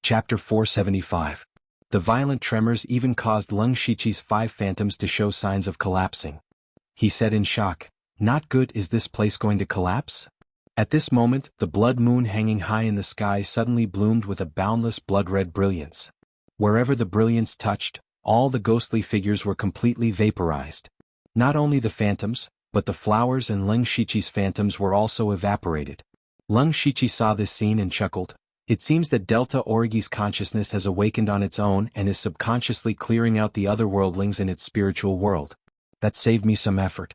Chapter 475. The violent tremors even caused Leng Shiqi's 5 phantoms to show signs of collapsing. He said in shock, "Not good, is this place going to collapse?" At this moment, the blood moon hanging high in the sky suddenly bloomed with a boundless blood-red brilliance. Wherever the brilliance touched, all the ghostly figures were completely vaporized. Not only the phantoms, but the flowers and Leng Shiqi's phantoms were also evaporated. Leng Shiqi saw this scene and chuckled. It seems that Delta Origi's consciousness has awakened on its own and is subconsciously clearing out the other worldlings in its spiritual world. That saved me some effort.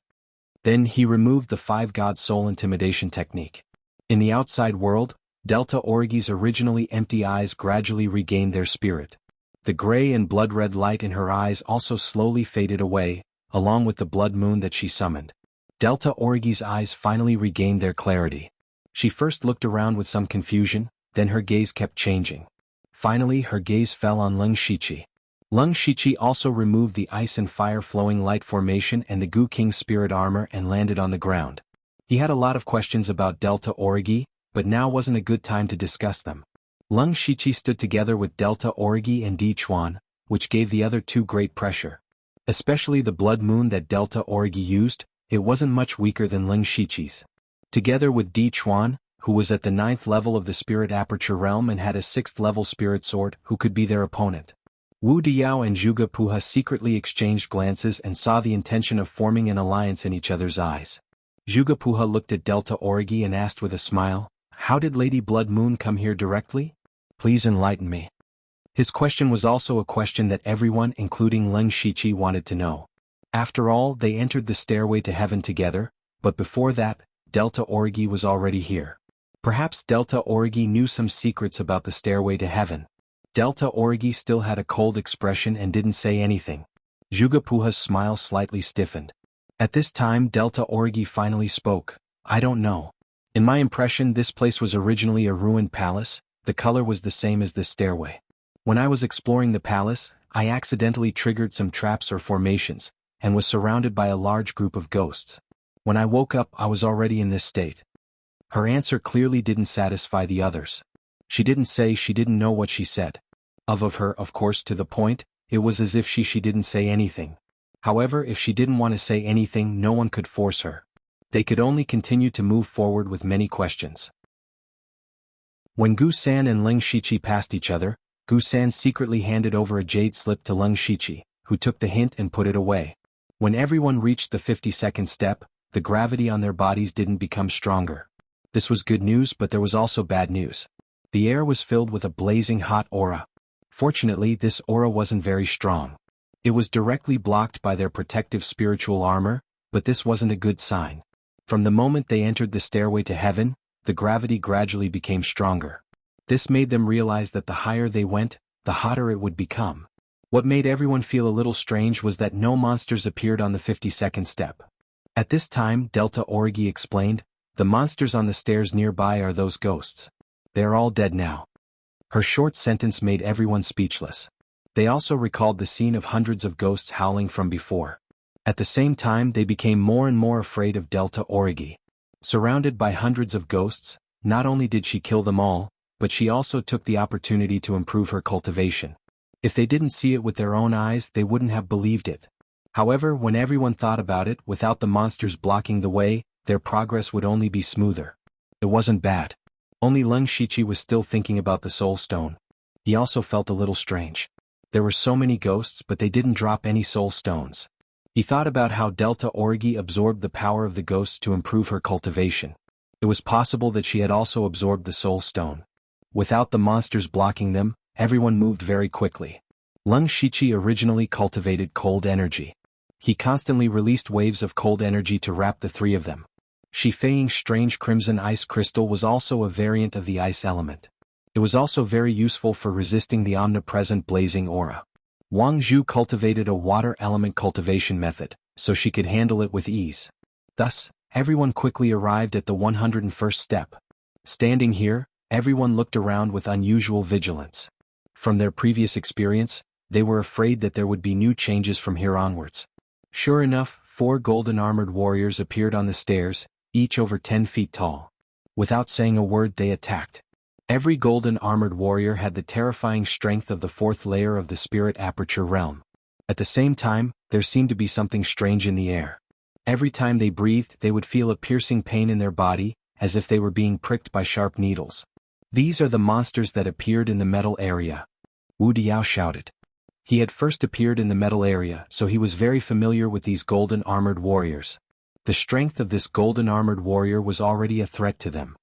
Then he removed the 5-god soul intimidation technique. In the outside world, Delta Origi's originally empty eyes gradually regained their spirit. The gray and blood-red light in her eyes also slowly faded away, along with the blood moon that she summoned. Delta Origi's eyes finally regained their clarity. She first looked around with some confusion, then her gaze kept changing. Finally her gaze fell on Leng Shiqi. Leng Shiqi also removed the ice and fire flowing light formation and the Gu King's spirit armor and landed on the ground. He had a lot of questions about Delta Origi, but now wasn't a good time to discuss them. Leng Shiqi stood together with Delta Origi and Di Chuan, which gave the other two great pressure. Especially the blood moon that Delta Origi used, it wasn't much weaker than Leng Shiqi's. Together with Di Chuan, who was at the 9th level of the spirit aperture realm and had a 6th level spirit sword, who could be their opponent. Wu Diao and Zhuge Puha secretly exchanged glances and saw the intention of forming an alliance in each other's eyes. Zhuge Puha looked at Delta Origi and asked with a smile, "How did Lady Blood Moon come here directly? Please enlighten me." His question was also a question that everyone, including Leng Shiqi, wanted to know. After all, they entered the stairway to heaven together, but before that, Delta Origi was already here. Perhaps Delta Origi knew some secrets about the stairway to heaven. Delta Origi still had a cold expression and didn't say anything. Zhuge Puha's smile slightly stiffened. At this time Delta Origi finally spoke. "I don't know. In my impression this place was originally a ruined palace, the color was the same as this stairway. When I was exploring the palace, I accidentally triggered some traps or formations, and was surrounded by a large group of ghosts. When I woke up I was already in this state." Her answer clearly didn't satisfy the others. She didn't say she didn't know what she said. Of her, of course, to the point, it was as if she didn't say anything. However, if she didn't want to say anything, no one could force her. They could only continue to move forward with many questions. When Gu San and Leng Shiqi passed each other, Gu San secretly handed over a jade slip to Leng Shiqi, who took the hint and put it away. When everyone reached the 52nd step, the gravity on their bodies didn't become stronger. This was good news, but there was also bad news. The air was filled with a blazing hot aura. Fortunately, this aura wasn't very strong. It was directly blocked by their protective spiritual armor, but this wasn't a good sign. From the moment they entered the stairway to heaven, the gravity gradually became stronger. This made them realize that the higher they went, the hotter it would become. What made everyone feel a little strange was that no monsters appeared on the 52nd step. At this time, Delta Origi explained, "The monsters on the stairs nearby are those ghosts. They are all dead now." Her short sentence made everyone speechless. They also recalled the scene of hundreds of ghosts howling from before. At the same time they became more and more afraid of Delta Origi. Surrounded by hundreds of ghosts, not only did she kill them all, but she also took the opportunity to improve her cultivation. If they didn't see it with their own eyes, they wouldn't have believed it. However, when everyone thought about it, without the monsters blocking the way, their progress would only be smoother. It wasn't bad. Only Leng Shiqi was still thinking about the soul stone. He also felt a little strange. There were so many ghosts, but they didn't drop any soul stones. He thought about how Delta Origi absorbed the power of the ghosts to improve her cultivation. It was possible that she had also absorbed the soul stone. Without the monsters blocking them, everyone moved very quickly. Leng Shiqi originally cultivated cold energy. He constantly released waves of cold energy to wrap the three of them. Shi Feiying's strange crimson ice crystal was also a variant of the ice element. It was also very useful for resisting the omnipresent blazing aura. Wang Zhu cultivated a water element cultivation method, so she could handle it with ease. Thus, everyone quickly arrived at the 101st step. Standing here, everyone looked around with unusual vigilance. From their previous experience, they were afraid that there would be new changes from here onwards. Sure enough, 4 golden-armored warriors appeared on the stairs, each over 10 feet tall. Without saying a word they attacked. Every golden armored warrior had the terrifying strength of the fourth layer of the spirit aperture realm. At the same time, there seemed to be something strange in the air. Every time they breathed, they would feel a piercing pain in their body, as if they were being pricked by sharp needles. These are the monsters that appeared in the metal area. Wu Diao shouted. He had first appeared in the metal area, so he was very familiar with these golden armored warriors. The strength of this golden armored warrior was already a threat to them.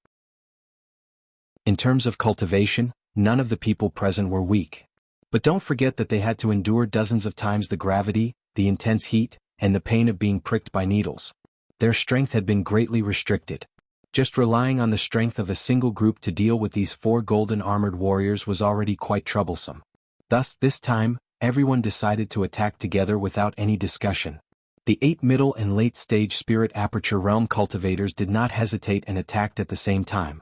In terms of cultivation, none of the people present were weak. But don't forget that they had to endure dozens of times the gravity, the intense heat, and the pain of being pricked by needles. Their strength had been greatly restricted. Just relying on the strength of a single group to deal with these 4 golden armored warriors was already quite troublesome. Thus, this time, everyone decided to attack together without any discussion. The 8 middle and late stage spirit aperture realm cultivators did not hesitate and attacked at the same time.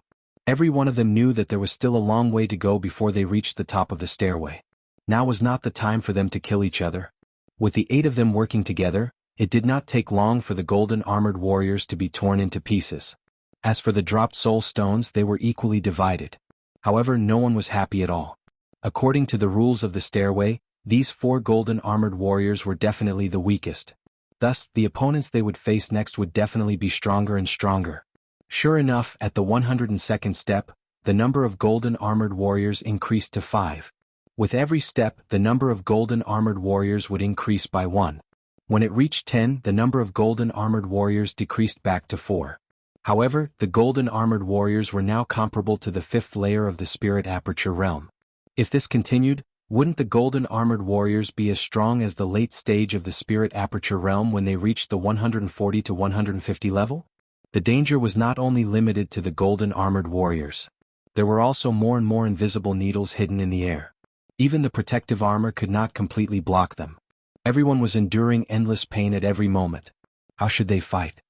Every one of them knew that there was still a long way to go before they reached the top of the stairway. Now was not the time for them to kill each other. With the 8 of them working together, it did not take long for the golden armored warriors to be torn into pieces. As for the dropped soul stones, they were equally divided. However, no one was happy at all. According to the rules of the stairway, these 4 golden armored warriors were definitely the weakest. Thus, the opponents they would face next would definitely be stronger and stronger. Sure enough, at the 102nd step, the number of golden armored warriors increased to 5. With every step, the number of golden armored warriors would increase by 1. When it reached 10, the number of golden armored warriors decreased back to 4. However, the golden armored warriors were now comparable to the 5th layer of the spirit aperture realm. If this continued, wouldn't the golden armored warriors be as strong as the late stage of the spirit aperture realm when they reached the 140 to 150 level? The danger was not only limited to the golden armored warriors. There were also more and more invisible needles hidden in the air. Even the protective armor could not completely block them. Everyone was enduring endless pain at every moment. How should they fight?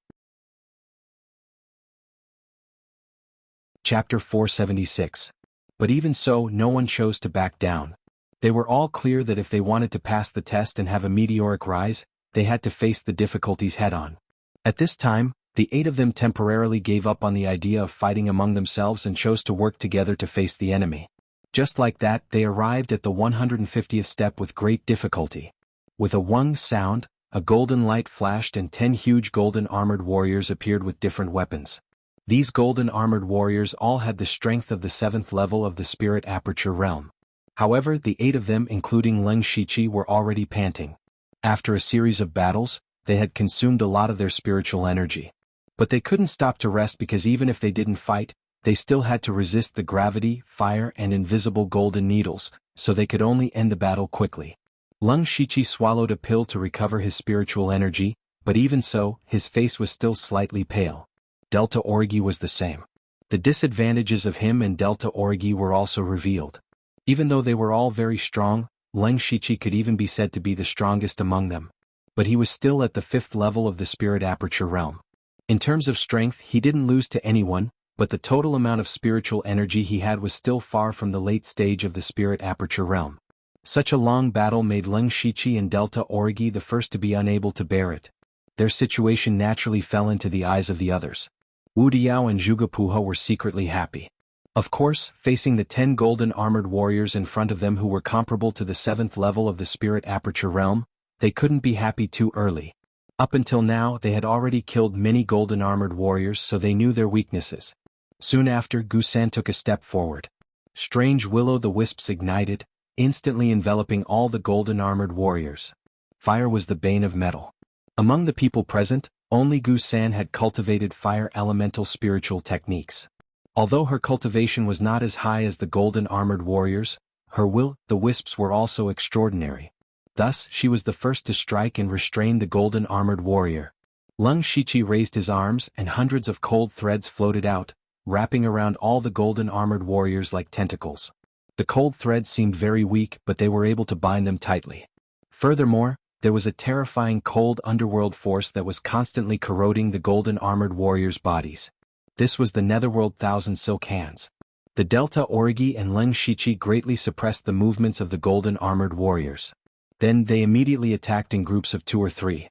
Chapter 476. But even so, no one chose to back down. They were all clear that if they wanted to pass the test and have a meteoric rise, they had to face the difficulties head-on. At this time, the 8 of them temporarily gave up on the idea of fighting among themselves and chose to work together to face the enemy. Just like that, they arrived at the 150th step with great difficulty. With a wong sound, a golden light flashed and 10 huge golden armored warriors appeared with different weapons. These golden armored warriors all had the strength of the 7th level of the spirit aperture realm. However, the 8 of them, including Leng Shiqi, were already panting. After a series of battles, they had consumed a lot of their spiritual energy. But they couldn't stop to rest because even if they didn't fight, they still had to resist the gravity, fire, and invisible golden needles, so they could only end the battle quickly. Leng Shiqi swallowed a pill to recover his spiritual energy, but even so, his face was still slightly pale. Delta Orgi was the same. The disadvantages of him and Delta Orgi were also revealed. Even though they were all very strong, Leng Shiqi could even be said to be the strongest among them. But he was still at the 5th level of the spirit aperture realm. In terms of strength, he didn't lose to anyone, but the total amount of spiritual energy he had was still far from the late stage of the spirit aperture realm. Such a long battle made Leng Shiqi and Delta Orgi the first to be unable to bear it. Their situation naturally fell into the eyes of the others. Wu Diao and Zhuge Puhe were secretly happy. Of course, facing the 10 golden armored warriors in front of them who were comparable to the 7th level of the spirit aperture realm, they couldn't be happy too early. Up until now, they had already killed many golden armored warriors, so they knew their weaknesses. Soon after, Gusan took a step forward. Strange will-o'-the-wisps ignited, instantly enveloping all the golden armored warriors. Fire was the bane of metal. Among the people present, only Gusan had cultivated fire elemental spiritual techniques. Although her cultivation was not as high as the golden armored warriors, her will-the-wisps were also extraordinary. Thus, she was the first to strike and restrain the golden armored warrior. Leng Shiqi raised his arms and hundreds of cold threads floated out, wrapping around all the golden armored warriors like tentacles. The cold threads seemed very weak, but they were able to bind them tightly. Furthermore, there was a terrifying cold underworld force that was constantly corroding the golden armored warriors' bodies. This was the Netherworld Thousand Silk Hands. The Delta Orgi and Leng Shiqi greatly suppressed the movements of the golden armored warriors. Then they immediately attacked in groups of 2 or 3.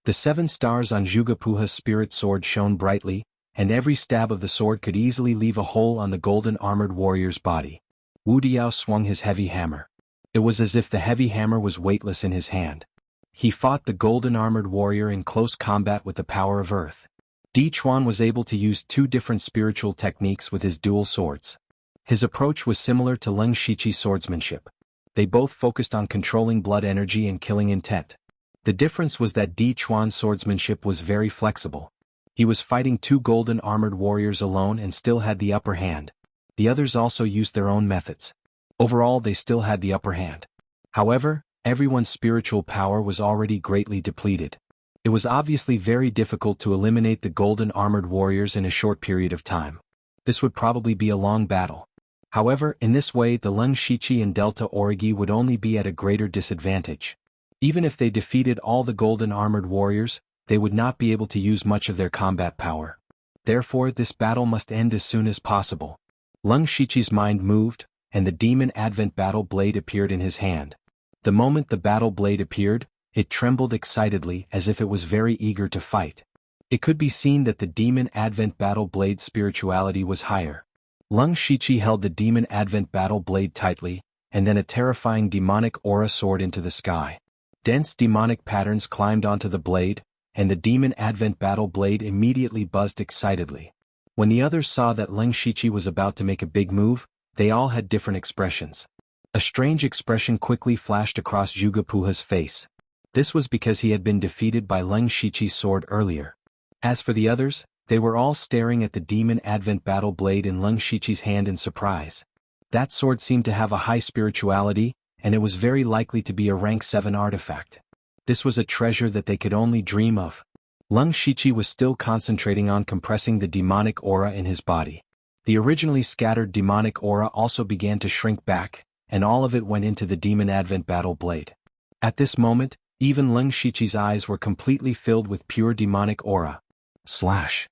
The 7 stars on Zhuge Puhe's spirit sword shone brightly, and every stab of the sword could easily leave a hole on the golden armored warrior's body. Wu Diao swung his heavy hammer. It was as if the heavy hammer was weightless in his hand. He fought the golden armored warrior in close combat with the power of earth. Di Chuan was able to use two different spiritual techniques with his dual swords. His approach was similar to Leng Shiqi's swordsmanship. They both focused on controlling blood energy and killing intent. The difference was that Di Chuan's swordsmanship was very flexible. He was fighting two golden armored warriors alone and still had the upper hand. The others also used their own methods. Overall, they still had the upper hand. However, everyone's spiritual power was already greatly depleted. It was obviously very difficult to eliminate the golden armored warriors in a short period of time. This would probably be a long battle. However, in this way the Leng Shiqi and Delta Origi would only be at a greater disadvantage. Even if they defeated all the golden armored warriors, they would not be able to use much of their combat power. Therefore, this battle must end as soon as possible. Leng Shiqi's mind moved, and the demon Advent battle blade appeared in his hand. The moment the battle blade appeared, it trembled excitedly as if it was very eager to fight. It could be seen that the demon Advent battle blade's spirituality was higher. Leng Shiqi held the demon Advent battle blade tightly, and then a terrifying demonic aura soared into the sky. Dense demonic patterns climbed onto the blade, and the demon Advent battle blade immediately buzzed excitedly. When the others saw that Leng Shiqi was about to make a big move, they all had different expressions. A strange expression quickly flashed across Zhuge Puha's face. This was because he had been defeated by Leng Shiqi's sword earlier. As for the others, they were all staring at the demon Advent battle blade in Leng Shiqi's hand in surprise. That sword seemed to have a high spirituality, and it was very likely to be a rank 7 artifact. This was a treasure that they could only dream of. Leng Shiqi was still concentrating on compressing the demonic aura in his body. The originally scattered demonic aura also began to shrink back, and all of it went into the demon Advent battle blade. At this moment, even Leng Shiqi's eyes were completely filled with pure demonic aura. Slash!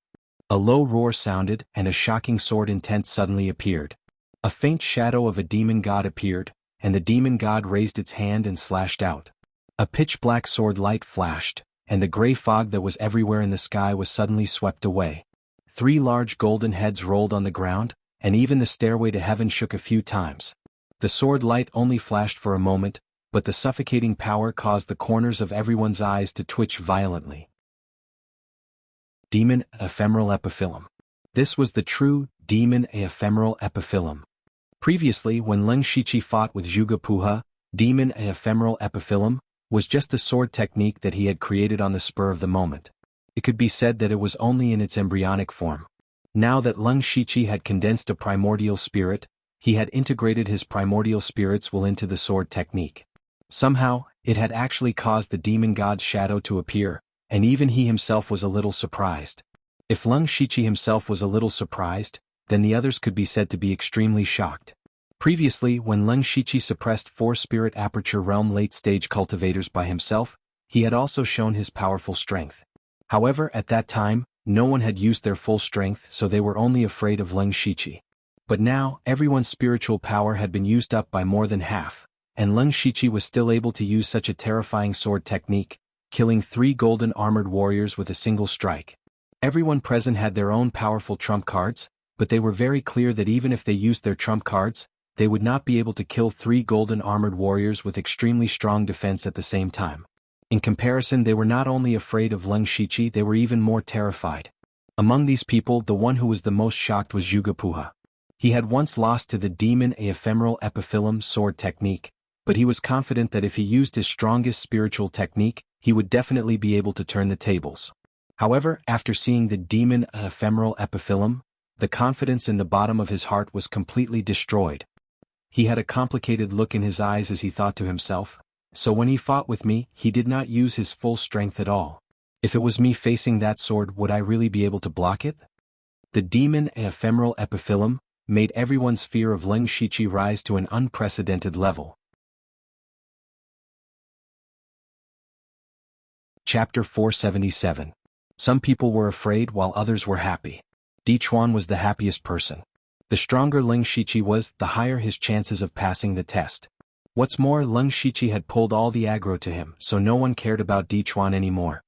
A low roar sounded, and a shocking sword intent suddenly appeared. A faint shadow of a demon god appeared, and the demon god raised its hand and slashed out. A pitch-black sword light flashed, and the gray fog that was everywhere in the sky was suddenly swept away. 3 large golden heads rolled on the ground, and even the stairway to heaven shook a few times. The sword light only flashed for a moment, but the suffocating power caused the corners of everyone's eyes to twitch violently. Demon Ephemeral Epiphyllum. This was the true Demon Ephemeral Epiphyllum. Previously, when Leng Shiqi fought with Zhuge Puha, Demon Ephemeral Epiphyllum was just a sword technique that he had created on the spur of the moment. It could be said that it was only in its embryonic form. Now that Leng Shiqi had condensed a primordial spirit, he had integrated his primordial spirit's will into the sword technique. Somehow, it had actually caused the demon god's shadow to appear, and even he himself was a little surprised. If Leng Shiqi himself was a little surprised, then the others could be said to be extremely shocked. Previously, when Leng Shiqi suppressed 4 Spirit Aperture Realm late-stage cultivators by himself, he had also shown his powerful strength. However, at that time, no one had used their full strength, so they were only afraid of Leng Shiqi. But now, everyone's spiritual power had been used up by more than half, and Leng Shiqi was still able to use such a terrifying sword technique, killing 3 golden armored warriors with a single strike. Everyone present had their own powerful trump cards, but they were very clear that even if they used their trump cards, they would not be able to kill 3 golden armored warriors with extremely strong defense at the same time. In comparison, they were not only afraid of Leng Shiqi, they were even more terrified. Among these people, the one who was the most shocked was Zhuge Puha. He had once lost to the Demon Ephemeral Epiphyllum sword technique, but he was confident that if he used his strongest spiritual technique, he would definitely be able to turn the tables. However, after seeing the Demon Ephemeral Epiphyllum, the confidence in the bottom of his heart was completely destroyed. He had a complicated look in his eyes as he thought to himself, so when he fought with me, he did not use his full strength at all. If it was me facing that sword, would I really be able to block it? The Demon Ephemeral Epiphyllum made everyone's fear of Leng Shiqi rise to an unprecedented level. Chapter 477. Some people were afraid while others were happy. Di Chuan was the happiest person. The stronger Leng Shiqi was, the higher his chances of passing the test. What's more, Leng Shiqi had pulled all the aggro to him, so no one cared about Di Chuan anymore.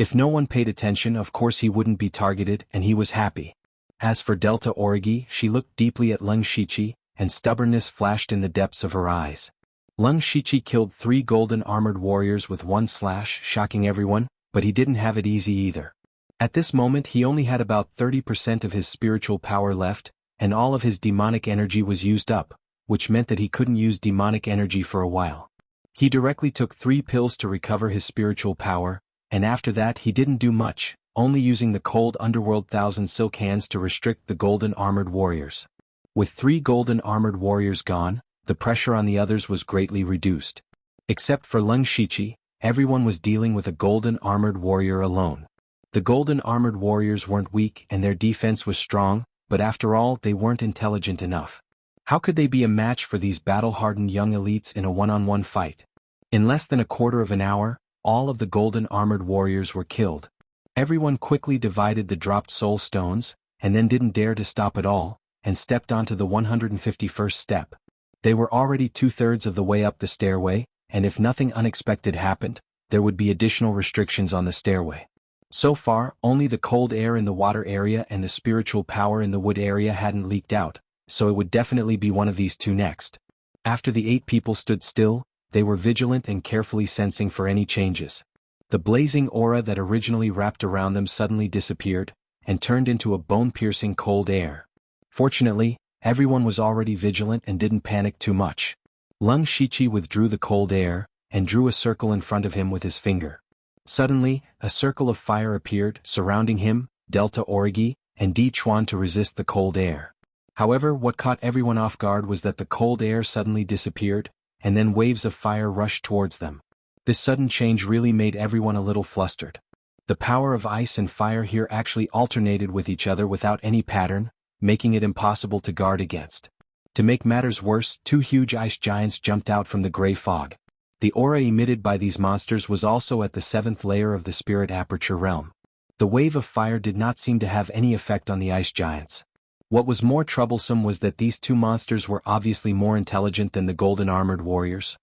If no one paid attention, of course he wouldn't be targeted, and he was happy. As for Delta Origi, she looked deeply at Leng Shiqi, and stubbornness flashed in the depths of her eyes. Leng Shiqi killed 3 golden armored warriors with 1 slash, shocking everyone, but he didn't have it easy either. At this moment he only had about 30% of his spiritual power left, and all of his demonic energy was used up, which meant that he couldn't use demonic energy for a while. He directly took 3 pills to recover his spiritual power, and after that he didn't do much, only using the cold underworld 1,000 silk hands to restrict the golden armored warriors. With 3 golden armored warriors gone, the pressure on the others was greatly reduced. Except for Leng Shiqi, everyone was dealing with a golden armored warrior alone. The golden armored warriors weren't weak and their defense was strong, but after all they weren't intelligent enough. How could they be a match for these battle-hardened young elites in a one-on-one fight? In less than a quarter of an hour, all of the golden armored warriors were killed. Everyone quickly divided the dropped soul stones, and then didn't dare to stop at all, and stepped onto the 151st step. They were already 2/3 of the way up the stairway, and if nothing unexpected happened, there would be additional restrictions on the stairway. So far, only the cold air in the water area and the spiritual power in the wood area hadn't leaked out, so it would definitely be one of these two next. After the 8 people stood still, they were vigilant and carefully sensing for any changes. The blazing aura that originally wrapped around them suddenly disappeared, and turned into a bone-piercing cold air. Fortunately, everyone was already vigilant and didn't panic too much. Leng Shiqi withdrew the cold air, and drew a circle in front of him with his finger. Suddenly, a circle of fire appeared, surrounding him, Delta Origi, and Di Chuan to resist the cold air. However, what caught everyone off guard was that the cold air suddenly disappeared, and then waves of fire rushed towards them. This sudden change really made everyone a little flustered. The power of ice and fire here actually alternated with each other without any pattern, making it impossible to guard against. To make matters worse, 2 huge ice giants jumped out from the gray fog. The aura emitted by these monsters was also at the 7th layer of the spirit aperture realm. The wave of fire did not seem to have any effect on the ice giants. What was more troublesome was that these 2 monsters were obviously more intelligent than the golden armored warriors.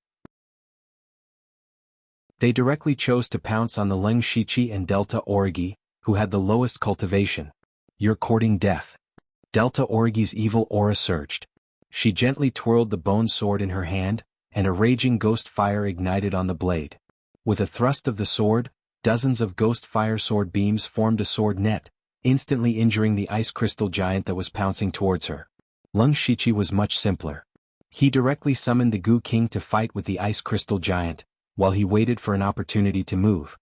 They directly chose to pounce on the Leng Shiqi and Delta Origi, who had the lowest cultivation. "You're courting death." Delta Origi's evil aura surged. She gently twirled the bone sword in her hand, and a raging ghost fire ignited on the blade. With a thrust of the sword, dozens of ghost fire sword beams formed a sword net, instantly injuring the ice crystal giant that was pouncing towards her. Leng Shiqi was much simpler. He directly summoned the Gu King to fight with the ice crystal giant, while he waited for an opportunity to move.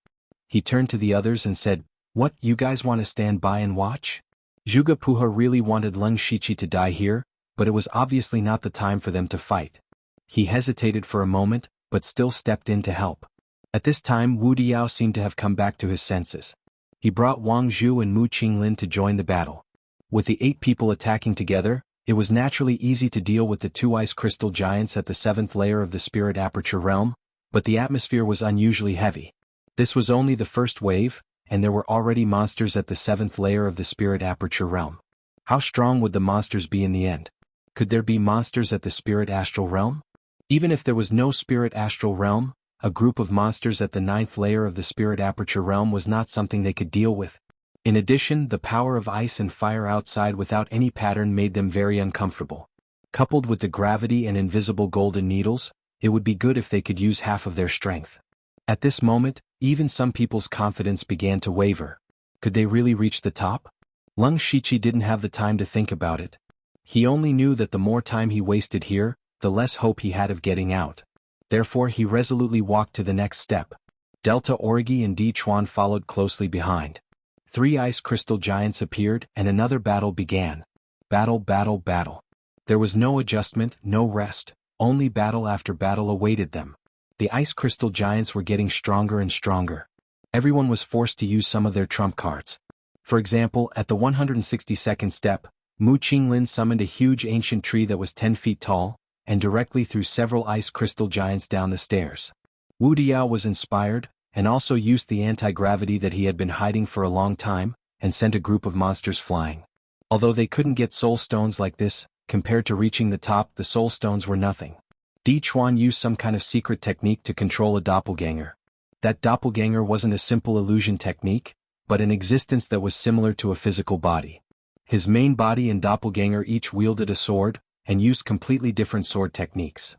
He turned to the others and said, "What, you guys want to stand by and watch?" Zhuge Puha really wanted Leng Shiqi to die here, but it was obviously not the time for them to fight. He hesitated for a moment, but still stepped in to help. At this time Wu Diao seemed to have come back to his senses. He brought Wang Zhu and Mu Qinglin to join the battle. With the 8 people attacking together, it was naturally easy to deal with the 2 ice crystal giants at the 7th layer of the spirit aperture realm, but the atmosphere was unusually heavy. This was only the first wave, and there were already monsters at the 7th layer of the spirit aperture realm. How strong would the monsters be in the end? Could there be monsters at the spirit astral realm? Even if there was no spirit astral realm, a group of monsters at the 9th layer of the spirit aperture realm was not something they could deal with. In addition, the power of ice and fire outside without any pattern made them very uncomfortable. Coupled with the gravity and invisible golden needles, it would be good if they could use half of their strength. At this moment, even some people's confidence began to waver. Could they really reach the top? Leng Shiqi didn't have the time to think about it. He only knew that the more time he wasted here, the less hope he had of getting out. Therefore he resolutely walked to the next step. Delta Origi and Di Chuan followed closely behind. 3 ice crystal giants appeared and another battle began. Battle, battle, battle. There was no adjustment, no rest, only battle after battle awaited them. The ice crystal giants were getting stronger and stronger. Everyone was forced to use some of their trump cards. For example, at the 162nd step, Mu Qinglin summoned a huge ancient tree that was 10 feet tall, and directly threw several ice crystal giants down the stairs. Wu Diao was inspired, and also used the anti-gravity that he had been hiding for a long time, and sent a group of monsters flying. Although they couldn't get soul stones like this, compared to reaching the top, the soul stones were nothing. Di Chuan used some kind of secret technique to control a doppelganger. That doppelganger wasn't a simple illusion technique, but an existence that was similar to a physical body. His main body and doppelganger each wielded a sword, and used completely different sword techniques.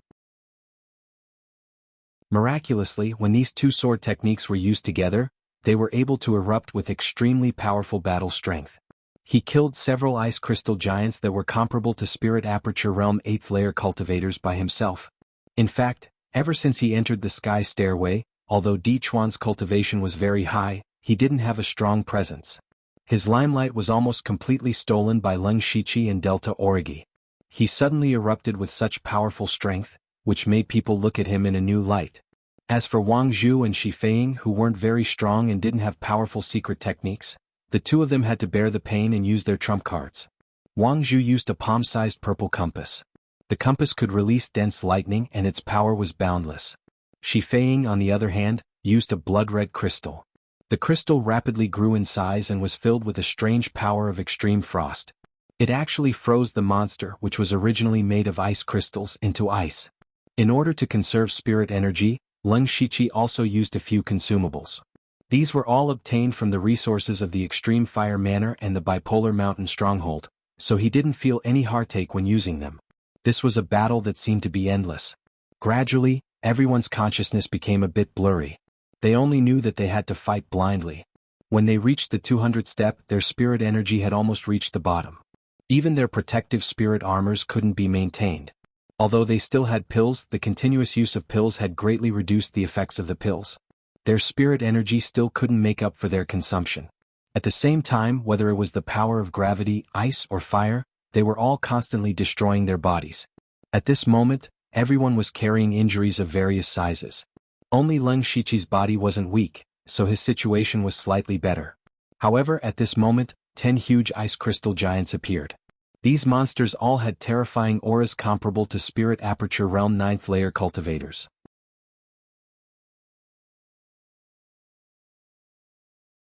Miraculously, when these two sword techniques were used together, they were able to erupt with extremely powerful battle strength. He killed several ice crystal giants that were comparable to Spirit Aperture Realm 8th layer cultivators by himself. In fact, ever since he entered the Sky Stairway, although Di Chuan's cultivation was very high, he didn't have a strong presence. His limelight was almost completely stolen by Lung Shiqi and Delta Origi. He suddenly erupted with such powerful strength, which made people look at him in a new light. As for Wang Zhu and Shi Feiying, who weren't very strong and didn't have powerful secret techniques, the two of them had to bear the pain and use their trump cards. Wang Zhu used a palm-sized purple compass. The compass could release dense lightning and its power was boundless. Shi Feiying, on the other hand, used a blood-red crystal. The crystal rapidly grew in size and was filled with a strange power of extreme frost. It actually froze the monster, which was originally made of ice crystals, into ice. In order to conserve spirit energy, Lung Shiqi also used a few consumables. These were all obtained from the resources of the Extreme Fire Manor and the Bipolar Mountain Stronghold, so he didn't feel any heartache when using them. This was a battle that seemed to be endless. Gradually, everyone's consciousness became a bit blurry. They only knew that they had to fight blindly. When they reached the 200th step, their spirit energy had almost reached the bottom. Even their protective spirit armors couldn't be maintained. Although they still had pills, the continuous use of pills had greatly reduced the effects of the pills. Their spirit energy still couldn't make up for their consumption. At the same time, whether it was the power of gravity, ice, or fire, they were all constantly destroying their bodies. At this moment, everyone was carrying injuries of various sizes. Only Lung Shiqi's body wasn't weak, so his situation was slightly better. However, at this moment, 10 huge ice crystal giants appeared. These monsters all had terrifying auras comparable to Spirit Aperture Realm 9th layer cultivators.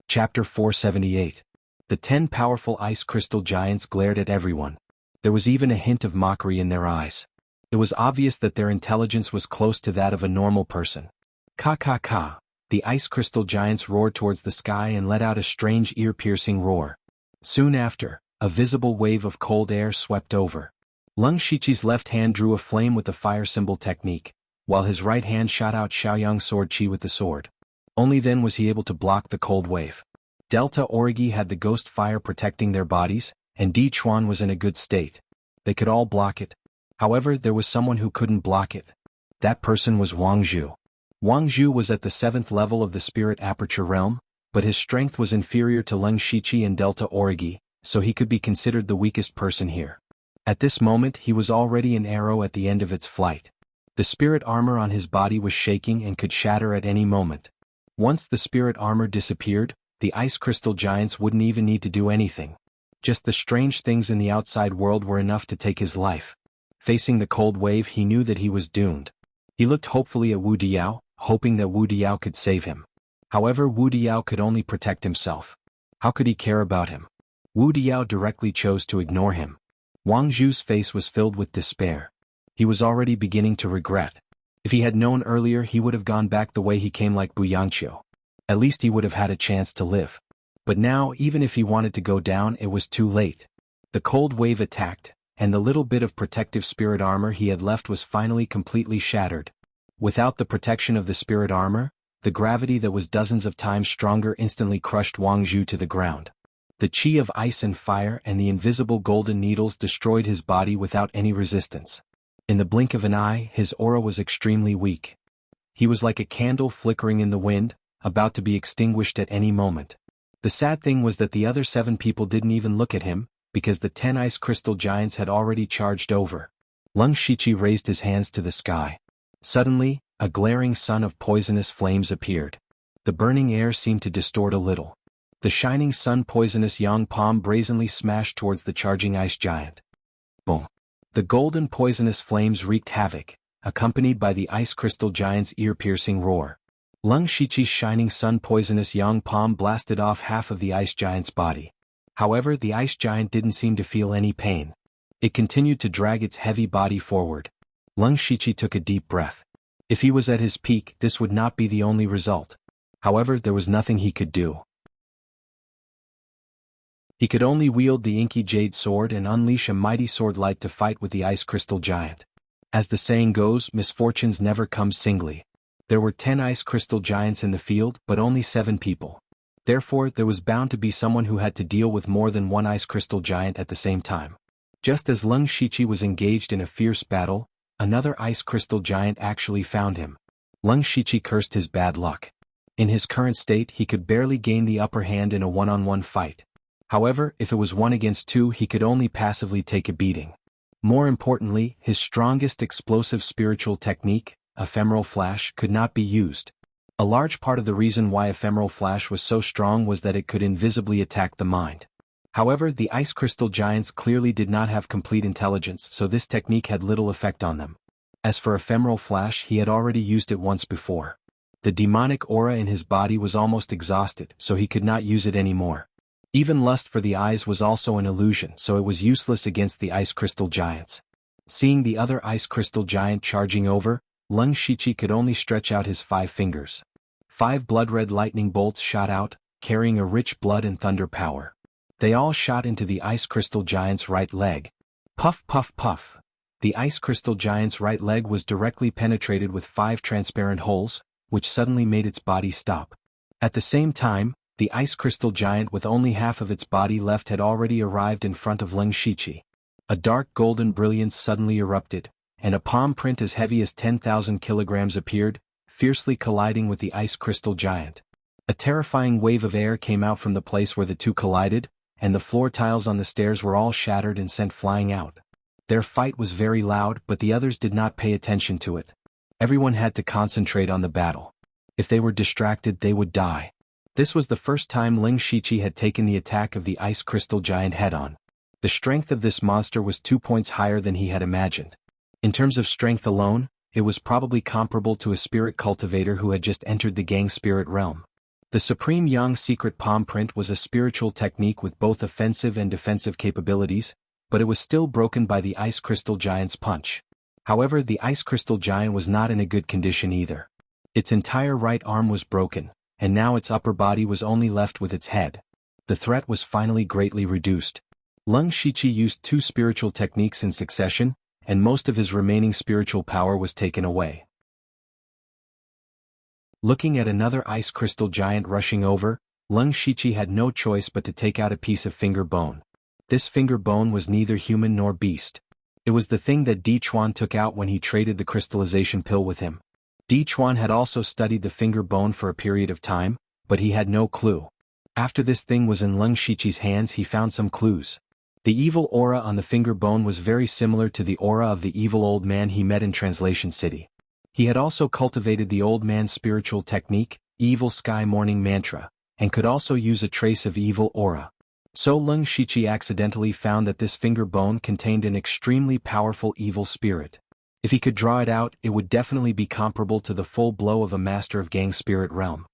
Chapter 478. The 10 powerful ice crystal giants glared at everyone. There was even a hint of mockery in their eyes. It was obvious that their intelligence was close to that of a normal person. Ka ka ka. The ice crystal giants roared towards the sky and let out a strange ear-piercing roar. Soon after, a visible wave of cold air swept over. Lung Shiqi's left hand drew a flame with the fire symbol technique, while his right hand shot out Xiaoyang sword chi with the sword. Only then was he able to block the cold wave. Delta Origi had the ghost fire protecting their bodies, and Di Chuan was in a good state. They could all block it. However, there was someone who couldn't block it. That person was Wang Zhu. Wang Zhu was at the 7th level of the Spirit Aperture Realm, but his strength was inferior to Lung Shiqi and Delta Origi, so he could be considered the weakest person here. At this moment, he was already an arrow at the end of its flight. The spirit armor on his body was shaking and could shatter at any moment. Once the spirit armor disappeared, the ice crystal giants wouldn't even need to do anything. Just the strange things in the outside world were enough to take his life. Facing the cold wave, he knew that he was doomed. He looked hopefully at Wu Diao, hoping that Wu Diao could save him. However, Wu Diao could only protect himself. How could he care about him? Wu Diao directly chose to ignore him. Wang Zhu's face was filled with despair. He was already beginning to regret. If he had known earlier, he would have gone back the way he came, like Bu Yangqiu. At least he would have had a chance to live. But now, even if he wanted to go down, it was too late. The cold wave attacked, and the little bit of protective spirit armor he had left was finally completely shattered. Without the protection of the spirit armor, the gravity that was dozens of times stronger instantly crushed Wang Zhu to the ground. The chi of ice and fire and the invisible golden needles destroyed his body without any resistance. In the blink of an eye, his aura was extremely weak. He was like a candle flickering in the wind, about to be extinguished at any moment. The sad thing was that the other 7 people didn't even look at him, because the 10 ice crystal giants had already charged over. Lung Shiqi raised his hands to the sky. Suddenly, a glaring sun of poisonous flames appeared. The burning air seemed to distort a little. The shining sun poisonous yang palm brazenly smashed towards the charging ice giant. Boom! The golden poisonous flames wreaked havoc, accompanied by the ice crystal giant's ear-piercing roar. Lung Shiqi's shining sun poisonous yang palm blasted off half of the ice giant's body. However, the ice giant didn't seem to feel any pain. It continued to drag its heavy body forward. Lung Shiqi took a deep breath. If he was at his peak, this would not be the only result. However, there was nothing he could do. He could only wield the inky jade sword and unleash a mighty sword light to fight with the ice crystal giant. As the saying goes, misfortunes never come singly. There were 10 ice crystal giants in the field, but only 7 people. Therefore, there was bound to be someone who had to deal with more than one ice crystal giant at the same time. Just as Leng Shiqi was engaged in a fierce battle, another ice crystal giant actually found him. Leng Shiqi cursed his bad luck. In his current state, he could barely gain the upper hand in a one-on-one fight. However, if it was 1 against 2, he could only passively take a beating. More importantly, his strongest explosive spiritual technique, Ephemeral Flash, could not be used. A large part of the reason why Ephemeral Flash was so strong was that it could invisibly attack the mind. However, the ice crystal giants clearly did not have complete intelligence, so this technique had little effect on them. As for Ephemeral Flash, he had already used it once before. The demonic aura in his body was almost exhausted, so he could not use it anymore. Even lust for the eyes was also an illusion, so it was useless against the ice crystal giants. Seeing the other ice crystal giant charging over, Leng Shiqi could only stretch out his 5 fingers. 5 blood-red lightning bolts shot out, carrying a rich blood and thunder power. They all shot into the ice crystal giant's right leg. Puff puff puff. The ice crystal giant's right leg was directly penetrated with 5 transparent holes, which suddenly made its body stop. At the same time, the ice crystal giant with only half of its body left had already arrived in front of Leng Shiqi. A dark golden brilliance suddenly erupted, and a palm print as heavy as 10,000 kilograms appeared, fiercely colliding with the ice crystal giant. A terrifying wave of air came out from the place where the two collided, and the floor tiles on the stairs were all shattered and sent flying out. Their fight was very loud, but the others did not pay attention to it. Everyone had to concentrate on the battle. If they were distracted, they would die. This was the first time Leng Shiqi had taken the attack of the ice crystal giant head-on. The strength of this monster was 2 points higher than he had imagined. In terms of strength alone, it was probably comparable to a spirit cultivator who had just entered the gang spirit realm. The Supreme Yang Secret Palm Print was a spiritual technique with both offensive and defensive capabilities, but it was still broken by the ice crystal giant's punch. However, the ice crystal giant was not in a good condition either. Its entire right arm was broken, and now its upper body was only left with its head. The threat was finally greatly reduced. Leng Shiqi used 2 spiritual techniques in succession, and most of his remaining spiritual power was taken away. Looking at another ice crystal giant rushing over, Leng Shiqi had no choice but to take out a piece of finger bone. This finger bone was neither human nor beast. It was the thing that Di Chuan took out when he traded the crystallization pill with him. Di Chuan had also studied the finger bone for a period of time, but he had no clue. After this thing was in Leng Shiqi's hands, he found some clues. The evil aura on the finger bone was very similar to the aura of the evil old man he met in Translation City. He had also cultivated the old man's spiritual technique, Evil Sky Morning Mantra, and could also use a trace of evil aura. So Leng Shiqi accidentally found that this finger bone contained an extremely powerful evil spirit. If he could draw it out, it would definitely be comparable to the full blow of a master of gang spirit realm.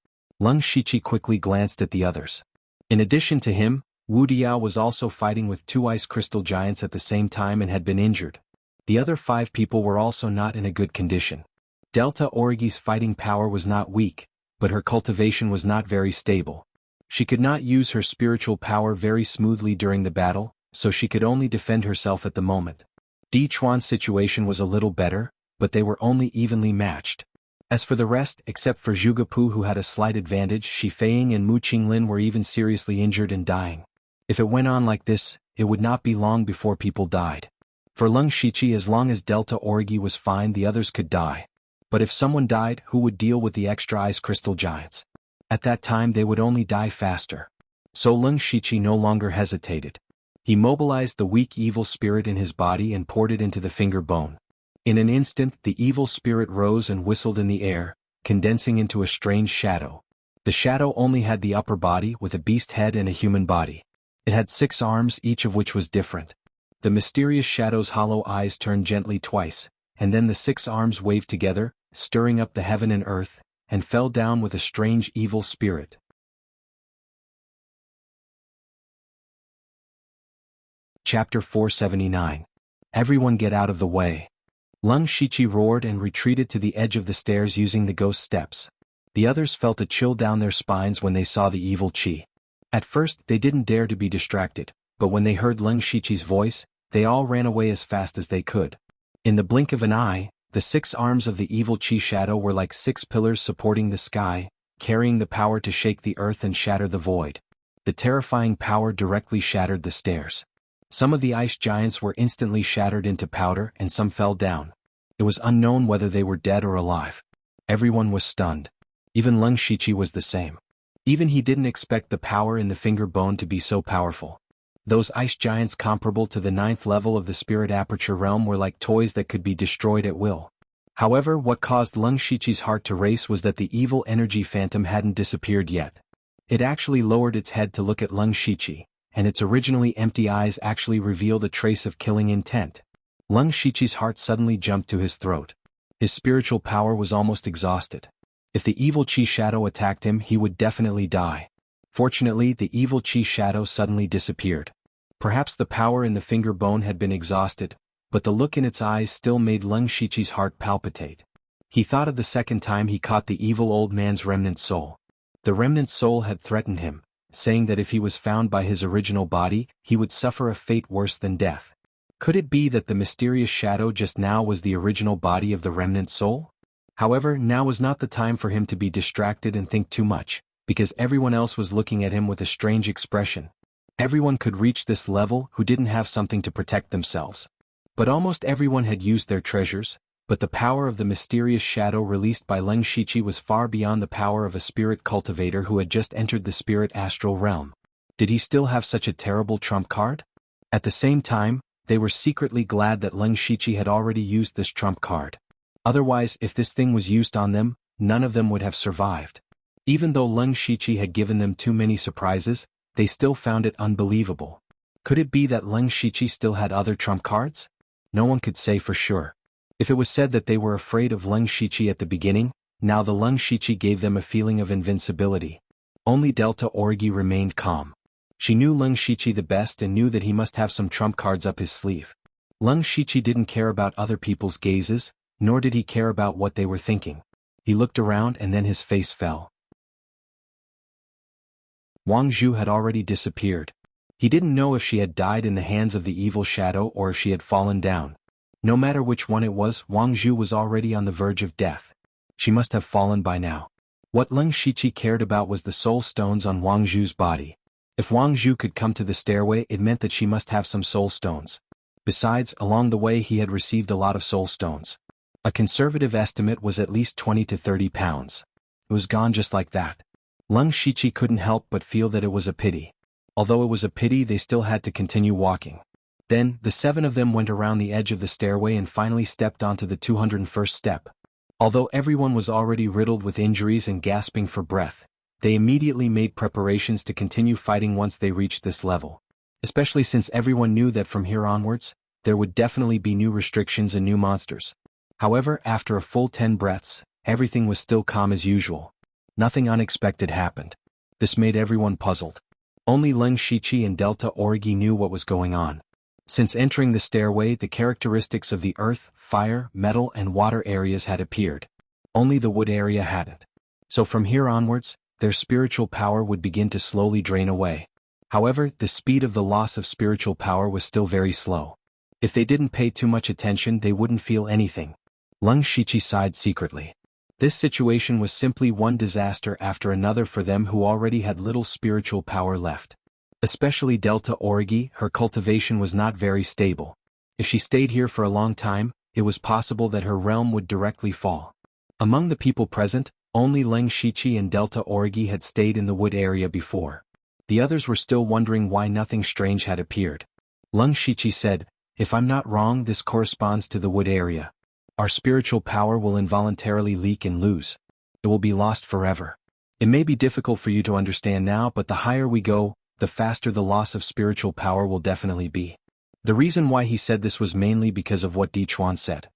Leng Shiqi quickly glanced at the others. In addition to him, Wuxia was also fighting with 2 ice crystal giants at the same time and had been injured. The other 5 people were also not in a good condition. Delta Origi's fighting power was not weak, but her cultivation was not very stable. She could not use her spiritual power very smoothly during the battle, so she could only defend herself at the moment. Di Chuan's situation was a little better, but they were only evenly matched. As for the rest, except for Zhuge Pu who had a slight advantage, Shi Feiying and Mu Qinglin were even seriously injured and dying. If it went on like this, it would not be long before people died. For Leng Shiqi, as long as Delta Origi was fine, the others could die. But if someone died, who would deal with the extra ice crystal giants? At that time they would only die faster. So Leng Shiqi no longer hesitated. He mobilized the weak evil spirit in his body and poured it into the finger bone. In an instant the evil spirit rose and whistled in the air, condensing into a strange shadow. The shadow only had the upper body with a beast head and a human body. It had 6 arms, each of which was different. The mysterious shadow's hollow eyes turned gently twice, and then the 6 arms waved together, stirring up the heaven and earth, and fell down with a strange evil spirit. Chapter 479. Everyone get out of the way. Leng Shiqi roared and retreated to the edge of the stairs using the ghost steps. The others felt a chill down their spines when they saw the evil Qi. At first, they didn't dare to be distracted, but when they heard Leng Shiqi's voice, they all ran away as fast as they could. In the blink of an eye, the 6 arms of the evil Qi shadow were like 6 pillars supporting the sky, carrying the power to shake the earth and shatter the void. The terrifying power directly shattered the stairs. Some of the ice giants were instantly shattered into powder and some fell down. It was unknown whether they were dead or alive. Everyone was stunned. Even Leng Shiqi was the same. Even he didn't expect the power in the finger bone to be so powerful. Those ice giants comparable to the 9th level of the spirit aperture realm were like toys that could be destroyed at will. However, what caused Leng Shiqi's heart to race was that the evil energy phantom hadn't disappeared yet. It actually lowered its head to look at Leng Shiqi, and its originally empty eyes actually revealed a trace of killing intent. Leng Shiqi's heart suddenly jumped to his throat. His spiritual power was almost exhausted. If the evil Qi shadow attacked him, he would definitely die. Fortunately, the evil Qi shadow suddenly disappeared. Perhaps the power in the finger bone had been exhausted, but the look in its eyes still made Leng Shiqi's heart palpitate. He thought of the second time he caught the evil old man's remnant soul. The remnant soul had threatened him, saying that if he was found by his original body, he would suffer a fate worse than death. Could it be that the mysterious shadow just now was the original body of the remnant soul? However, now was not the time for him to be distracted and think too much, because everyone else was looking at him with a strange expression. Everyone could reach this level who didn't have something to protect themselves. But almost everyone had used their treasures, but the power of the mysterious shadow released by Leng Shiqi was far beyond the power of a spirit cultivator who had just entered the spirit astral realm. Did he still have such a terrible trump card? At the same time, they were secretly glad that Leng Shiqi had already used this trump card. Otherwise, if this thing was used on them, none of them would have survived. Even though Leng Shiqi had given them too many surprises, they still found it unbelievable. Could it be that Leng Shiqi still had other trump cards? No one could say for sure. If it was said that they were afraid of Leng Shiqi at the beginning, now the Leng Shiqi gave them a feeling of invincibility. Only Delta Orgi remained calm. She knew Leng Shiqi the best and knew that he must have some trump cards up his sleeve. Leng Shiqi didn't care about other people's gazes, nor did he care about what they were thinking. He looked around and then his face fell. Wang Zhu had already disappeared. He didn't know if she had died in the hands of the evil shadow or if she had fallen down. No matter which one it was, Wang Zhu was already on the verge of death. She must have fallen by now. What Leng Shiqi cared about was the soul stones on Wang Zhu's body. If Wang Zhu could come to the stairway, it meant that she must have some soul stones. Besides, along the way he had received a lot of soul stones. A conservative estimate was at least 20 to 30 pounds. It was gone just like that. Leng Shiqi couldn't help but feel that it was a pity. Although it was a pity, they still had to continue walking. Then, the 7 of them went around the edge of the stairway and finally stepped onto the 201st step. Although everyone was already riddled with injuries and gasping for breath, they immediately made preparations to continue fighting once they reached this level. Especially since everyone knew that from here onwards, there would definitely be new restrictions and new monsters. However, after a full 10 breaths, everything was still calm as usual. Nothing unexpected happened. This made everyone puzzled. Only Leng Shiqi and Delta Orgi knew what was going on. Since entering the stairway, the characteristics of the earth, fire, metal and water areas had appeared. Only the wood area hadn't. So from here onwards, their spiritual power would begin to slowly drain away. However, the speed of the loss of spiritual power was still very slow. If they didn't pay too much attention, they wouldn't feel anything. Leng Shiqi sighed secretly. This situation was simply one disaster after another for them who already had little spiritual power left. Especially Delta Orgi, her cultivation was not very stable. If she stayed here for a long time, it was possible that her realm would directly fall. Among the people present, only Leng Shiqi and Delta Orgi had stayed in the wood area before. The others were still wondering why nothing strange had appeared. Leng Shiqi said, "If I'm not wrong, this corresponds to the wood area. Our spiritual power will involuntarily leak and lose. It will be lost forever. It may be difficult for you to understand now, but the higher we go, the faster the loss of spiritual power will definitely be." The reason why he said this was mainly because of what Di Chuan said.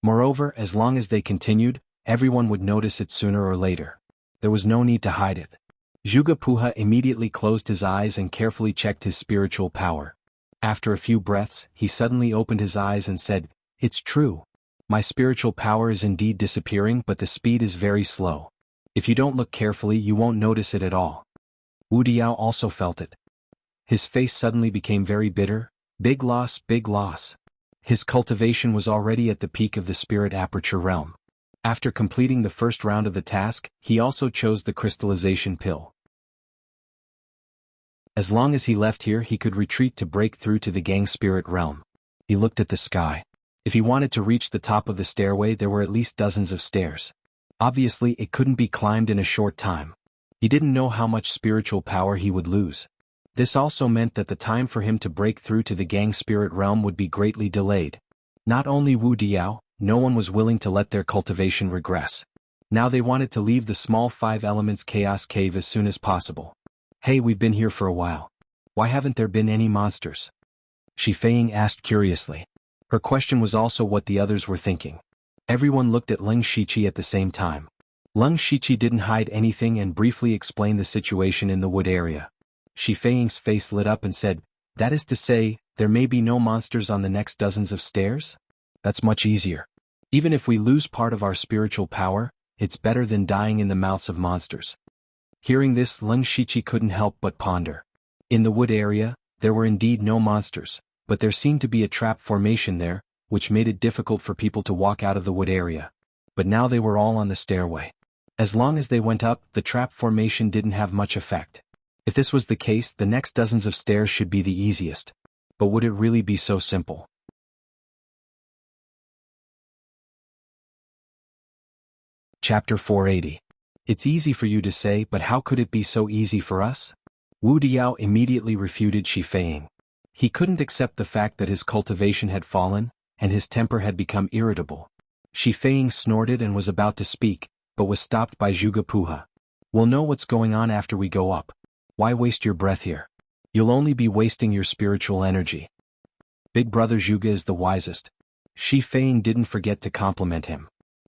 Moreover, as long as they continued, everyone would notice it sooner or later. There was no need to hide it. Zhuge Puha immediately closed his eyes and carefully checked his spiritual power. After a few breaths, he suddenly opened his eyes and said, "It's true. My spiritual power is indeed disappearing, but the speed is very slow. If you don't look carefully, you won't notice it at all. Wu Diao also felt it. His face suddenly became very bitter. Big loss, big loss. His cultivation was already at the peak of the spirit aperture realm. After completing the first round of the task, he also chose the crystallization pill. As long as he left here, he could retreat to break through to the gang spirit realm. He looked at the sky. If he wanted to reach the top of the stairway, there were at least dozens of stairs. Obviously, it couldn't be climbed in a short time. He didn't know how much spiritual power he would lose. This also meant that the time for him to break through to the gang spirit realm would be greatly delayed. Not only Wu Diao, no one was willing to let their cultivation regress. Now they wanted to leave the small 5 elements chaos cave as soon as possible. Hey, we've been here for a while. Why haven't there been any monsters? Shi Feiying asked curiously. Her question was also what the others were thinking. Everyone looked at Leng Shiqi at the same time. Leng Shiqi didn't hide anything and briefly explained the situation in the wood area. Shi Feiying's face lit up and said, "That is to say, there may be no monsters on the next dozens of stairs? That's much easier. Even if we lose part of our spiritual power, it's better than dying in the mouths of monsters." Hearing this, Leng Shiqi couldn't help but ponder. In the wood area, there were indeed no monsters, but there seemed to be a trap formation there, which made it difficult for people to walk out of the wood area. But now they were all on the stairway. As long as they went up, the trap formation didn't have much effect. If this was the case, the next dozens of stairs should be the easiest. But would it really be so simple? Chapter 480. It's easy for you to say, but how could it be so easy for us? Wu Diao immediately refuted Shi Feiying. He couldn't accept the fact that his cultivation had fallen, and his temper had become irritable. Shi Feiying snorted and was about to speak, but was stopped by Zhuge Puha. "We'll know what's going on after we go up. Why waste your breath here? You'll only be wasting your spiritual energy." Big brother Zhuge is the wisest. Shi Feiying didn't forget to compliment him.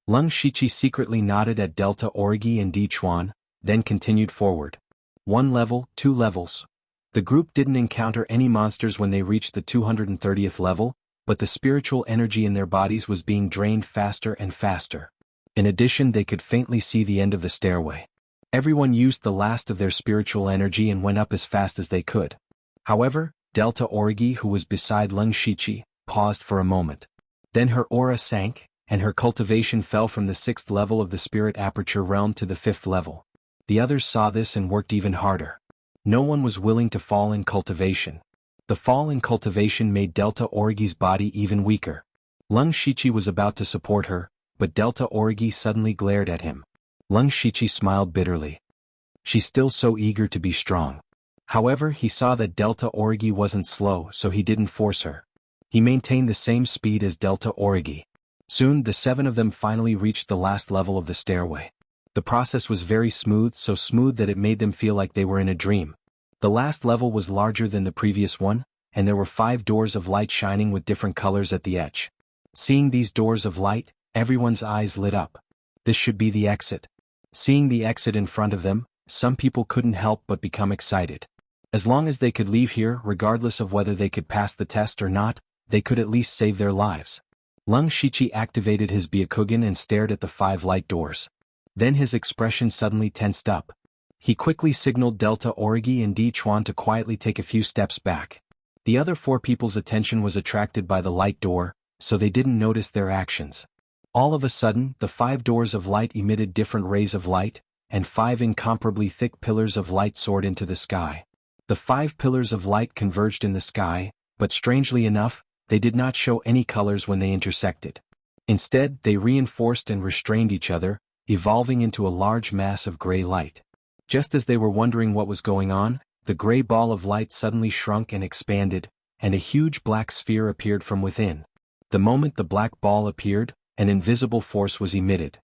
Leng Shiqi secretly nodded at Delta Orgi and Di Chuan, then continued forward. 1 level, 2 levels. The group didn't encounter any monsters when they reached the 230th level, but the spiritual energy in their bodies was being drained faster and faster. In addition, they could faintly see the end of the stairway. Everyone used the last of their spiritual energy and went up as fast as they could. However, Delta Orgi, who was beside Leng Shiqi, paused for a moment. Then her aura sank, and her cultivation fell from the 6th level of the spirit aperture realm to the 5th level. The others saw this and worked even harder. No one was willing to fall in cultivation. The fall in cultivation made Delta Orgi's body even weaker. Leng Shiqi was about to support her, but Delta Orgi suddenly glared at him. Leng Shiqi smiled bitterly. She's still so eager to be strong. However, he saw that Delta Orgi wasn't slow, so he didn't force her. He maintained the same speed as Delta Orgi. Soon, the 7 of them finally reached the last level of the stairway. The process was very smooth, so smooth that it made them feel like they were in a dream. The last level was larger than the previous one, and there were 5 doors of light shining with different colors at the edge. Seeing these doors of light, everyone's eyes lit up. This should be the exit. Seeing the exit in front of them, some people couldn't help but become excited. As long as they could leave here, regardless of whether they could pass the test or not, they could at least save their lives. Leng Shiqi activated his Byakugan and stared at the 5 light doors. Then his expression suddenly tensed up. He quickly signaled Delta Orgi and Di Chuan to quietly take a few steps back. The other 4 people's attention was attracted by the light door, so they didn't notice their actions. All of a sudden, the 5 doors of light emitted different rays of light, and 5 incomparably thick pillars of light soared into the sky. The 5 pillars of light converged in the sky, but strangely enough, they did not show any colors when they intersected. Instead, they reinforced and restrained each other, evolving into a large mass of gray light. Just as they were wondering what was going on, the gray ball of light suddenly shrunk and expanded, and a huge black sphere appeared from within. The moment the black ball appeared, an invisible force was emitted.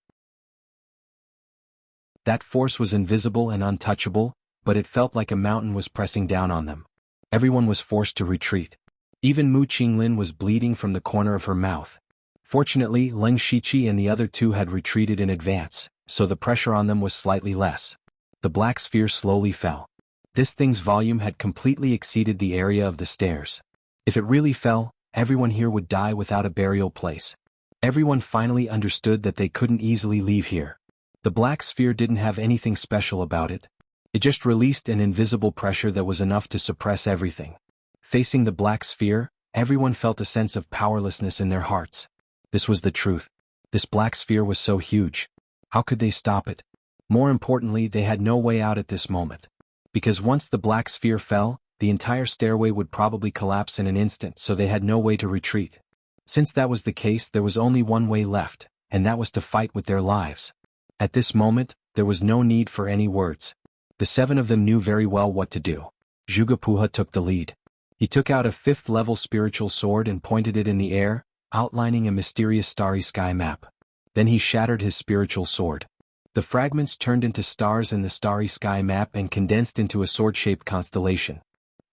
That force was invisible and untouchable, but it felt like a mountain was pressing down on them. Everyone was forced to retreat. Even Mu Qinglin was bleeding from the corner of her mouth. Fortunately, Leng Shiqi and the other 2 had retreated in advance, so the pressure on them was slightly less. The black sphere slowly fell. This thing's volume had completely exceeded the area of the stairs. If it really fell, everyone here would die without a burial place. Everyone finally understood that they couldn't easily leave here. The black sphere didn't have anything special about it. It just released an invisible pressure that was enough to suppress everything. Facing the black sphere, everyone felt a sense of powerlessness in their hearts. This was the truth. This black sphere was so huge. How could they stop it? More importantly, they had no way out at this moment. Because once the black sphere fell, the entire stairway would probably collapse in an instant, so they had no way to retreat. Since that was the case, there was only one way left, and that was to fight with their lives. At this moment, there was no need for any words. The 7 of them knew very well what to do. Zhuge took the lead. He took out a 5th-level spiritual sword and pointed it in the air, outlining a mysterious starry sky map. Then he shattered his spiritual sword. The fragments turned into stars in the starry sky map and condensed into a sword-shaped constellation.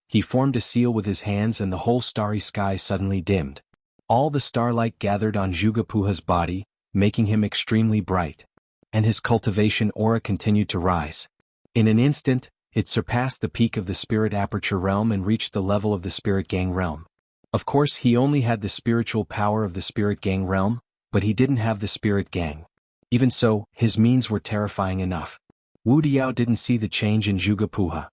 He formed a seal with his hands and the whole starry sky suddenly dimmed. All the starlight gathered on Zhuge body, making him extremely bright. And his cultivation aura continued to rise. In an instant, it surpassed the peak of the spirit aperture realm and reached the level of the spirit gang realm. Of course, he only had the spiritual power of the spirit gang realm, but he didn't have the spirit gang. Even so, his means were terrifying enough. Wu Diao didn't see the change in Zhuge.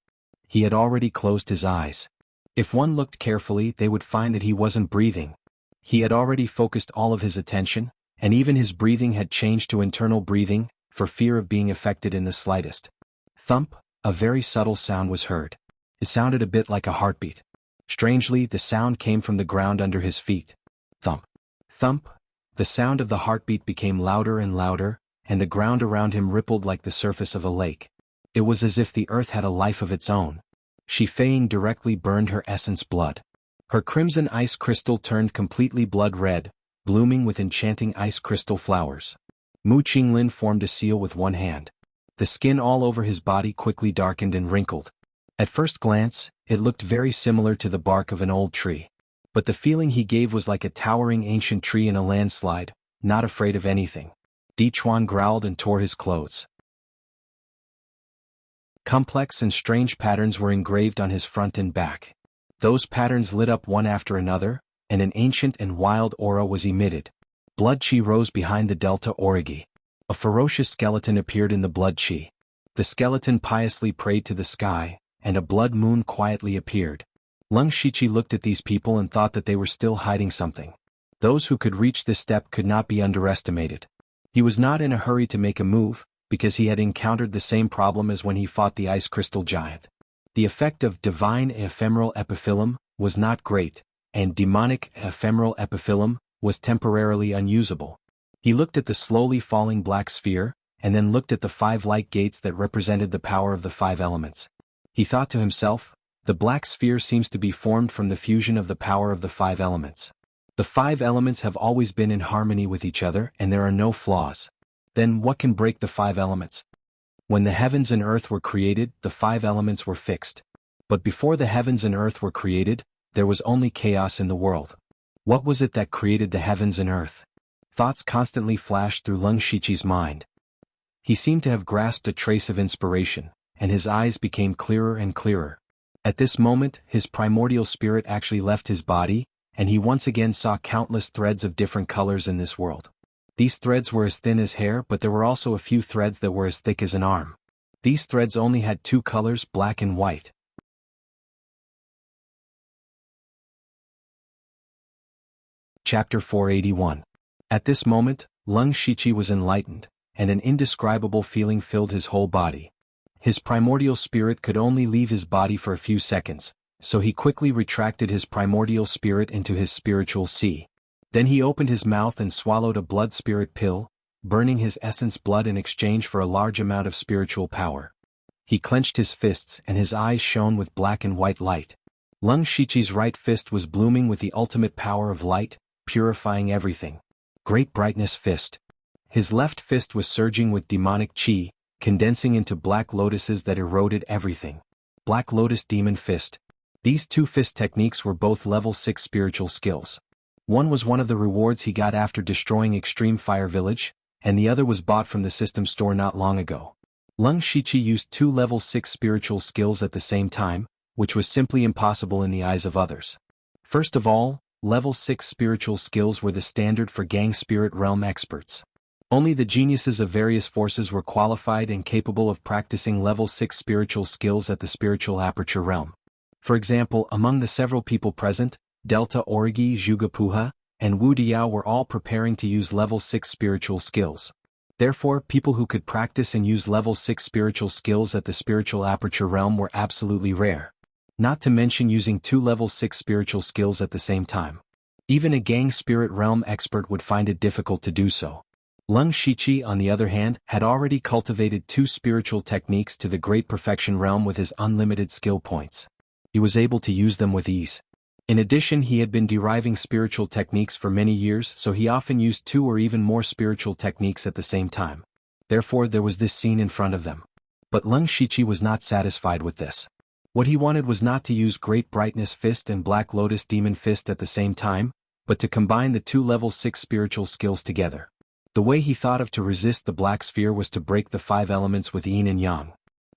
He had already closed his eyes. If one looked carefully, they would find that he wasn't breathing. He had already focused all of his attention, and even his breathing had changed to internal breathing, for fear of being affected in the slightest. Thump, a very subtle sound was heard. It sounded a bit like a heartbeat. Strangely, the sound came from the ground under his feet. Thump. Thump. The sound of the heartbeat became louder and louder, and the ground around him rippled like the surface of a lake. It was as if the earth had a life of its own. Shi Feiyin directly burned her essence blood. Her crimson ice crystal turned completely blood red, blooming with enchanting ice crystal flowers. Mu Qinglin formed a seal with one hand. The skin all over his body quickly darkened and wrinkled. At first glance, it looked very similar to the bark of an old tree. But the feeling he gave was like a towering ancient tree in a landslide, not afraid of anything. Di Chuan growled and tore his clothes. Complex and strange patterns were engraved on his front and back. Those patterns lit up one after another, and an ancient and wild aura was emitted. Blood chi rose behind the delta origi. A ferocious skeleton appeared in the blood chi. The skeleton piously prayed to the sky, and a blood moon quietly appeared. Lung Shiqi looked at these people and thought that they were still hiding something. Those who could reach this step could not be underestimated. He was not in a hurry to make a move, because he had encountered the same problem as when he fought the ice crystal giant. The effect of divine ephemeral epiphyllum was not great, and demonic ephemeral epiphyllum was temporarily unusable. He looked at the slowly falling black sphere, and then looked at the 5 light gates that represented the power of the 5 elements. He thought to himself, the black sphere seems to be formed from the fusion of the power of the 5 elements. The 5 elements have always been in harmony with each other and there are no flaws. Then what can break the 5 elements? When the heavens and earth were created, the 5 elements were fixed. But before the heavens and earth were created, there was only chaos in the world. What was it that created the heavens and earth? Thoughts constantly flashed through Lung Shiqi's mind. He seemed to have grasped a trace of inspiration, and his eyes became clearer and clearer. At this moment, his primordial spirit actually left his body, and he once again saw countless threads of different colors in this world. These threads were as thin as hair, but there were also a few threads that were as thick as an arm. These threads only had 2 colors, black and white. Chapter 481. At this moment, Lung Shiqi was enlightened, and an indescribable feeling filled his whole body. His primordial spirit could only leave his body for a few seconds, so he quickly retracted his primordial spirit into his spiritual sea. Then he opened his mouth and swallowed a blood spirit pill, burning his essence blood in exchange for a large amount of spiritual power. He clenched his fists and his eyes shone with black and white light. Lung Shiqi's right fist was blooming with the ultimate power of light, purifying everything. Great brightness fist. His left fist was surging with demonic chi, condensing into black lotuses that eroded everything. Black Lotus Demon Fist. These 2 fist techniques were both level 6 spiritual skills. One was one of the rewards he got after destroying Extreme Fire Village, and the other was bought from the system store not long ago. Lung Shiqi used 2 level 6 spiritual skills at the same time, which was simply impossible in the eyes of others. First of all, level 6 spiritual skills were the standard for gang spirit realm experts. Only the geniuses of various forces were qualified and capable of practicing level 6 spiritual skills at the spiritual aperture realm. For example, among the several people present, Delta Origi, Zhuge and Wu Diao were all preparing to use level 6 spiritual skills. Therefore, people who could practice and use level 6 spiritual skills at the spiritual aperture realm were absolutely rare. Not to mention using 2 level 6 spiritual skills at the same time. Even a gang spirit realm expert would find it difficult to do so. Lung Shiqi, on the other hand, had already cultivated 2 spiritual techniques to the great perfection realm with his unlimited skill points. He was able to use them with ease. In addition, he had been deriving spiritual techniques for many years, so he often used 2 or even more spiritual techniques at the same time. Therefore, there was this scene in front of them. But Lung Shiqi was not satisfied with this. What he wanted was not to use Great Brightness Fist and Black Lotus Demon Fist at the same time, but to combine the 2 level 6 spiritual skills together. The way he thought of to resist the Black Sphere was to break the 5 elements with Yin and Yang.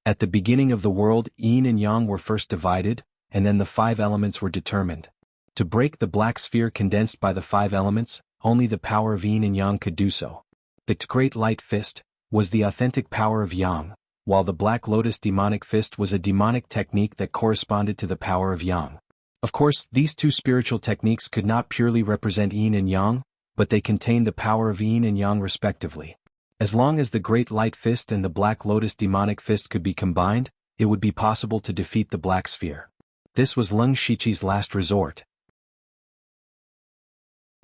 At the beginning of the world, Yin and Yang were first divided, and then the 5 elements were determined. To break the Black Sphere condensed by the 5 elements, only the power of Yin and Yang could do so. The Great Light Fist was the authentic power of Yang, while the Black Lotus Demonic Fist was a demonic technique that corresponded to the power of Yang. Of course, these 2 spiritual techniques could not purely represent Yin and Yang, but they contained the power of Yin and Yang respectively. As long as the Great Light Fist and the Black Lotus Demonic Fist could be combined, it would be possible to defeat the Black Sphere. This was Lung Shiqi's last resort.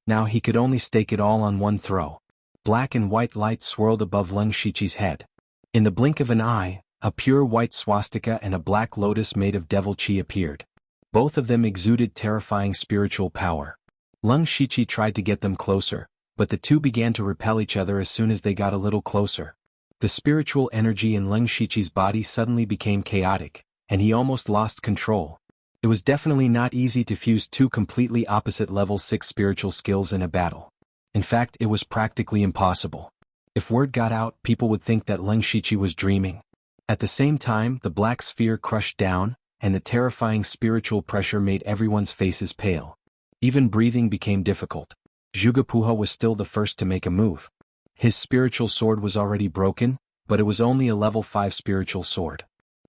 Now he could only stake it all on one throw. Black and white light swirled above Lung Shiqi's head. In the blink of an eye, a pure white swastika and a black lotus made of devil chi appeared. Both of them exuded terrifying spiritual power. Lung Shiqi tried to get them closer, but the 2 began to repel each other as soon as they got a little closer. The spiritual energy in Lung Shiqi's body suddenly became chaotic, and he almost lost control. It was definitely not easy to fuse 2 completely opposite level 6 spiritual skills in a battle. In fact, it was practically impossible. If word got out, people would think that Lung Shiqi was dreaming. At the same time, the Black Sphere crushed down, and the terrifying spiritual pressure made everyone's faces pale. Even breathing became difficult. Zhuge was still the first to make a move. His spiritual sword was already broken, but it was only a level 5 spiritual sword.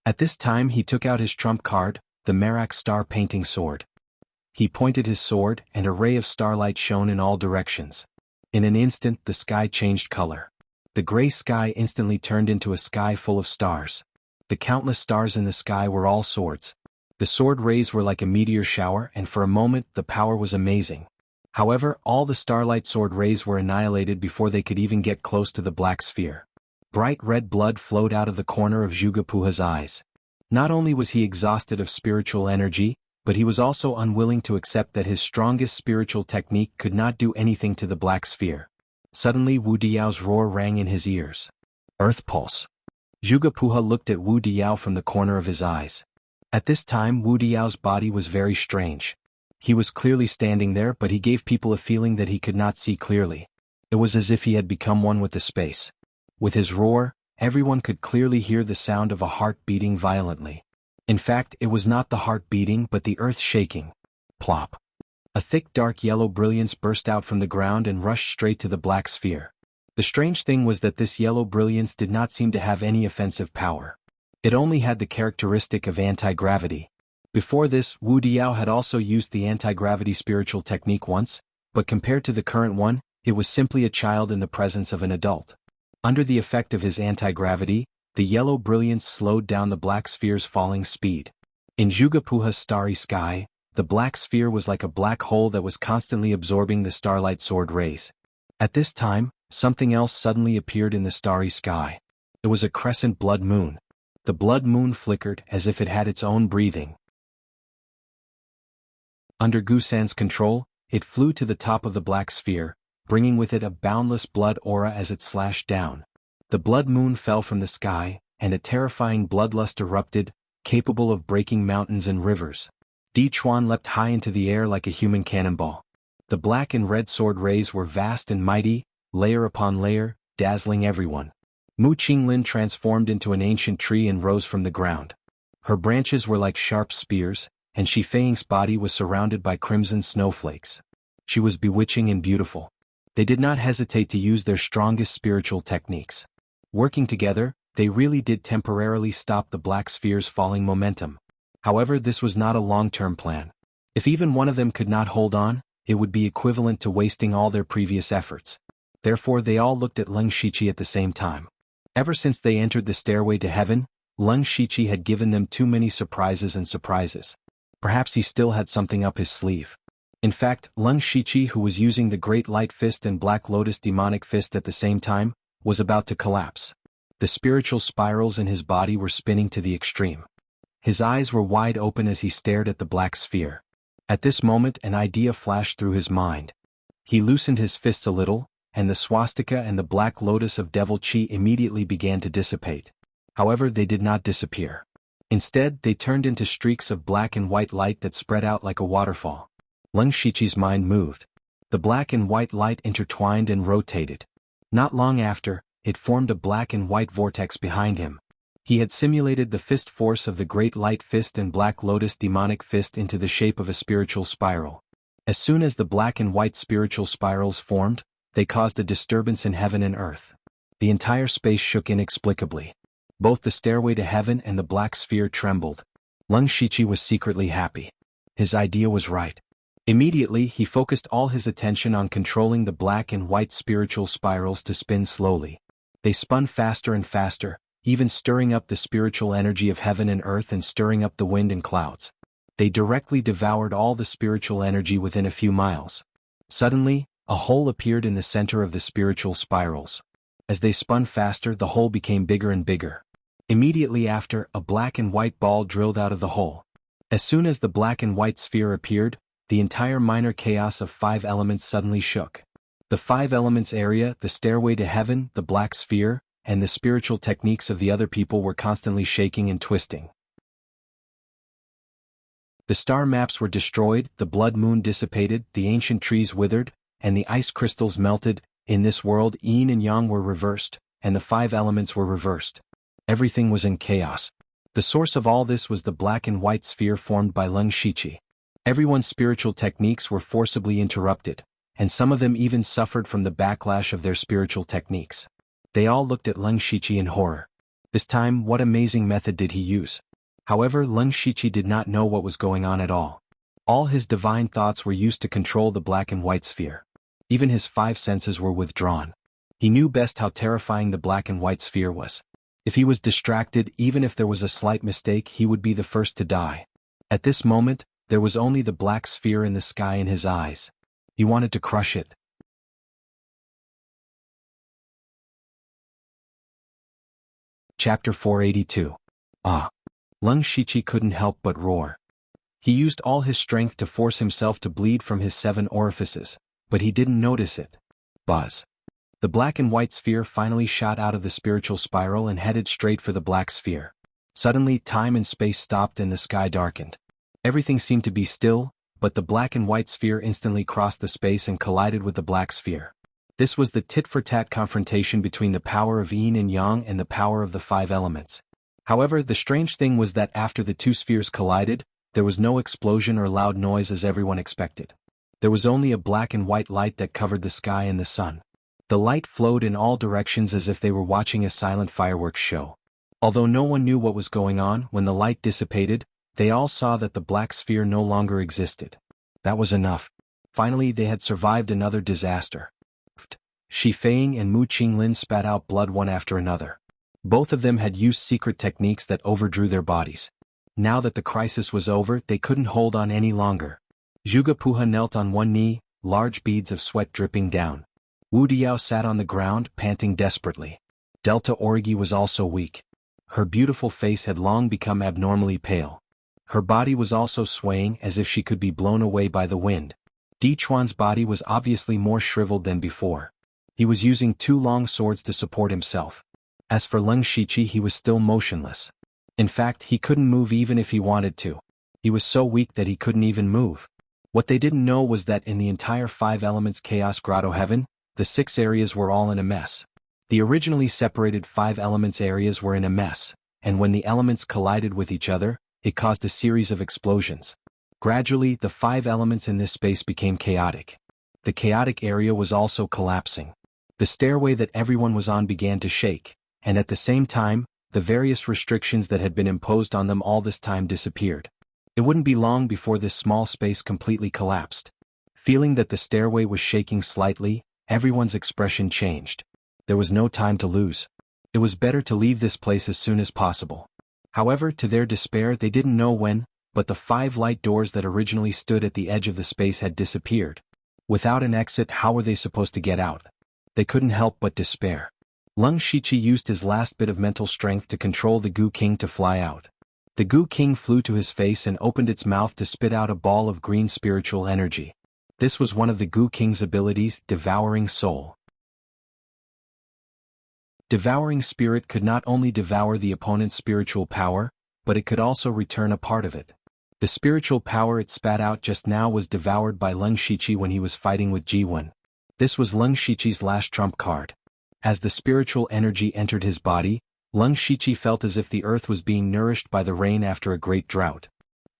At this time he took out his trump card, the Merak Star Painting Sword. He pointed his sword, and a ray of starlight shone in all directions. In an instant the sky changed color. The gray sky instantly turned into a sky full of stars. The countless stars in the sky were all swords. The sword rays were like a meteor shower, and for a moment the power was amazing. However, all the starlight sword rays were annihilated before they could even get close to the Black Sphere. Bright red blood flowed out of the corner of Zhuge eyes. Not only was he exhausted of spiritual energy, but he was also unwilling to accept that his strongest spiritual technique could not do anything to the Black Sphere. Suddenly Wu Diao's roar rang in his ears. Earth Pulse. Zhuge looked at Wu Diao from the corner of his eyes. At this time Wu Diao's body was very strange. He was clearly standing there, but he gave people a feeling that he could not see clearly. It was as if he had become one with the space. With his roar, everyone could clearly hear the sound of a heart beating violently. In fact, it was not the heart beating but the earth shaking. Plop. A thick dark yellow brilliance burst out from the ground and rushed straight to the Black Sphere. The strange thing was that this yellow brilliance did not seem to have any offensive power. It only had the characteristic of anti-gravity. Before this, Wu Diao had also used the anti-gravity spiritual technique once, but compared to the current one, it was simply a child in the presence of an adult. Under the effect of his anti-gravity, the yellow brilliance slowed down the Black Sphere's falling speed. In Zhuge starry sky, the Black Sphere was like a black hole that was constantly absorbing the starlight sword rays. At this time, something else suddenly appeared in the starry sky. It was a crescent blood moon. The blood moon flickered as if it had its own breathing. Under Gusan's control, it flew to the top of the Black Sphere, bringing with it a boundless blood aura as it slashed down. The blood moon fell from the sky, and a terrifying bloodlust erupted, capable of breaking mountains and rivers. Di Chuan leapt high into the air like a human cannonball. The black and red sword rays were vast and mighty, layer upon layer, dazzling everyone. Mu Qinglin transformed into an ancient tree and rose from the ground. Her branches were like sharp spears, and Shi Feiying's body was surrounded by crimson snowflakes. She was bewitching and beautiful. They did not hesitate to use their strongest spiritual techniques. Working together, they really did temporarily stop the black sphere's falling momentum. However, this was not a long-term plan. If even one of them could not hold on, it would be equivalent to wasting all their previous efforts. Therefore they all looked at Leng Shiqi at the same time. Ever since they entered the stairway to heaven, Leng Shiqi had given them too many surprises. Perhaps he still had something up his sleeve. In fact, Leng Shiqi, who was using the Great Light Fist and Black Lotus Demonic Fist at the same time, was about to collapse. The spiritual spirals in his body were spinning to the extreme. His eyes were wide open as he stared at the black sphere. At this moment an idea flashed through his mind. He loosened his fists a little, and the swastika and the black lotus of devil chi immediately began to dissipate. However, they did not disappear. Instead, they turned into streaks of black and white light that spread out like a waterfall. Leng Shiqi's mind moved. The black and white light intertwined and rotated. Not long after, it formed a black and white vortex behind him. He had simulated the fist force of the Great Light Fist and Black Lotus Demonic Fist into the shape of a spiritual spiral. As soon as the black and white spiritual spirals formed, they caused a disturbance in heaven and earth. The entire space shook inexplicably. Both the stairway to heaven and the black sphere trembled. Leng Shiqi was secretly happy. His idea was right. Immediately he focused all his attention on controlling the black and white spiritual spirals to spin slowly. They spun faster and faster, even stirring up the spiritual energy of heaven and earth and stirring up the wind and clouds. They directly devoured all the spiritual energy within a few miles. Suddenly, a hole appeared in the center of the spiritual spirals. As they spun faster, the hole became bigger and bigger. Immediately after, a black and white ball drilled out of the hole. As soon as the black and white sphere appeared, the entire minor chaos of 5 elements suddenly shook. The 5 elements area, the stairway to heaven, the black sphere, and the spiritual techniques of the other people were constantly shaking and twisting. The star maps were destroyed, the blood moon dissipated, the ancient trees withered, and the ice crystals melted. In this world, yin and yang were reversed, and the 5 elements were reversed. Everything was in chaos. The source of all this was the black and white sphere formed by Leng Shiqi. Everyone's spiritual techniques were forcibly interrupted, and some of them even suffered from the backlash of their spiritual techniques. They all looked at Leng Shiqi in horror. This time, what amazing method did he use? However, Leng Shiqi did not know what was going on at all. All his divine thoughts were used to control the black and white sphere. Even his 5 senses were withdrawn. He knew best how terrifying the black and white sphere was. If he was distracted, even if there was a slight mistake, he would be the first to die. At this moment, there was only the black sphere in the sky in his eyes. He wanted to crush it. Chapter 482. Ah! Leng Shiqi couldn't help but roar. He used all his strength to force himself to bleed from his 7 orifices, but he didn't notice it. Buzz. The black and white sphere finally shot out of the spiritual spiral and headed straight for the black sphere. Suddenly, time and space stopped and the sky darkened. Everything seemed to be still, but the black and white sphere instantly crossed the space and collided with the black sphere. This was the tit-for-tat confrontation between the power of yin and yang and the power of the 5 elements. However, the strange thing was that after the 2 spheres collided, there was no explosion or loud noise as everyone expected. There was only a black and white light that covered the sky and the sun. The light flowed in all directions as if they were watching a silent fireworks show. Although no one knew what was going on, when the light dissipated, they all saw that the black sphere no longer existed. That was enough. Finally, they had survived another disaster. Shi Feiying and Mu Qinglin spat out blood one after another. Both of them had used secret techniques that overdrew their bodies. Now that the crisis was over, they couldn't hold on any longer. Zhuge Puha knelt on one knee, large beads of sweat dripping down. Wu Diao sat on the ground, panting desperately. Delta Origi was also weak. Her beautiful face had long become abnormally pale. Her body was also swaying as if she could be blown away by the wind. Di Chuan's body was obviously more shriveled than before. He was using 2 long swords to support himself. As for Leng Shiqi, he was still motionless. In fact, he couldn't move even if he wanted to. He was so weak that he couldn't even move. What they didn't know was that in the entire 5 elements Chaos Grotto Heaven, the 6 areas were all in a mess. The originally separated 5 elements areas were in a mess, and when the elements collided with each other, it caused a series of explosions. Gradually, the 5 elements in this space became chaotic. the chaotic area was also collapsing. The stairway that everyone was on began to shake, and at the same time, the various restrictions that had been imposed on them all this time disappeared. It wouldn't be long before this small space completely collapsed. Feeling that the stairway was shaking slightly, everyone's expression changed. There was no time to lose. It was better to leave this place as soon as possible. However, to their despair, they didn't know when, but the 5 light doors that originally stood at the edge of the space had disappeared. Without an exit, how were they supposed to get out? They couldn't help but despair. Lung Shiqi used his last bit of mental strength to control the Goo King to fly out. The Goo King flew to his face and opened its mouth to spit out a ball of green spiritual energy. This was one of the Goo King's abilities, Devouring Soul. Devouring Spirit could not only devour the opponent's spiritual power, but it could also return a part of it. The spiritual power it spat out just now was devoured by Lung Shiqi when he was fighting with Jiwen. This was Lung Shiqi's last trump card. As the spiritual energy entered his body, Lung Shiqi felt as if the earth was being nourished by the rain after a great drought.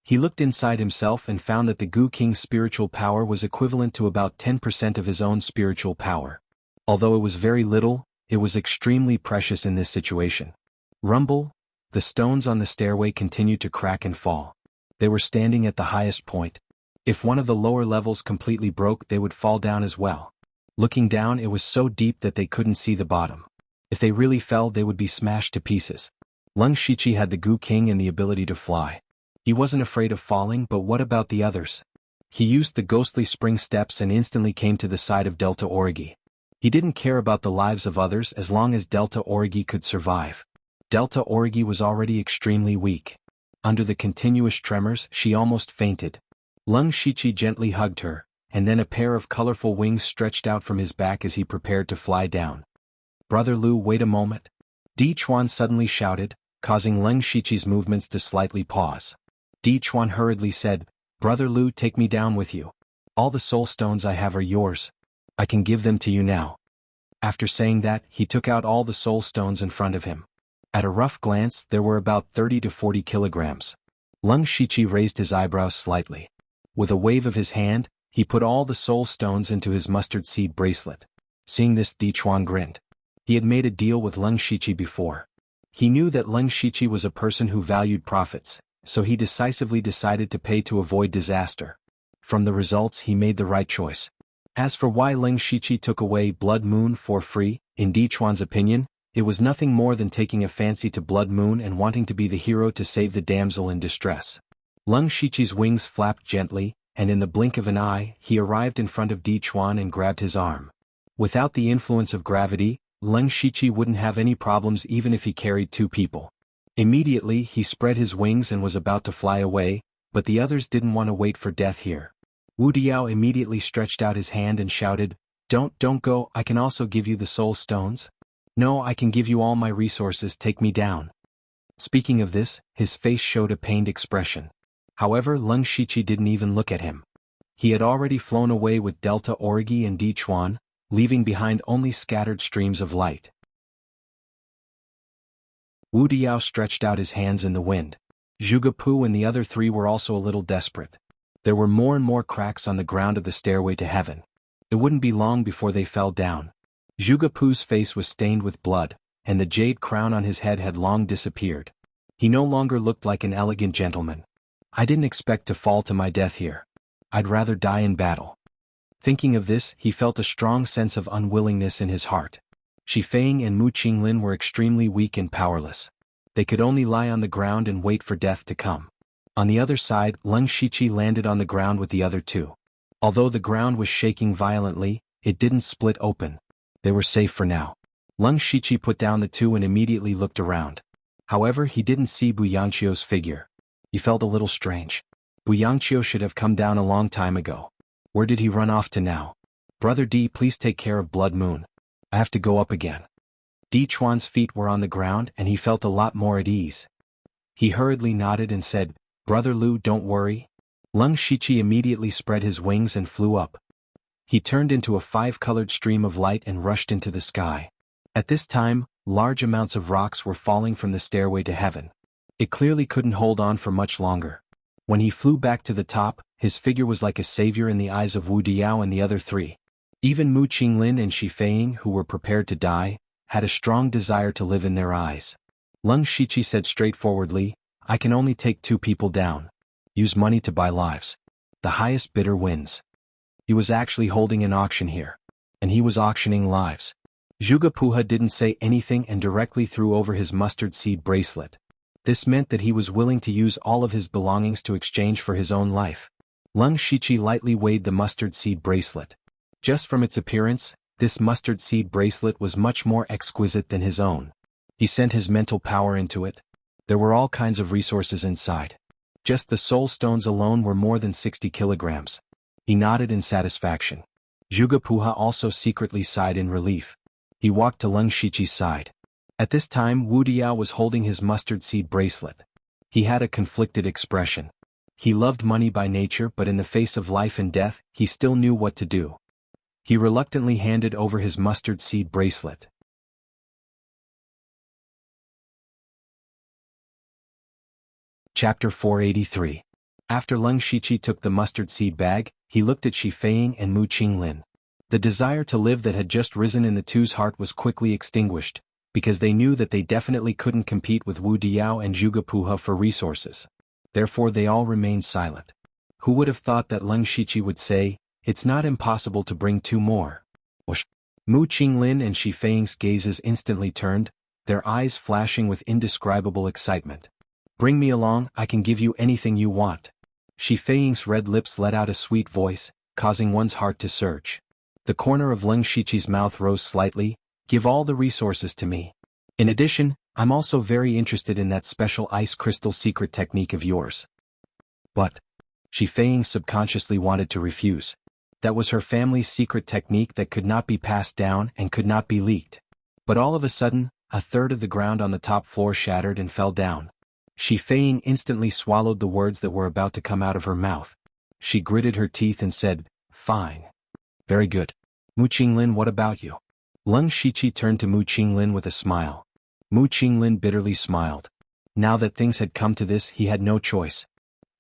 He looked inside himself and found that the Goo King's spiritual power was equivalent to about 10% of his own spiritual power. Although it was very little, it was extremely precious in this situation. Rumble, the stones on the stairway continued to crack and fall. They were standing at the highest point. If one of the lower levels completely broke, they would fall down as well. Looking down, it was so deep that they couldn't see the bottom. If they really fell, they would be smashed to pieces. Lung Shiqi had the Goo King and the ability to fly. He wasn't afraid of falling, but what about the others? He used the ghostly spring steps and instantly came to the side of Delta Origi. He didn't care about the lives of others as long as Delta Origi could survive. Delta Origi was already extremely weak. Under the continuous tremors, she almost fainted. Lung Shiqi gently hugged her, and then a pair of colorful wings stretched out from his back as he prepared to fly down. "Brother Lu, wait a moment," Di Chuan suddenly shouted, causing Lung Shiqi's movements to slightly pause. Di Chuan hurriedly said, "Brother Lu, take me down with you. All the soul stones I have are yours. I can give them to you now." After saying that, he took out all the soul stones in front of him. At a rough glance, there were about 30 to 40 kilograms. Lung Shiqi raised his eyebrows slightly. With a wave of his hand, he put all the soul stones into his mustard seed bracelet. Seeing this, Di Chuan grinned. He had made a deal with Lung Shiqi before. He knew that Lung Shiqi was a person who valued profits, so he decisively decided to pay to avoid disaster. From the results, he made the right choice. As for why Lung Shiqi took away Blood Moon for free, in Di Chuan's opinion, it was nothing more than taking a fancy to Blood Moon and wanting to be the hero to save the damsel in distress. Lung Shiqi's wings flapped gently, and in the blink of an eye, he arrived in front of Di Chuan and grabbed his arm. Without the influence of gravity, Lung Shiqi wouldn't have any problems even if he carried 2 people. Immediately, he spread his wings and was about to fly away, but the others didn't want to wait for death here. Wu Diao immediately stretched out his hand and shouted, Don't go, I can also give you the soul stones." "No, I can give you all my resources, take me down." Speaking of this, his face showed a pained expression. However, Lung Shiqi didn't even look at him. He had already flown away with Delta Origi and Di Chuan, leaving behind only scattered streams of light. Wu Diao stretched out his hands in the wind. Zhuge Pu and the other 3 were also a little desperate. There were more and more cracks on the ground of the stairway to heaven. It wouldn't be long before they fell down. Zhuge Pu's face was stained with blood, and the jade crown on his head had long disappeared. He no longer looked like an elegant gentleman. "I didn't expect to fall to my death here. I'd rather die in battle." Thinking of this, he felt a strong sense of unwillingness in his heart. Shi Feng and Mu Qinglin were extremely weak and powerless. They could only lie on the ground and wait for death to come. On the other side, Lung Shiqi landed on the ground with the other 2. Although the ground was shaking violently, it didn't split open. They were safe for now. Lung Shiqi put down the 2 and immediately looked around. However, he didn't see Bu Yangqiu's figure. He felt a little strange. Bu Yangqiu should have come down a long time ago. Where did he run off to now? "Brother Di, please take care of Blood Moon. I have to go up again." Di Chuan's feet were on the ground and he felt a lot more at ease. He hurriedly nodded and said, "Brother Lu, don't worry." Lung Shiqi immediately spread his wings and flew up. He turned into a 5-colored stream of light and rushed into the sky. At this time, large amounts of rocks were falling from the stairway to heaven. It clearly couldn't hold on for much longer. When he flew back to the top, his figure was like a savior in the eyes of Wu Diao and the other three. Even Mu Qinglin and Shi Feiying, who were prepared to die, had a strong desire to live in their eyes. Leng Shiqi said straightforwardly, "I can only take 2 people down. Use money to buy lives. The highest bidder wins." He was actually holding an auction here. And he was auctioning lives. Zhuge Puha didn't say anything and directly threw over his mustard seed bracelet. This meant that he was willing to use all of his belongings to exchange for his own life. Leng Shiqi lightly weighed the mustard seed bracelet. Just from its appearance, this mustard seed bracelet was much more exquisite than his own. He sent his mental power into it. There were all kinds of resources inside. Just the soul stones alone were more than 60 kilograms. He nodded in satisfaction. Zhuge Puha also secretly sighed in relief. He walked to Leng Shiqi's side. At this time Wu Diao was holding his mustard seed bracelet. He had a conflicted expression. He loved money by nature, but in the face of life and death, he still knew what to do. He reluctantly handed over his mustard seed bracelet. Chapter 483. After Leng Shiqi took the mustard seed bag, he looked at Shi Feiying and Mu Qinglin. The desire to live that had just risen in the two's heart was quickly extinguished, because they knew that they definitely couldn't compete with Wu Diao and Zhuge Puha for resources. Therefore they all remained silent. Who would have thought that Leng Shiqi would say, "It's not impossible to bring 2 more. Whoosh. Mu Qinglin and Shi Feiying's gazes instantly turned, their eyes flashing with indescribable excitement. "Bring me along, I can give you anything you want." Shi Feiying's red lips let out a sweet voice, causing one's heart to surge. The corner of Leng Shiqi's mouth rose slightly, "Give all the resources to me. In addition, I'm also very interested in that special ice crystal secret technique of yours." But Shi Feiying subconsciously wanted to refuse. That was her family's secret technique that could not be passed down and could not be leaked. But all of a sudden, a third of the ground on the top floor shattered and fell down. Shi Feiying instantly swallowed the words that were about to come out of her mouth. She gritted her teeth and said, "Fine. Very good. Mu Qinglin, what about you?" Leng Shiqi turned to Mu Qinglin with a smile. Mu Qinglin bitterly smiled. Now that things had come to this, he had no choice.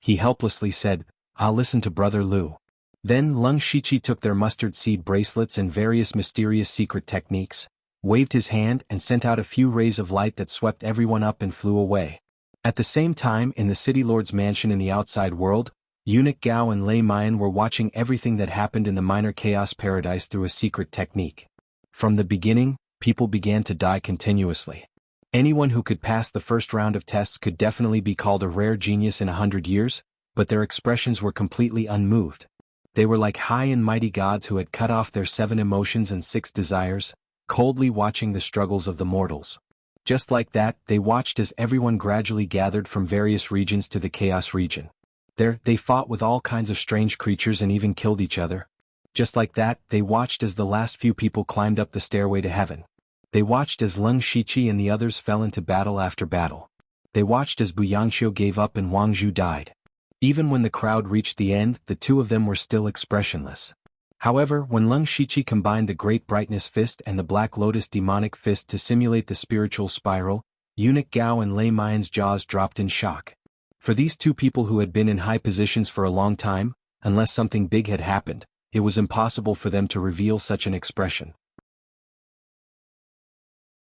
He helplessly said, "I'll listen to Brother Lu." Then Leng Shiqi took their mustard seed bracelets and various mysterious secret techniques, waved his hand and sent out a few rays of light that swept everyone up and flew away. At the same time, in the city lord's mansion in the outside world, Eunuch Gao and Lei Mayan were watching everything that happened in the minor chaos paradise through a secret technique. From the beginning, people began to die continuously. Anyone who could pass the first round of tests could definitely be called a rare genius in 100 years, but their expressions were completely unmoved. They were like high and mighty gods who had cut off their 7 emotions and 6 desires, coldly watching the struggles of the mortals. Just like that, they watched as everyone gradually gathered from various regions to the Chaos region. There, they fought with all kinds of strange creatures and even killed each other. Just like that, they watched as the last few people climbed up the stairway to heaven. They watched as Leng Shiqi and the others fell into battle after battle. They watched as Bu Yangxiu gave up and Wang Zhu died. Even when the crowd reached the end, the 2 of them were still expressionless. However, when Leng Shiqi combined the Great Brightness Fist and the Black Lotus Demonic Fist to simulate the spiritual spiral, Eunuch Gao and Lei Mayan's jaws dropped in shock. For these 2 people who had been in high positions for a long time, unless something big had happened, it was impossible for them to reveal such an expression.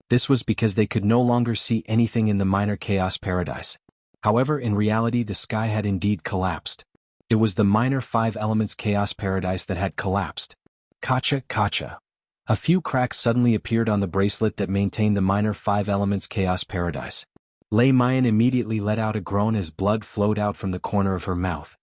This was because they could no longer see anything in the minor chaos paradise. However, in reality the sky had indeed collapsed. It was the minor 5 elements chaos paradise that had collapsed. Kacha, kacha. A few cracks suddenly appeared on the bracelet that maintained the minor 5 elements chaos paradise. Lei Mayan immediately let out a groan as blood flowed out from the corner of her mouth.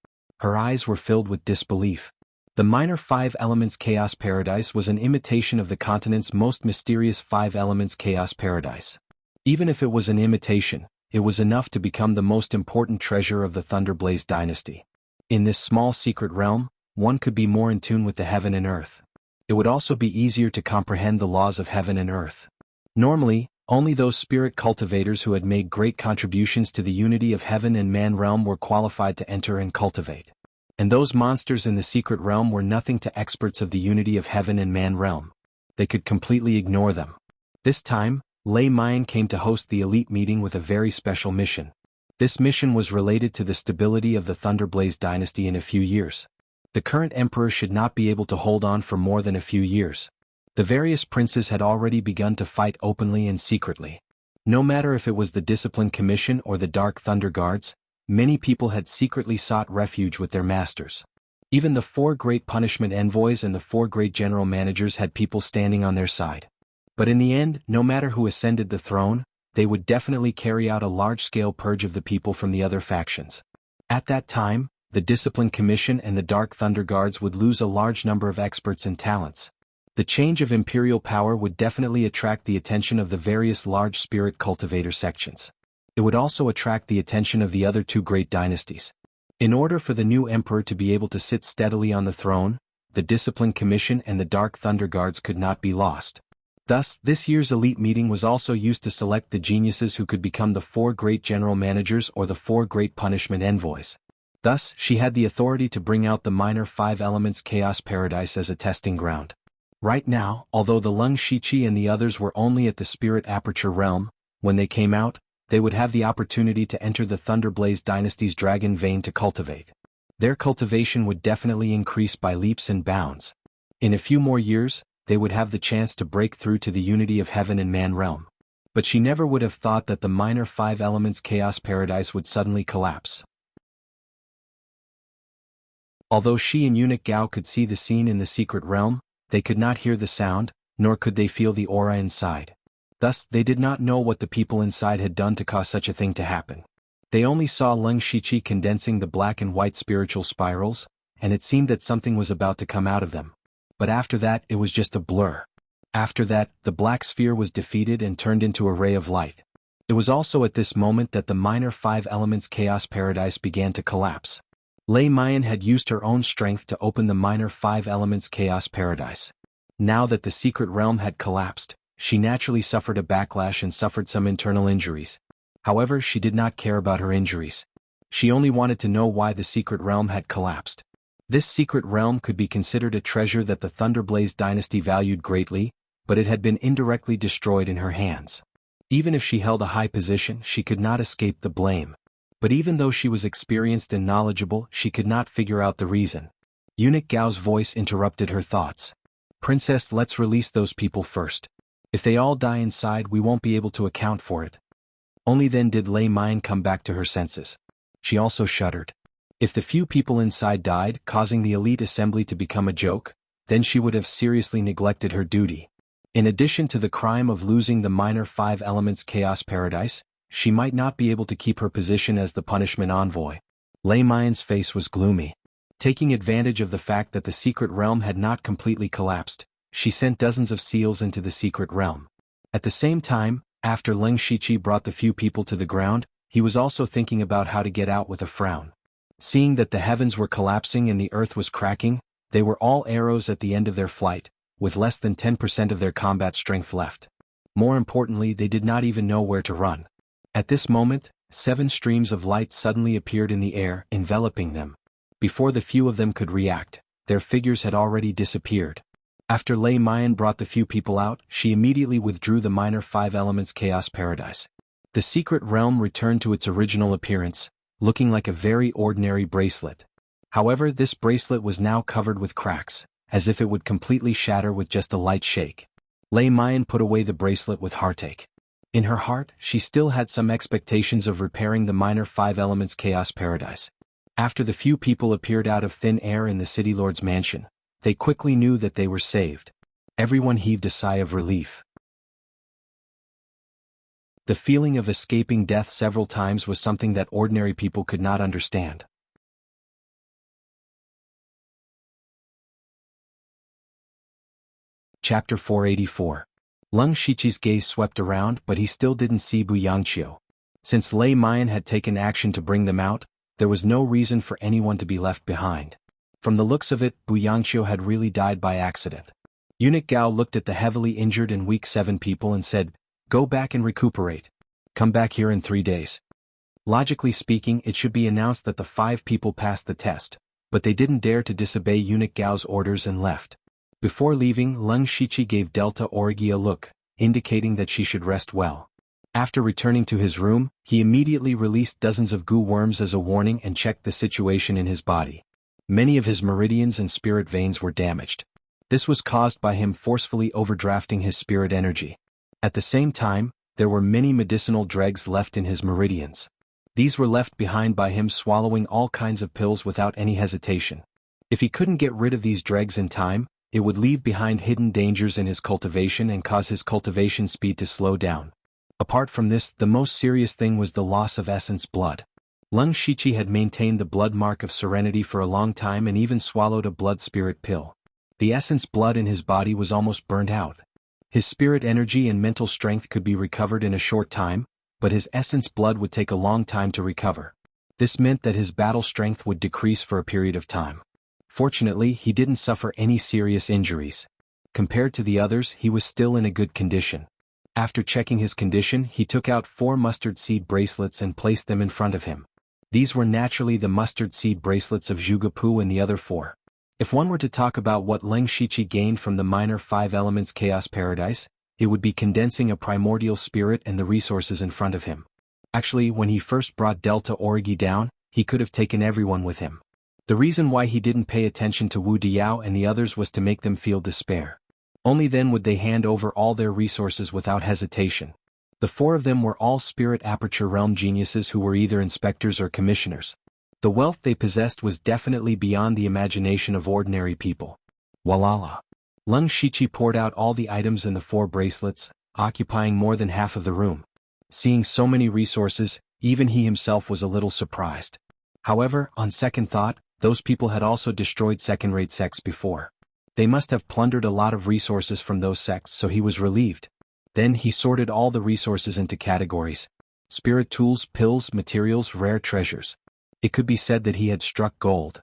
Her eyes were filled with disbelief. The minor 5 elements chaos paradise was an imitation of the continent's most mysterious 5 elements chaos paradise. Even if it was an imitation, it was enough to become the most important treasure of the Thunderblaze dynasty. In this small secret realm, one could be more in tune with the heaven and earth. It would also be easier to comprehend the laws of heaven and earth. Normally, only those spirit cultivators who had made great contributions to the unity of heaven and man realm were qualified to enter and cultivate. And those monsters in the secret realm were nothing to experts of the unity of heaven and man realm. They could completely ignore them. This time, Lei Mayan came to host the elite meeting with a very special mission. This mission was related to the stability of the Thunderblaze dynasty in a few years. The current emperor should not be able to hold on for more than a few years. The various princes had already begun to fight openly and secretly. No matter if it was the Discipline Commission or the Dark Thunder Guards, many people had secretly sought refuge with their masters. Even the 4 great punishment envoys and the 4 great general managers had people standing on their side. But in the end, no matter who ascended the throne, they would definitely carry out a large-scale purge of the people from the other factions. At that time, the Discipline Commission and the Dark Thunder Guards would lose a large number of experts and talents. The change of imperial power would definitely attract the attention of the various large spirit cultivator sections. It would also attract the attention of the other 2 great dynasties. In order for the new emperor to be able to sit steadily on the throne, the Discipline Commission and the Dark Thunder Guards could not be lost. Thus, this year's elite meeting was also used to select the geniuses who could become the 4 great general managers or the 4 great punishment envoys. Thus, she had the authority to bring out the minor 5 elements Chaos Paradise as a testing ground. Right now, although the Lung Shichi and the others were only at the Spirit Aperture realm, when they came out, they would have the opportunity to enter the Thunderblaze dynasty's dragon vein to cultivate. Their cultivation would definitely increase by leaps and bounds. In a few more years, they would have the chance to break through to the unity of heaven and man realm. But she never would have thought that the minor 5 elements Chaos Paradise would suddenly collapse. Although she and Eunuch Gao could see the scene in the secret realm, they could not hear the sound, nor could they feel the aura inside. Thus, they did not know what the people inside had done to cause such a thing to happen. They only saw Lung Shichi condensing the black and white spiritual spirals, and it seemed that something was about to come out of them. But after that, it was just a blur. After that, the black sphere was defeated and turned into a ray of light. It was also at this moment that the minor 5 elements Chaos Paradise began to collapse. Lei Mayan had used her own strength to open the minor 5 elements Chaos Paradise. Now that the secret realm had collapsed, she naturally suffered a backlash and suffered some internal injuries. However, she did not care about her injuries. She only wanted to know why the secret realm had collapsed. This secret realm could be considered a treasure that the Thunderblaze dynasty valued greatly, but it had been indirectly destroyed in her hands. Even if she held a high position, she could not escape the blame. But even though she was experienced and knowledgeable, she could not figure out the reason. Eunuch Gao's voice interrupted her thoughts. "Princess, let's release those people first. If they all die inside, we won't be able to account for it." Only then did Lei Mayan come back to her senses. She also shuddered. If the few people inside died, causing the elite assembly to become a joke, then she would have seriously neglected her duty. In addition to the crime of losing the minor 5 elements Chaos Paradise, she might not be able to keep her position as the punishment envoy. Lei Mayan's face was gloomy. Taking advantage of the fact that the secret realm had not completely collapsed, she sent dozens of seals into the secret realm. At the same time, after Lung Shichi brought the few people to the ground, he was also thinking about how to get out with a frown. Seeing that the heavens were collapsing and the earth was cracking, they were all arrows at the end of their flight, with less than 10% of their combat strength left. More importantly, they did not even know where to run. At this moment, 7 streams of light suddenly appeared in the air, enveloping them. Before the few of them could react, their figures had already disappeared. After Lei Mayan brought the few people out, she immediately withdrew the minor 5 elements Chaos Paradise. The secret realm returned to its original appearance, looking like a very ordinary bracelet. However, this bracelet was now covered with cracks, as if it would completely shatter with just a light shake. Lei Mayan put away the bracelet with heartache. In her heart, she still had some expectations of repairing the minor 5 elements Chaos Paradise. After the few people appeared out of thin air in the City Lord's mansion, they quickly knew that they were saved. Everyone heaved a sigh of relief. The feeling of escaping death several times was something that ordinary people could not understand. Chapter 484. Lung Shichi's gaze swept around, but he still didn't see Bu Yangqiu. Since Lei Mayan had taken action to bring them out, there was no reason for anyone to be left behind. From the looks of it, Bu Yangqiu had really died by accident. Eunuch Gao looked at the heavily injured and weak 7 people and said, "Go back and recuperate. Come back here in 3 days." Logically speaking, it should be announced that the 5 people passed the test, but they didn't dare to disobey Eunuch Gao's orders and left. Before leaving, Lung Shichi gave Delta Origi a look, indicating that she should rest well. After returning to his room, he immediately released dozens of goo worms as a warning and checked the situation in his body. Many of his meridians and spirit veins were damaged. This was caused by him forcefully overdrafting his spirit energy. At the same time, there were many medicinal dregs left in his meridians. These were left behind by him swallowing all kinds of pills without any hesitation. If he couldn't get rid of these dregs in time, it would leave behind hidden dangers in his cultivation and cause his cultivation speed to slow down. Apart from this, the most serious thing was the loss of essence blood. Lung Shiqi had maintained the blood mark of serenity for a long time and even swallowed a blood spirit pill. The essence blood in his body was almost burned out. His spirit energy and mental strength could be recovered in a short time, but his essence blood would take a long time to recover. This meant that his battle strength would decrease for a period of time. Fortunately, he didn't suffer any serious injuries. Compared to the others, he was still in a good condition. After checking his condition, he took out 4 mustard seed bracelets and placed them in front of him. These were naturally the mustard seed bracelets of Zhugepu and the other 4. If one were to talk about what Lung Shiqi gained from the minor 5 elements chaos paradise, it would be condensing a primordial spirit and the resources in front of him. Actually, when he first brought Delta Origi down, he could have taken everyone with him. The reason why he didn't pay attention to Wu Diao and the others was to make them feel despair. Only then would they hand over all their resources without hesitation. The 4 of them were all Spirit Aperture Realm geniuses who were either inspectors or commissioners. The wealth they possessed was definitely beyond the imagination of ordinary people. Walala. Lung Shiqi poured out all the items in the 4 bracelets, occupying more than half of the room. Seeing so many resources, even he himself was a little surprised. However, on second thought, those people had also destroyed second-rate sects before. They must have plundered a lot of resources from those sects, so he was relieved. Then he sorted all the resources into categories: spirit tools, pills, materials, rare treasures. It could be said that he had struck gold.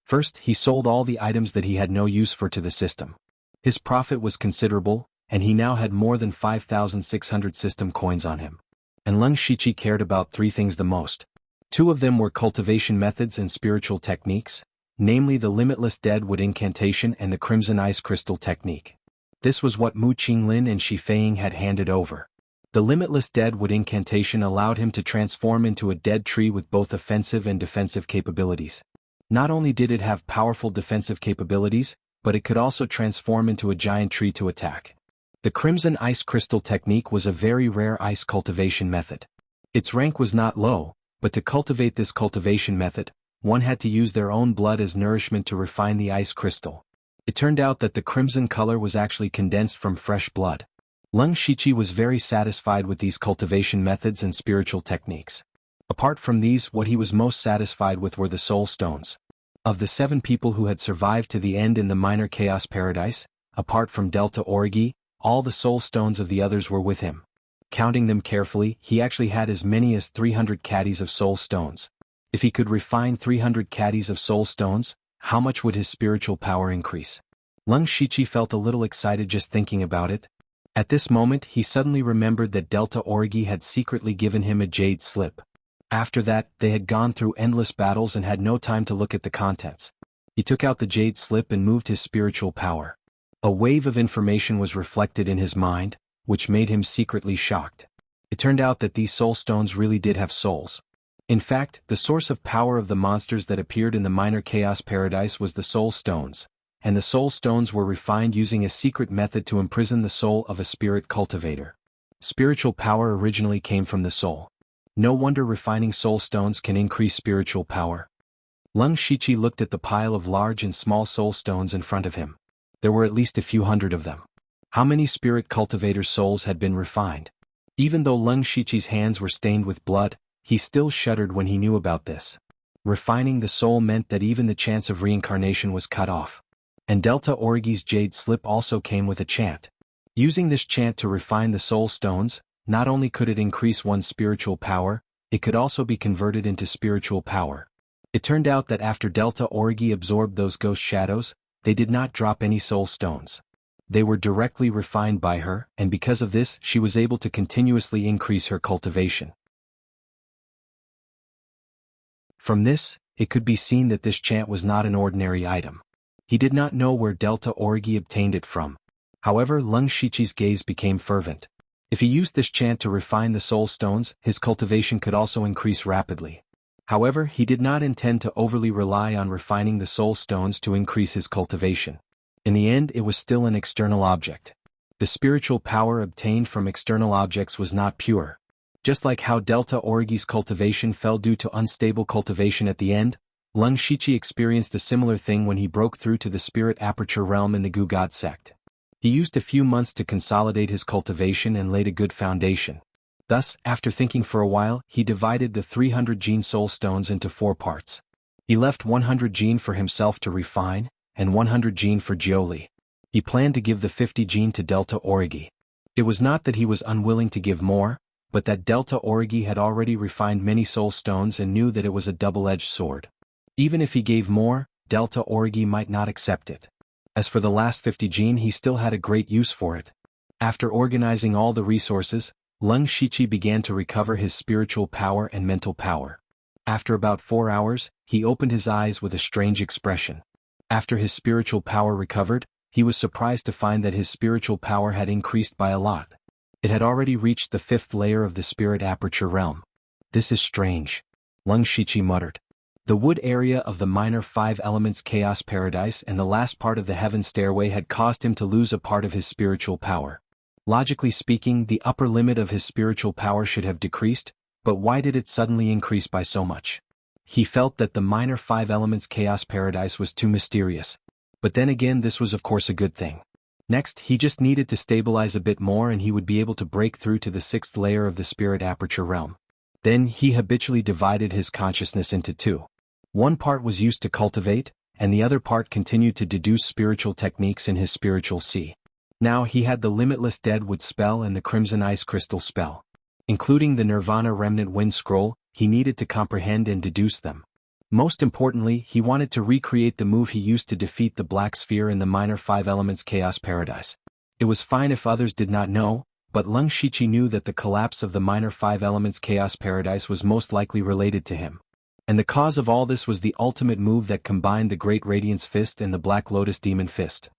First, he sold all the items that he had no use for to the system. His profit was considerable, and he now had more than 5,600 system coins on him. And Lung Shiqi cared about 3 things the most. 2 of them were cultivation methods and spiritual techniques, namely the Limitless Deadwood Incantation and the Crimson Ice Crystal Technique. This was what Mu Qinglin and Shi Feiying had handed over. The Limitless Deadwood Incantation allowed him to transform into a dead tree with both offensive and defensive capabilities. Not only did it have powerful defensive capabilities, but it could also transform into a giant tree to attack. The Crimson Ice Crystal Technique was a very rare ice cultivation method. Its rank was not low, but to cultivate this cultivation method, one had to use their own blood as nourishment to refine the ice crystal. It turned out that the crimson color was actually condensed from fresh blood. Lung Shiqi was very satisfied with these cultivation methods and spiritual techniques. Apart from these, what he was most satisfied with were the soul stones. Of the 7 people who had survived to the end in the minor chaos paradise, apart from Delta Origi, all the soul stones of the others were with him. Counting them carefully, he actually had as many as 300 caddies of soul stones. If he could refine 300 caddies of soul stones, how much would his spiritual power increase? Lung Shiqi felt a little excited just thinking about it. At this moment, he suddenly remembered that Delta Origi had secretly given him a jade slip. After that, they had gone through endless battles and had no time to look at the contents. He took out the jade slip and moved his spiritual power. A wave of information was reflected in his mind, which made him secretly shocked. It turned out that these soul stones really did have souls. In fact, the source of power of the monsters that appeared in the minor chaos paradise was the soul stones, and the soul stones were refined using a secret method to imprison the soul of a spirit cultivator. Spiritual power originally came from the soul. No wonder refining soul stones can increase spiritual power. Lung Shiqi looked at the pile of large and small soul stones in front of him. There were at least a few hundred of them. How many spirit cultivators' souls had been refined? Even though Lung Shiqi's hands were stained with blood, he still shuddered when he knew about this. Refining the soul meant that even the chance of reincarnation was cut off. And Delta Origi's jade slip also came with a chant. Using this chant to refine the soul stones, not only could it increase one's spiritual power, it could also be converted into spiritual power. It turned out that after Delta Origi absorbed those ghost shadows, they did not drop any soul stones. They were directly refined by her, and because of this, she was able to continuously increase her cultivation. From this, it could be seen that this chant was not an ordinary item. He did not know where Delta Origi obtained it from. However, Lung Shiqi's gaze became fervent. If he used this chant to refine the soul stones, his cultivation could also increase rapidly. However, he did not intend to overly rely on refining the soul stones to increase his cultivation. In the end, it was still an external object. The spiritual power obtained from external objects was not pure. Just like how Delta Origi's cultivation fell due to unstable cultivation at the end, Lung Shiqi experienced a similar thing when he broke through to the spirit aperture realm in the Gu God sect. He used a few months to consolidate his cultivation and laid a good foundation. Thus, after thinking for a while, he divided the 300 gene soul stones into 4 parts. He left 100 gene for himself to refine, and 100 gene for Jioli. He planned to give the 50 gene to Delta Origi. It was not that he was unwilling to give more, but that Delta Origi had already refined many soul stones and knew that it was a double-edged sword. Even if he gave more, Delta Origi might not accept it. As for the last 50 gene, he still had a great use for it. After organizing all the resources, Lung Shiqi began to recover his spiritual power and mental power. After about 4 hours, he opened his eyes with a strange expression. After his spiritual power recovered, he was surprised to find that his spiritual power had increased by a lot. It had already reached the 5th layer of the spirit aperture realm. This is strange, Lung Shiqi muttered. The wood area of the minor 5 elements chaos paradise and the last part of the heaven stairway had caused him to lose a part of his spiritual power. Logically speaking, the upper limit of his spiritual power should have decreased, but why did it suddenly increase by so much? He felt that the minor 5 elements chaos paradise was too mysterious. But then again, this was of course a good thing. Next, he just needed to stabilize a bit more and he would be able to break through to the 6th layer of the spirit aperture realm. Then he habitually divided his consciousness into 2. One part was used to cultivate, and the other part continued to deduce spiritual techniques in his spiritual sea. Now he had the Limitless Deadwood spell and the Crimson Ice Crystal spell. Including the Nirvana Remnant Wind Scroll, he needed to comprehend and deduce them. Most importantly, he wanted to recreate the move he used to defeat the Black Sphere in the minor 5 elements chaos paradise. It was fine if others did not know, but Lung Shiqi knew that the collapse of the minor 5 elements chaos paradise was most likely related to him. And the cause of all this was the ultimate move that combined the Great Radiance Fist and the Black Lotus Demon Fist.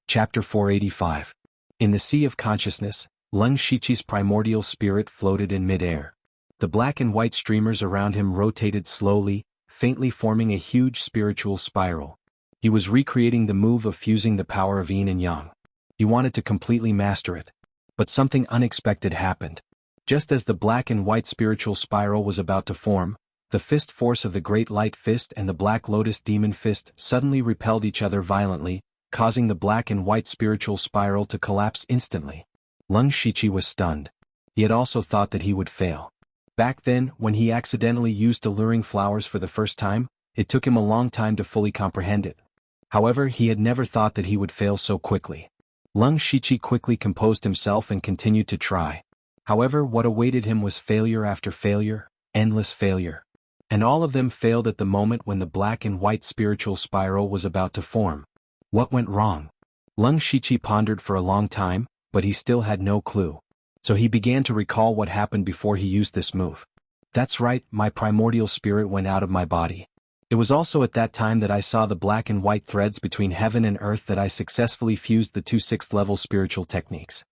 Chapter 485. In the Sea of Consciousness, Lung Shiqi's primordial spirit floated in mid-air. The black and white streamers around him rotated slowly, faintly forming a huge spiritual spiral. He was recreating the move of fusing the power of yin and yang. He wanted to completely master it. But something unexpected happened. Just as the black and white spiritual spiral was about to form, the fist force of the Great Light Fist and the Black Lotus Demon Fist suddenly repelled each other violently, causing the black and white spiritual spiral to collapse instantly. Lung Shiqi was stunned. He had also thought that he would fail. Back then, when he accidentally used alluring flowers for the first time, it took him a long time to fully comprehend it. However, he had never thought that he would fail so quickly. Lung Shiqi quickly composed himself and continued to try. However, what awaited him was failure after failure, endless failure. And all of them failed at the moment when the black and white spiritual spiral was about to form. What went wrong? Lung Shiqi pondered for a long time, but he still had no clue. So he began to recall what happened before he used this move. That's right, my primordial spirit went out of my body. It was also at that time that I saw the black and white threads between heaven and earth that I successfully fused the 2 6th-level spiritual techniques.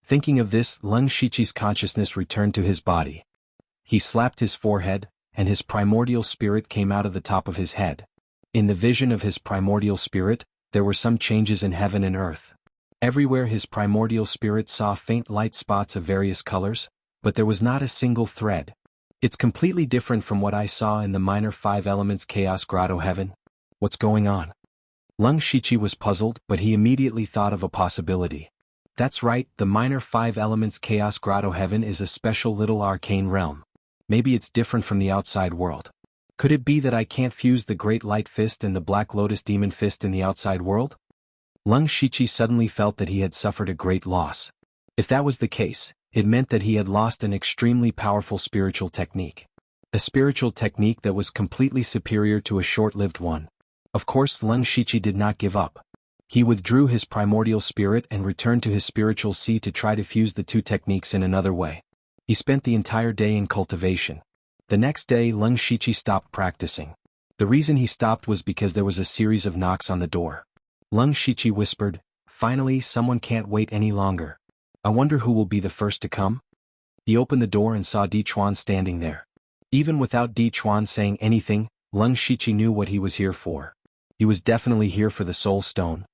Thinking of this, Lung Shiqi's consciousness returned to his body. He slapped his forehead, and his primordial spirit came out of the top of his head. In the vision of his primordial spirit, there were some changes in heaven and earth. Everywhere his primordial spirit saw faint light spots of various colors, but there was not a single thread. It's completely different from what I saw in the minor 5 elements Chaos Grotto heaven. What's going on? Lung Shiqi was puzzled, but he immediately thought of a possibility. That's right, the minor 5 elements Chaos Grotto heaven is a special little arcane realm. Maybe it's different from the outside world. Could it be that I can't fuse the Great Light Fist and the Black Lotus Demon Fist in the outside world? Lung Shiqi suddenly felt that he had suffered a great loss. If that was the case, it meant that he had lost an extremely powerful spiritual technique. A spiritual technique that was completely superior to a short-lived one. Of course, Lung Shiqi did not give up. He withdrew his primordial spirit and returned to his spiritual sea to try to fuse the 2 techniques in another way. He spent the entire day in cultivation. The next day, Lung Shiqi stopped practicing. The reason he stopped was because there was a series of knocks on the door. Lung Shiqi whispered, "Finally, someone can't wait any longer. I wonder who will be the first to come?" He opened the door and saw Di Chuan standing there. Even without Di Chuan saying anything, Lung Shiqi knew what he was here for. He was definitely here for the Soul Stone.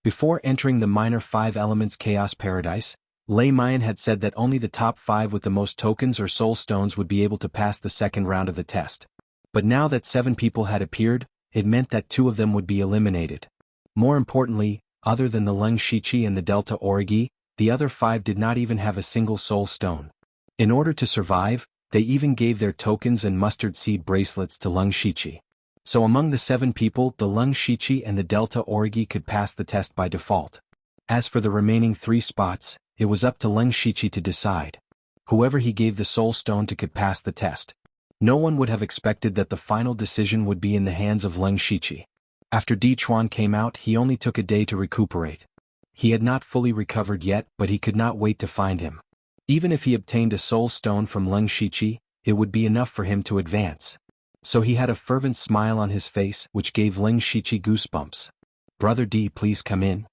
Before entering the Minor 5 Elements Chaos Paradise, Lei Mayan had said that only the top 5 with the most tokens or soul stones would be able to pass the second round of the test. But now that 7 people had appeared, it meant that 2 of them would be eliminated. More importantly, other than the Lung Shiqi and the Delta Origi, the other 5 did not even have a single soul stone. In order to survive, they even gave their tokens and mustard seed bracelets to Lung Shiqi. So among the 7 people, the Lung Shiqi and the Delta Origi could pass the test by default. As for the remaining 3 spots, it was up to Lung Shiqi to decide. Whoever he gave the soul stone to could pass the test. No one would have expected that the final decision would be in the hands of Lung Shiqi. After Di Chuan came out, he only took a day to recuperate. He had not fully recovered yet, but he could not wait to find him. Even if he obtained a soul stone from Lung Shiqi, it would be enough for him to advance. So he had a fervent smile on his face, which gave Lung Shiqi goosebumps. "Brother Di, please come in."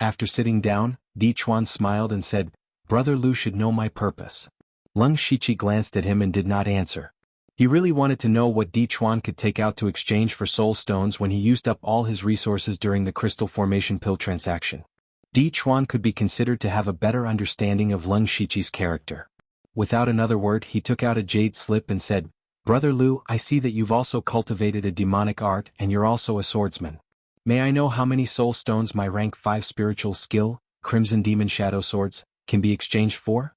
After sitting down, Di Chuan smiled and said, "Brother Lu should know my purpose." Lung Shiqi glanced at him and did not answer. He really wanted to know what Di Chuan could take out to exchange for soul stones when he used up all his resources during the crystal formation pill transaction. Di Chuan could be considered to have a better understanding of Lung Shiqi's character. Without another word, he took out a jade slip and said, "Brother Lu, I see that you've also cultivated a demonic art and you're also a swordsman. May I know how many soul stones my rank 5 spiritual skill, Crimson Demon Shadow Swords, can be exchanged for?"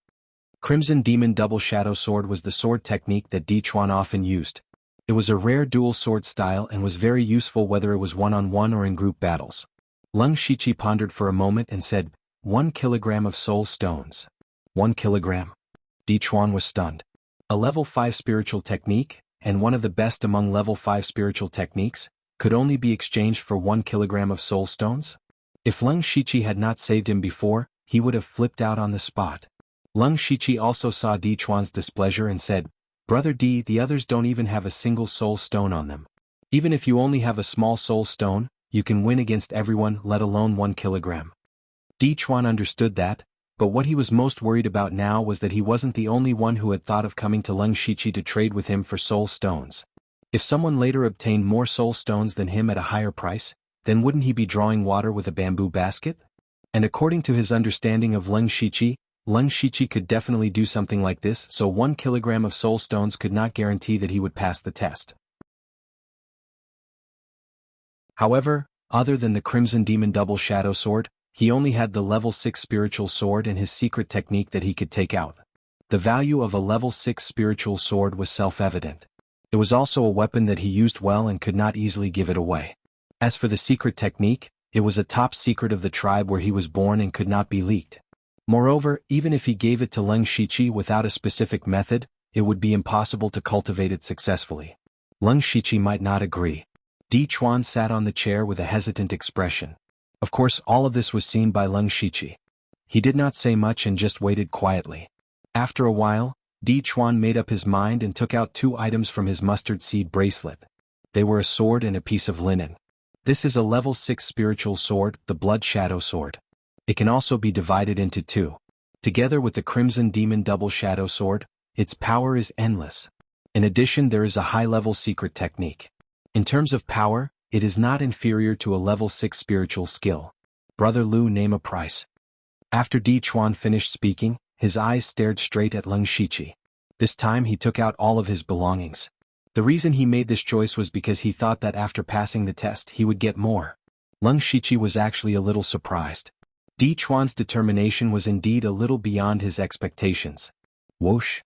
Crimson Demon Double Shadow Sword was the sword technique that Di Chuan often used. It was a rare dual sword style and was very useful whether it was one-on-one or in group battles. Lung Shiqi pondered for a moment and said, 1 kilogram of soul stones. 1 kilogram? Di Chuan was stunned. A level 5 spiritual technique, and one of the best among level 5 spiritual techniques, could only be exchanged for 1 kilogram of soul stones? If Lung Shiqi had not saved him before, he would have flipped out on the spot. Lung Shiqi also saw Di Chuan's displeasure and said, "Brother Di, the others don't even have a single soul stone on them. Even if you only have a small soul stone, you can win against everyone, let alone 1 kilogram." Di Chuan understood that, but what he was most worried about now was that he wasn't the only one who had thought of coming to Lung Shiqi to trade with him for soul stones. If someone later obtained more soul stones than him at a higher price, then wouldn't he be drawing water with a bamboo basket? And according to his understanding of Lung Shiqi could definitely do something like this, so 1 kilogram of soul stones could not guarantee that he would pass the test. However, other than the Crimson Demon Double Shadow Sword, he only had the level 6 spiritual sword and his secret technique that he could take out. The value of a level 6 spiritual sword was self-evident. It was also a weapon that he used well and could not easily give it away. As for the secret technique, it was a top secret of the tribe where he was born and could not be leaked. Moreover, even if he gave it to Lung Shiqi without a specific method, it would be impossible to cultivate it successfully. Lung Shiqi might not agree. Di Chuan sat on the chair with a hesitant expression. Of course, all of this was seen by Lung Shiqi. He did not say much and just waited quietly. After a while, Di Chuan made up his mind and took out 2 items from his mustard seed bracelet. They were a sword and a piece of linen. This is a level 6 spiritual sword, the Blood Shadow Sword. It can also be divided into 2. Together with the Crimson Demon Double Shadow Sword, its power is endless. In addition, there is a high-level secret technique. In terms of power, it is not inferior to a level 6 spiritual skill. Brother Lu, name a price. After Di Chuan finished speaking, his eyes stared straight at Lung Shiqi. This time he took out all of his belongings. The reason he made this choice was because he thought that after passing the test he would get more. Lung Shiqi was actually a little surprised. Di Chuan's determination was indeed a little beyond his expectations. Whoosh!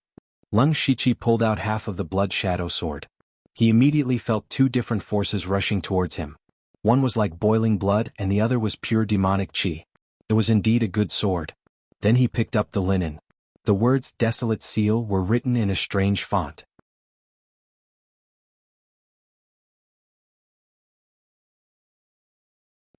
Lung Shiqi pulled out half of the Blood Shadow Sword. He immediately felt 2 different forces rushing towards him. One was like boiling blood and the other was pure demonic chi. It was indeed a good sword. Then he picked up the linen. The words "Desolate Seal" were written in a strange font.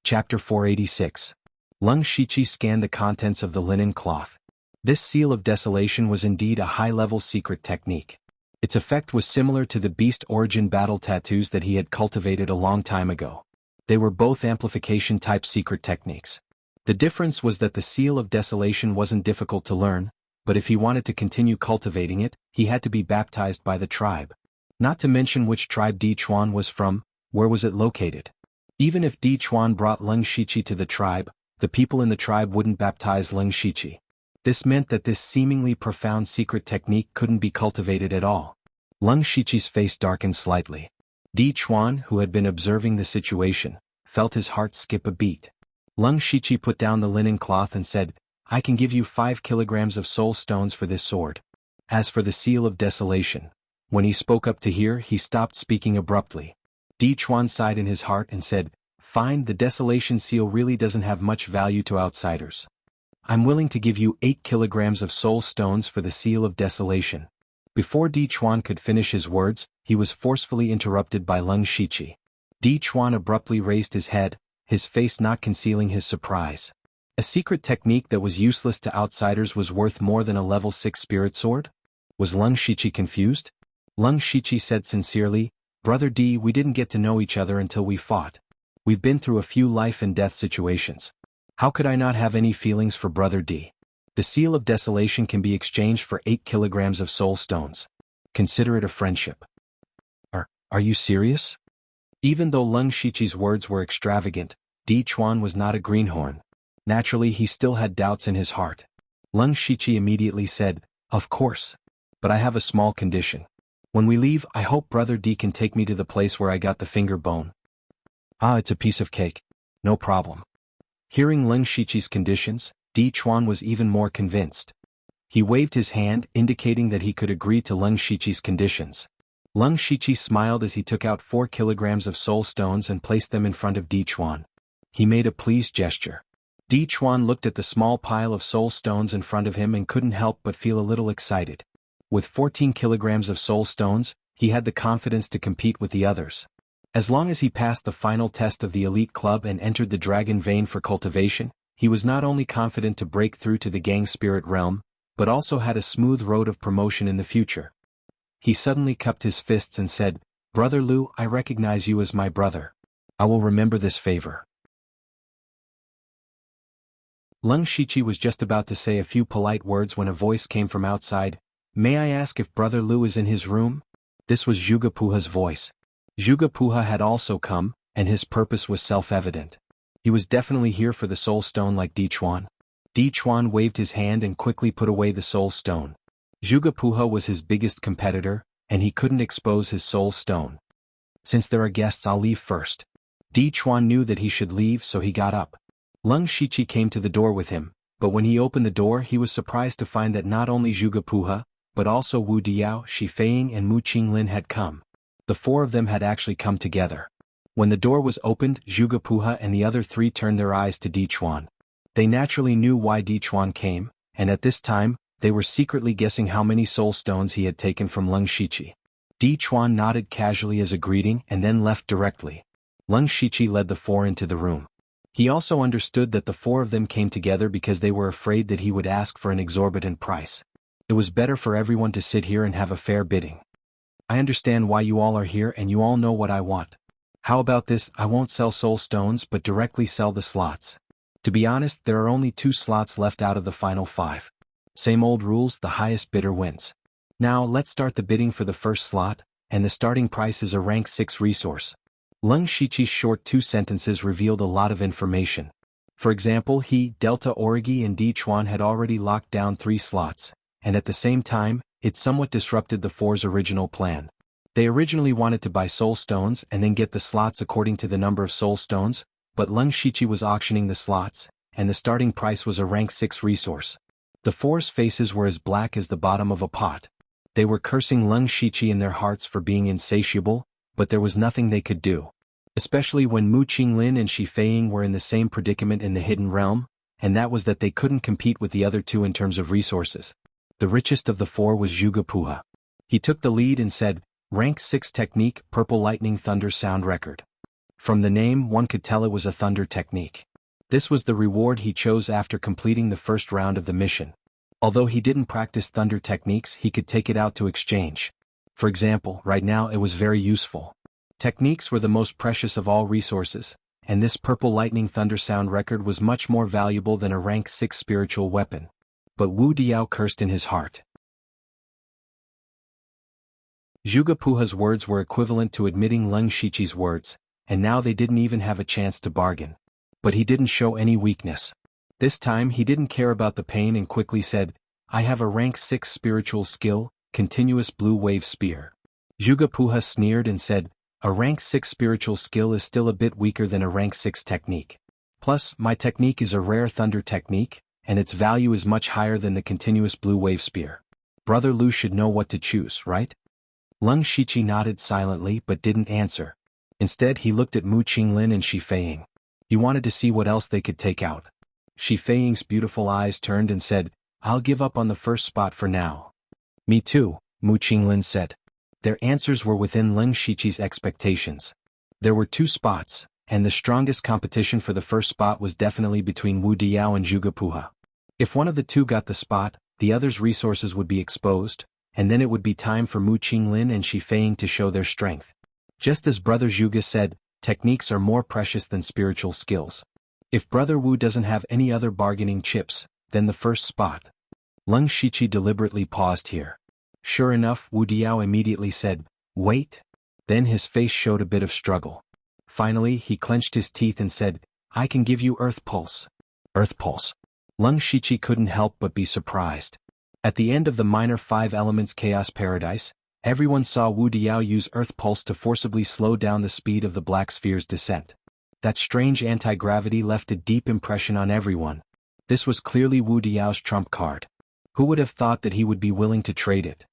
Chapter 486. Lung Shiqi scanned the contents of the linen cloth. This seal of desolation was indeed a high-level secret technique. Its effect was similar to the beast origin battle tattoos that he had cultivated a long time ago. They were both amplification-type secret techniques. The difference was that the Seal of Desolation wasn't difficult to learn, but if he wanted to continue cultivating it, he had to be baptized by the tribe. Not to mention which tribe Di Chuan was from, where was it located. Even if Di Chuan brought Leng Shiqi to the tribe, the people in the tribe wouldn't baptize Leng Shiqi. This meant that this seemingly profound secret technique couldn't be cultivated at all. Leng Shiqi's face darkened slightly. Di Chuan, who had been observing the situation, felt his heart skip a beat. Leng Shiqi put down the linen cloth and said, "I can give you 5 kilograms of soul stones for this sword." As for the Seal of Desolation, when he spoke up to here, he stopped speaking abruptly. Di Chuan sighed in his heart and said, "Fine, the Desolation Seal really doesn't have much value to outsiders. I'm willing to give you 8 kilograms of soul stones for the Seal of Desolation." Before Di Chuan could finish his words, he was forcefully interrupted by Leng Shiqi. Di Chuan abruptly raised his head, his face not concealing his surprise. A secret technique that was useless to outsiders was worth more than a level 6 spirit sword? Was Leng Shiqi confused? Leng Shiqi said sincerely, "Brother Di, we didn't get to know each other until we fought. We've been through a few life and death situations. How could I not have any feelings for Brother Di? The Seal of Desolation can be exchanged for 8 kilograms of soul stones. Consider it a friendship." Are you serious? Even though Leng Shiqi's words were extravagant, Di Chuan was not a greenhorn. Naturally, he still had doubts in his heart. Leng Shiqi immediately said, "Of course. But I have a small condition. When we leave, I hope Brother Di can take me to the place where I got the finger bone." "Ah, it's a piece of cake. No problem." Hearing Leng Shiqi's conditions, Di Chuan was even more convinced. He waved his hand, indicating that he could agree to Leng Shiqi's conditions. Leng Shiqi smiled as he took out 4 kilograms of soul stones and placed them in front of Di Chuan. He made a pleased gesture. Di Chuan looked at the small pile of soul stones in front of him and couldn't help but feel a little excited. With 14 kilograms of soul stones, he had the confidence to compete with the others. As long as he passed the final test of the elite club and entered the dragon vein for cultivation, he was not only confident to break through to the gang spirit realm, but also had a smooth road of promotion in the future. He suddenly cupped his fists and said, "Brother Lu, I recognize you as my brother. I will remember this favor." Leng Shiqi was just about to say a few polite words when a voice came from outside. "May I ask if Brother Lu is in his room?" This was Zhuge Puha's voice. Zhuge Puha had also come, and his purpose was self-evident. He was definitely here for the soul stone like Di Chuan. Di Chuan waved his hand and quickly put away the soul stone. Zhuge Puha was his biggest competitor, and he couldn't expose his soul stone. "Since there are guests, I'll leave first." Di Chuan knew that he should leave, so he got up. Leng Shiqi came to the door with him, but when he opened the door he was surprised to find that not only Zhuge Puha, but also Wu Diao, Shi Feiying and Mu Qinglin had come. The 4 of them had actually come together. When the door was opened, Zhuge Puha and the other 3 turned their eyes to Di Chuan. They naturally knew why Di Chuan came, and at this time, they were secretly guessing how many soul stones he had taken from Leng Shiqi. Di Chuan nodded casually as a greeting and then left directly. Leng Shiqi led the 4 into the room. He also understood that the 4 of them came together because they were afraid that he would ask for an exorbitant price. It was better for everyone to sit here and have a fair bidding. "I understand why you all are here and you all know what I want. How about this? I won't sell soul stones but directly sell the slots. To be honest, there are only 2 slots left out of the final 5. Same old rules, the highest bidder wins. Now let's start the bidding for the first slot, and the starting price is a rank 6 resource." Leng Shiqi's short 2 sentences revealed a lot of information. For example, he, Delta Origi and Di Chuan had already locked down 3 slots, and at the same time, it somewhat disrupted the 4's original plan. They originally wanted to buy soul stones and then get the slots according to the number of soul stones, but Leng Shiqi was auctioning the slots, and the starting price was a rank 6 resource. The 4's faces were as black as the bottom of a pot. They were cursing Leng Shiqi in their hearts for being insatiable, but there was nothing they could do. Especially when Mu Qinglin and Shi Feiying were in the same predicament in the Hidden Realm, and that was that they couldn't compete with the other 2 in terms of resources. The richest of the 4 was Zhuge Puha. He took the lead and said, "Rank 6 technique, Purple Lightning Thunder Sound Record." From the name, one could tell it was a thunder technique. This was the reward he chose after completing the first round of the mission. Although he didn't practice thunder techniques, he could take it out to exchange. For example, right now it was very useful. Techniques were the most precious of all resources, and this purple lightning thunder sound record was much more valuable than a rank 6 spiritual weapon. But Wu Diao cursed in his heart. Zhuge Puha's words were equivalent to admitting Leng Shiqi's words, and now they didn't even have a chance to bargain. But he didn't show any weakness. This time he didn't care about the pain and quickly said, I have a rank 6 spiritual skill, continuous blue wave spear. Zhuge Puha sneered and said, a rank 6 spiritual skill is still a bit weaker than a rank 6 technique. Plus, my technique is a rare thunder technique, and its value is much higher than the continuous blue wave spear. Brother Lu should know what to choose, right? Leng Shiqi nodded silently but didn't answer. Instead he looked at Mu Qinglin and Shi Feiying. He wanted to see what else they could take out. Shi Feiying's beautiful eyes turned and said, I'll give up on the first spot for now. Me too, Mu Qinglin said. Their answers were within Leng Shiqi's expectations. There were 2 spots, and the strongest competition for the first spot was definitely between Wu Diao and Zhuge Puha. If one of the 2 got the spot, the other's resources would be exposed, and then it would be time for Mu Qinglin and Shi Feiying to show their strength. Just as Brother Zhuge said, techniques are more precious than spiritual skills. If Brother Wu doesn't have any other bargaining chips, then the first spot. Leng Shiqi deliberately paused here. Sure enough, Wu Diao immediately said, wait. Then his face showed a bit of struggle. Finally, he clenched his teeth and said, I can give you Earth Pulse. Earth Pulse. Leng Shiqi couldn't help but be surprised. At the end of the minor 5 elements Chaos Paradise, everyone saw Wu Diao use Earth Pulse to forcibly slow down the speed of the Black Sphere's descent. That strange anti-gravity left a deep impression on everyone. This was clearly Wu Diao's trump card. Who would have thought that he would be willing to trade it?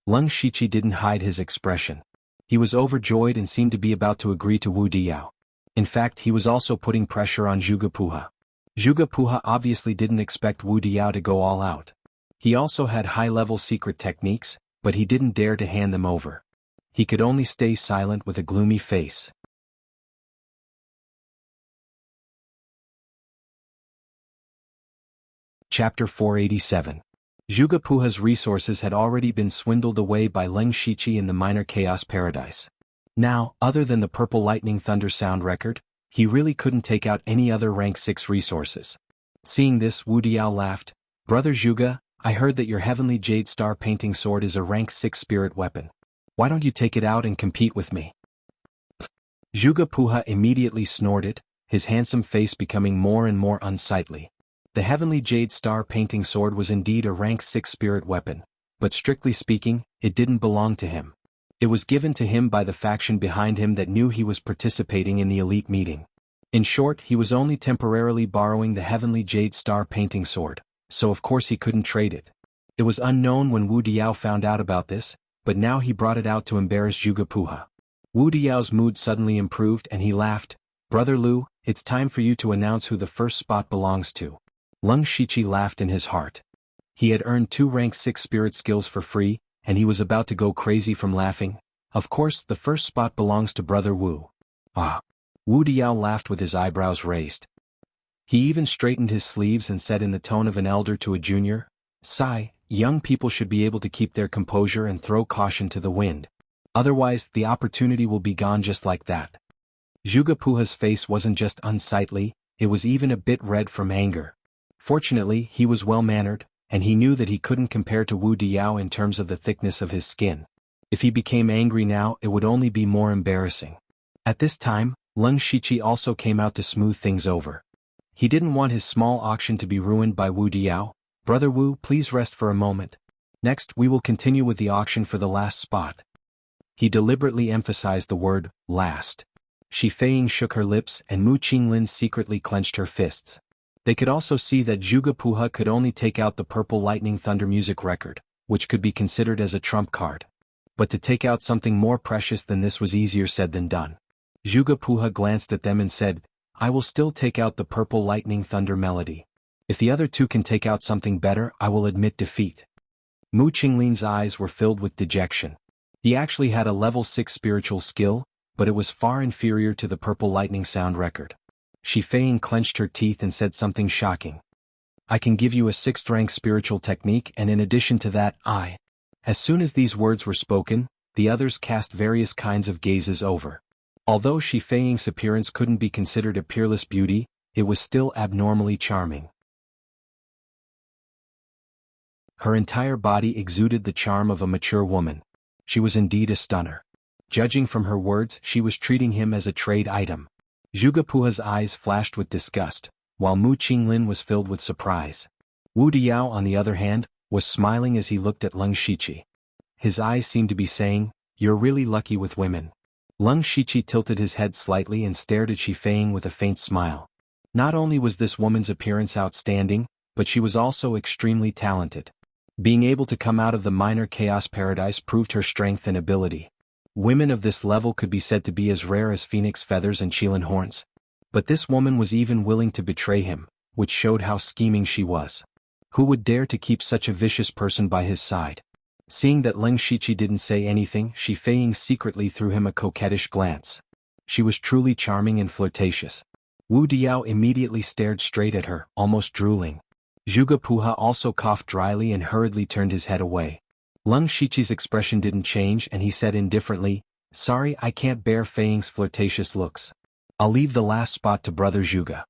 Leng Shiqi didn't hide his expression. He was overjoyed and seemed to be about to agree to Wu Diao. In fact, he was also putting pressure on Zhuge Puha. Zhuge Puha obviously didn't expect Wu Diao to go all out. He also had high-level secret techniques, but he didn't dare to hand them over. He could only stay silent with a gloomy face. Chapter 487. Zhuge Puha's resources had already been swindled away by Leng Shiqi in the minor Chaos Paradise. Now, other than the purple lightning thunder sound record, he really couldn't take out any other rank 6 resources. Seeing this, Wu Diao laughed. Brother Zhuge, I heard that your heavenly jade star painting sword is a rank 6 spirit weapon. Why don't you take it out and compete with me? Zhuge Puha immediately snorted, his handsome face becoming more and more unsightly. The heavenly jade star painting sword was indeed a rank 6 spirit weapon, but strictly speaking, it didn't belong to him. It was given to him by the faction behind him that knew he was participating in the elite meeting. In short, he was only temporarily borrowing the heavenly jade star painting sword, so of course he couldn't trade it. It was unknown when Wu Diao found out about this, but now he brought it out to embarrass Zhuge Puha. Wu Diao's mood suddenly improved and he laughed. Brother Lu, it's time for you to announce who the first spot belongs to. Leng Shiqi laughed in his heart. He had earned 2 rank 6 spirit skills for free, and he was about to go crazy from laughing. Of course, the first spot belongs to Brother Wu. Ah. Wu Diao laughed with his eyebrows raised. He even straightened his sleeves and said in the tone of an elder to a junior, Sigh, young people should be able to keep their composure and throw caution to the wind. Otherwise, the opportunity will be gone just like that. Zhuge Puha's face wasn't just unsightly, it was even a bit red from anger. Fortunately, he was well-mannered, and he knew that he couldn't compare to Wu Diao in terms of the thickness of his skin. If he became angry now, it would only be more embarrassing. At this time, Leng Shiqi also came out to smooth things over. He didn't want his small auction to be ruined by Wu Diao. Brother Wu, please rest for a moment. Next, we will continue with the auction for the last spot. He deliberately emphasized the word, last. Shi Feiying shook her lips and Mu Qinglin secretly clenched her fists. They could also see that Zhuge Puha could only take out the purple lightning thunder music record, which could be considered as a trump card. But to take out something more precious than this was easier said than done. Zhuge Puha glanced at them and said, I will still take out the purple lightning thunder melody. If the other 2 can take out something better, I will admit defeat. Mu Qinglin's eyes were filled with dejection. He actually had a level 6 spiritual skill, but it was far inferior to the purple lightning sound record. Shi Feiying clenched her teeth and said something shocking. I can give you a 6th rank spiritual technique, and in addition to that, As soon as these words were spoken, The others cast various kinds of gazes over. Although Shi Feiying's appearance couldn't be considered a peerless beauty, it was still abnormally charming. Her entire body exuded the charm of a mature woman. She was indeed a stunner. Judging from her words, she was treating him as a trade item. Zhuge Puha's eyes flashed with disgust, while Mu Qinglin was filled with surprise. Wu Diao, on the other hand, was smiling as he looked at Leng Shiqi. His eyes seemed to be saying, "You're really lucky with women." Leng Shiqi tilted his head slightly and stared at Shi Feiying with a faint smile. Not only was this woman's appearance outstanding, but she was also extremely talented. Being able to come out of the minor chaos paradise proved her strength and ability. Women of this level could be said to be as rare as phoenix feathers and qilin horns. But this woman was even willing to betray him, which showed how scheming she was. Who would dare to keep such a vicious person by his side? Seeing that Leng Shiqi didn't say anything, Shi Feiying secretly threw him a coquettish glance. She was truly charming and flirtatious. Wu Diao immediately stared straight at her, almost drooling. Zhuge Puha also coughed dryly and hurriedly turned his head away. Leng Shiqi's expression didn't change and he said indifferently, "Sorry, I can't bear Feiying's flirtatious looks. I'll leave the last spot to brother Zhuge."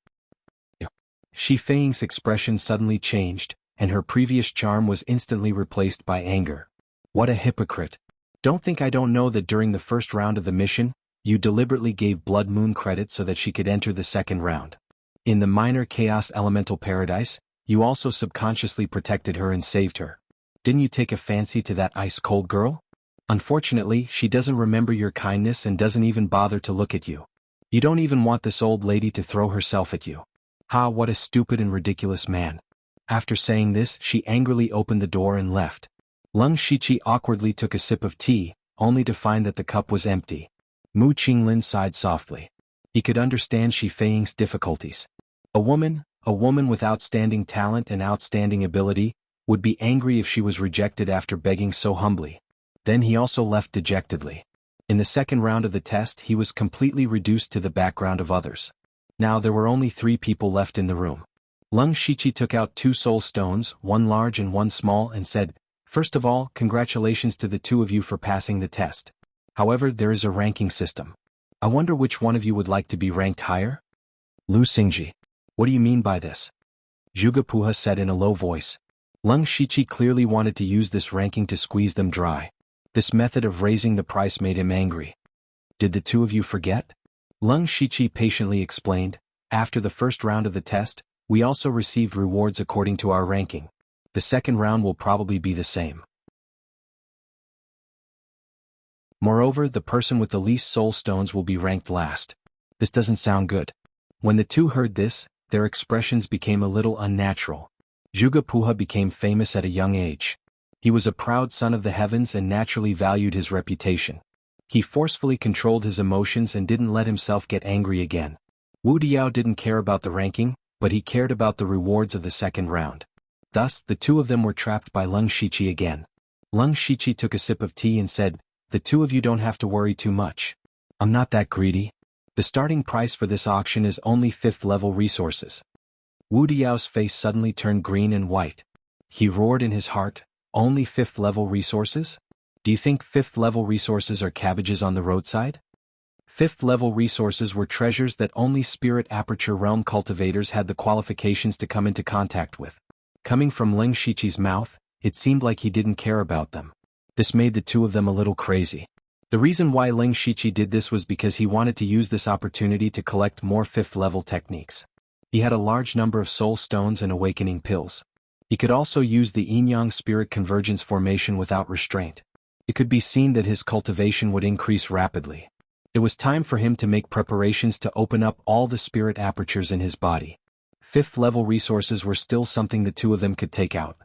Shi Feiying's expression suddenly changed, and her previous charm was instantly replaced by anger. What a hypocrite. Don't think I don't know that during the first round of the mission, you deliberately gave Blood Moon credit so that she could enter the second round. In the minor chaos elemental paradise, you also subconsciously protected her and saved her. Didn't you take a fancy to that ice-cold girl? Unfortunately, she doesn't remember your kindness and doesn't even bother to look at you. You don't even want this old lady to throw herself at you. Ha, what a stupid and ridiculous man. After saying this, she angrily opened the door and left. Leng Shiqi awkwardly took a sip of tea, only to find that the cup was empty. Mu Qinglin sighed softly. He could understand Shi Feiying's difficulties. A woman with outstanding talent and outstanding ability, would be angry if she was rejected after begging so humbly. Then he also left dejectedly. In the second round of the test he was completely reduced to the background of others. Now there were only 3 people left in the room. Leng Shiqi took out 2 soul stones, one large and one small, and said, "First of all, congratulations to the 2 of you for passing the test. However, there is a ranking system. I wonder which one of you would like to be ranked higher?" Lu Xingji. What do you mean by this? Zhuge Puha said in a low voice. Leng Shiqi clearly wanted to use this ranking to squeeze them dry. This method of raising the price made him angry. Did the 2 of you forget? Leng Shiqi patiently explained, after the first round of the test, we also received rewards according to our ranking. The second round will probably be the same. Moreover, the person with the least soul stones will be ranked last. This doesn't sound good. When the 2 heard this, their expressions became a little unnatural. Zhuge Puha became famous at a young age. He was a proud son of the heavens and naturally valued his reputation. He forcefully controlled his emotions and didn't let himself get angry again. Wu Diao didn't care about the ranking, but he cared about the rewards of the second round. Thus, the 2 of them were trapped by Leng Shiqi again. Leng Shiqi took a sip of tea and said, "The 2 of you don't have to worry too much. I'm not that greedy. The starting price for this auction is only 5th level resources." Wu Diao's face suddenly turned green and white. He roared in his heart, "Only 5th level resources? Do you think 5th level resources are cabbages on the roadside?" 5th level resources were treasures that only Spirit Aperture Realm cultivators had the qualifications to come into contact with. Coming from Leng Shiqi's mouth, it seemed like he didn't care about them. This made the 2 of them a little crazy. The reason why Leng Shiqi did this was because he wanted to use this opportunity to collect more 5th level techniques. He had a large number of soul stones and awakening pills. He could also use the yin-yang spirit convergence formation without restraint. It could be seen that his cultivation would increase rapidly. It was time for him to make preparations to open up all the spirit apertures in his body. 5th level resources were still something the 2 of them could take out.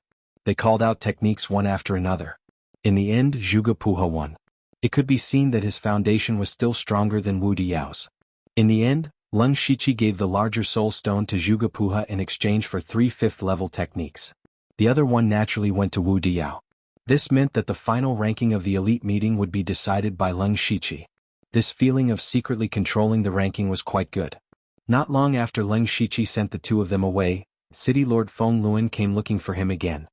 They called out techniques one after another. In the end, Zhuge Puha won. It could be seen that his foundation was still stronger than Wu Diao's. In the end, Leng Shiqi gave the larger soul stone to Zhuge Puha in exchange for 3 5th level techniques. The other one naturally went to Wu Diao. This meant that the final ranking of the elite meeting would be decided by Leng Shiqi. This feeling of secretly controlling the ranking was quite good. Not long after Leng Shiqi sent the 2 of them away, City Lord Feng Luan came looking for him again.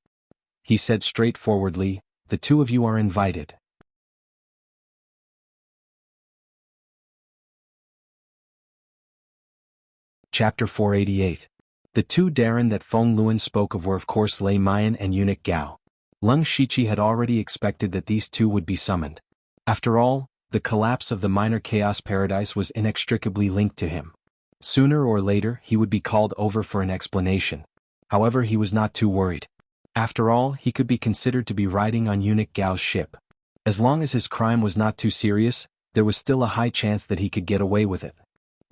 He said straightforwardly, "The 2 of you are invited." Chapter 488. The two Darren that Feng Luan spoke of were of course Lei Mayan and Eunuch Gao. Leng Shiqi had already expected that these two would be summoned. After all, the collapse of the minor chaos paradise was inextricably linked to him. Sooner or later he would be called over for an explanation. However, he was not too worried. After all, he could be considered to be riding on Eunuch Gao's ship. As long as his crime was not too serious, there was still a high chance that he could get away with it.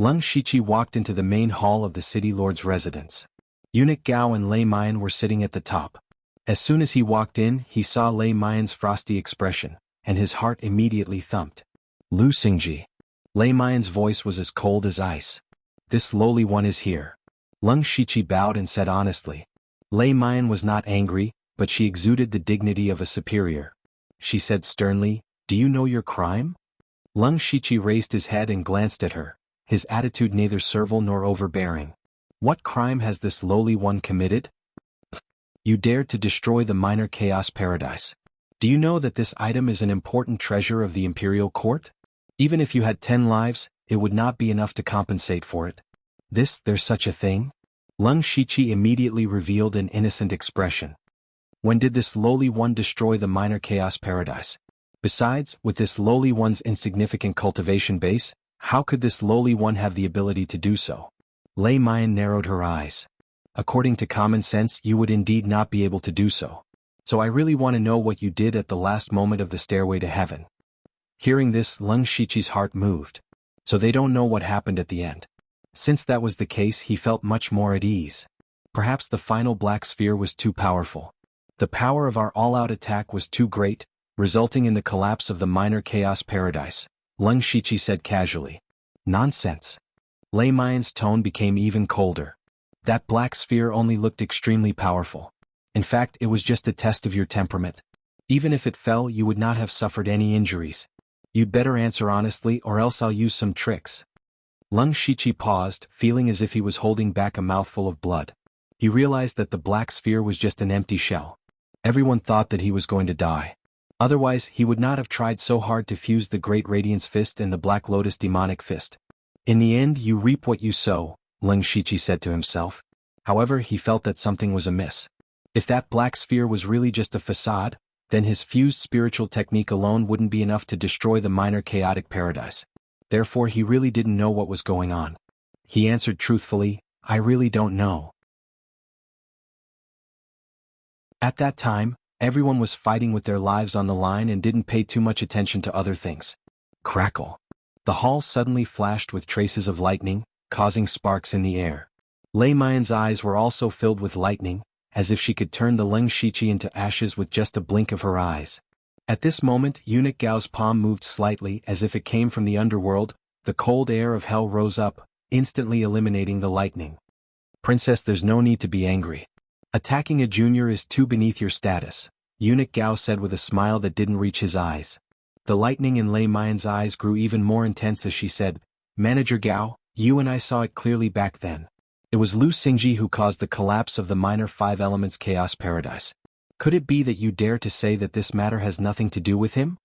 Leng Shiqi walked into the main hall of the city lord's residence. Eunuch Gao and Lei Mayan were sitting at the top. As soon as he walked in, he saw Lei Mayan's frosty expression, and his heart immediately thumped. Lu Xingji. Lei Mayan's voice was as cold as ice. This lowly one is here. Leng Shiqi bowed and said honestly. Lei Mayan was not angry, but she exuded the dignity of a superior. She said sternly, "Do you know your crime?" Leng Shiqi raised his head and glanced at her, his attitude neither servile nor overbearing. What crime has this lowly one committed? You dared to destroy the minor chaos paradise. Do you know that this item is an important treasure of the imperial court? Even if you had 10 lives, it would not be enough to compensate for it. There's such a thing? Leng Shiqi immediately revealed an innocent expression. When did this lowly one destroy the minor chaos paradise? Besides, with this lowly one's insignificant cultivation base, how could this lowly one have the ability to do so? Lei Mayan narrowed her eyes. According to common sense, you would indeed not be able to do so. So I really want to know what you did at the last moment of the stairway to heaven. Hearing this, Leng Shiqi's heart moved. So they don't know what happened at the end. Since that was the case, he felt much more at ease. Perhaps the final black sphere was too powerful. The power of our all-out attack was too great, resulting in the collapse of the minor chaos paradise, Leng Shiqi said casually. Nonsense. Lei Mayan's tone became even colder. That black sphere only looked extremely powerful. In fact, it was just a test of your temperament. Even if it fell, you would not have suffered any injuries. You'd better answer honestly, or else I'll use some tricks. Leng Shiqi paused, feeling as if he was holding back a mouthful of blood. He realized that the black sphere was just an empty shell. Everyone thought that he was going to die. Otherwise, he would not have tried so hard to fuse the Great Radiance Fist and the Black Lotus Demonic Fist. In the end, you reap what you sow, Leng Shiqi said to himself. However, he felt that something was amiss. If that black sphere was really just a facade, then his fused spiritual technique alone wouldn't be enough to destroy the minor chaotic paradise. Therefore, he really didn't know what was going on. He answered truthfully, I really don't know. At that time, everyone was fighting with their lives on the line and didn't pay too much attention to other things. Crackle. The hall suddenly flashed with traces of lightning, causing sparks in the air. Lei Mayan's eyes were also filled with lightning, as if she could turn the Leng Shiqi into ashes with just a blink of her eyes. At this moment, Eunuch Gao's palm moved slightly as if it came from the underworld. The cold air of hell rose up, instantly eliminating the lightning. Princess, there's no need to be angry. Attacking a junior is too beneath your status, Eunuch Gao said with a smile that didn't reach his eyes. The lightning in Lei Mayan's eyes grew even more intense as she said, Manager Gao, you and I saw it clearly back then. It was Lu Xingji who caused the collapse of the minor 5 elements chaos paradise. Could it be that you dare to say that this matter has nothing to do with him?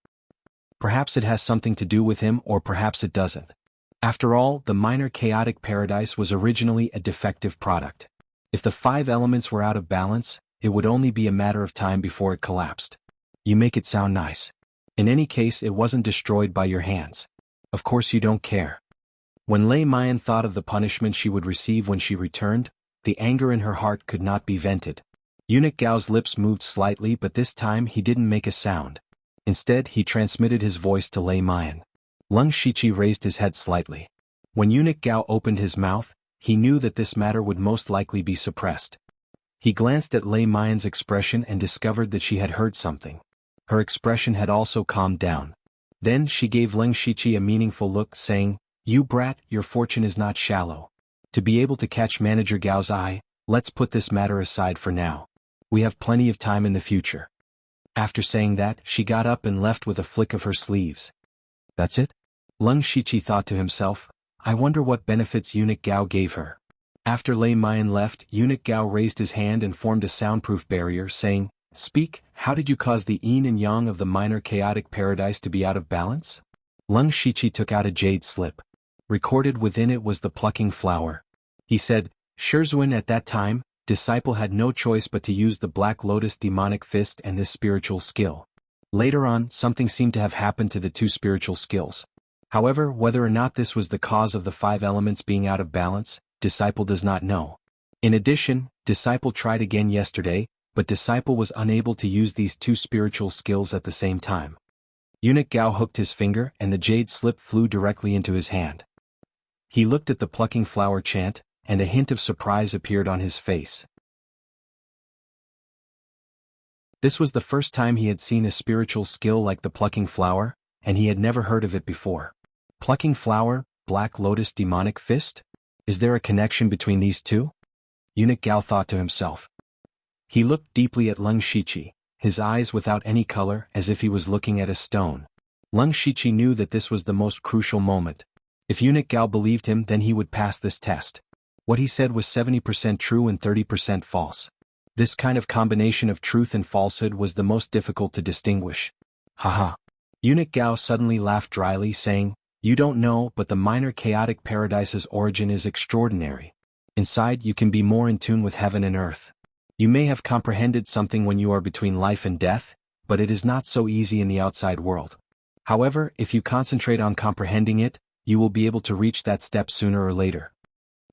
Perhaps it has something to do with him, or perhaps it doesn't. After all, the minor chaotic paradise was originally a defective product. If the 5 elements were out of balance, it would only be a matter of time before it collapsed. You make it sound nice. In any case, it wasn't destroyed by your hands. Of course you don't care. When Lei Mayan thought of the punishment she would receive when she returned, the anger in her heart could not be vented. Eunuch Gao's lips moved slightly, but this time he didn't make a sound. Instead, he transmitted his voice to Lei Mayan. Leng Shiqi raised his head slightly. When Eunuch Gao opened his mouth, he knew that this matter would most likely be suppressed. He glanced at Lei Mayan's expression and discovered that she had heard something. Her expression had also calmed down. Then she gave Leng Shiqi a meaningful look, saying, You brat, your fortune is not shallow. To be able to catch Manager Gao's eye, let's put this matter aside for now. We have plenty of time in the future. After saying that, she got up and left with a flick of her sleeves. That's it? Leng Shiqi thought to himself, I wonder what benefits Eunuch Gao gave her. After Lei Mayan left, Eunuch Gao raised his hand and formed a soundproof barrier, saying, Speak, how did you cause the yin and yang of the minor chaotic paradise to be out of balance? Leng Shiqi took out a jade slip. Recorded within it was the plucking flower. He said, Swordsman. At that time, disciple had no choice but to use the Black Lotus demonic fist and this spiritual skill. Later on, something seemed to have happened to the two spiritual skills. However, whether or not this was the cause of the 5 elements being out of balance, disciple does not know. In addition, disciple tried again yesterday, but disciple was unable to use these two spiritual skills at the same time. Eunuch Gao hooked his finger and the jade slip flew directly into his hand. He looked at the plucking flower chant, and a hint of surprise appeared on his face. This was the first time he had seen a spiritual skill like the plucking flower, and he had never heard of it before. Plucking flower, Black Lotus demonic fist? Is there a connection between these two? Eunuch Gao thought to himself. He looked deeply at Lung Shiqi, his eyes without any color as if he was looking at a stone. Lung Shiqi knew that this was the most crucial moment. If Eunuch Gao believed him, then he would pass this test. What he said was 70% true and 30% false. This kind of combination of truth and falsehood was the most difficult to distinguish. Haha. Eunuch Gao suddenly laughed dryly, saying, You don't know, but the minor chaotic paradise's origin is extraordinary. Inside you can be more in tune with heaven and earth. You may have comprehended something when you are between life and death, but it is not so easy in the outside world. However, if you concentrate on comprehending it, you will be able to reach that step sooner or later.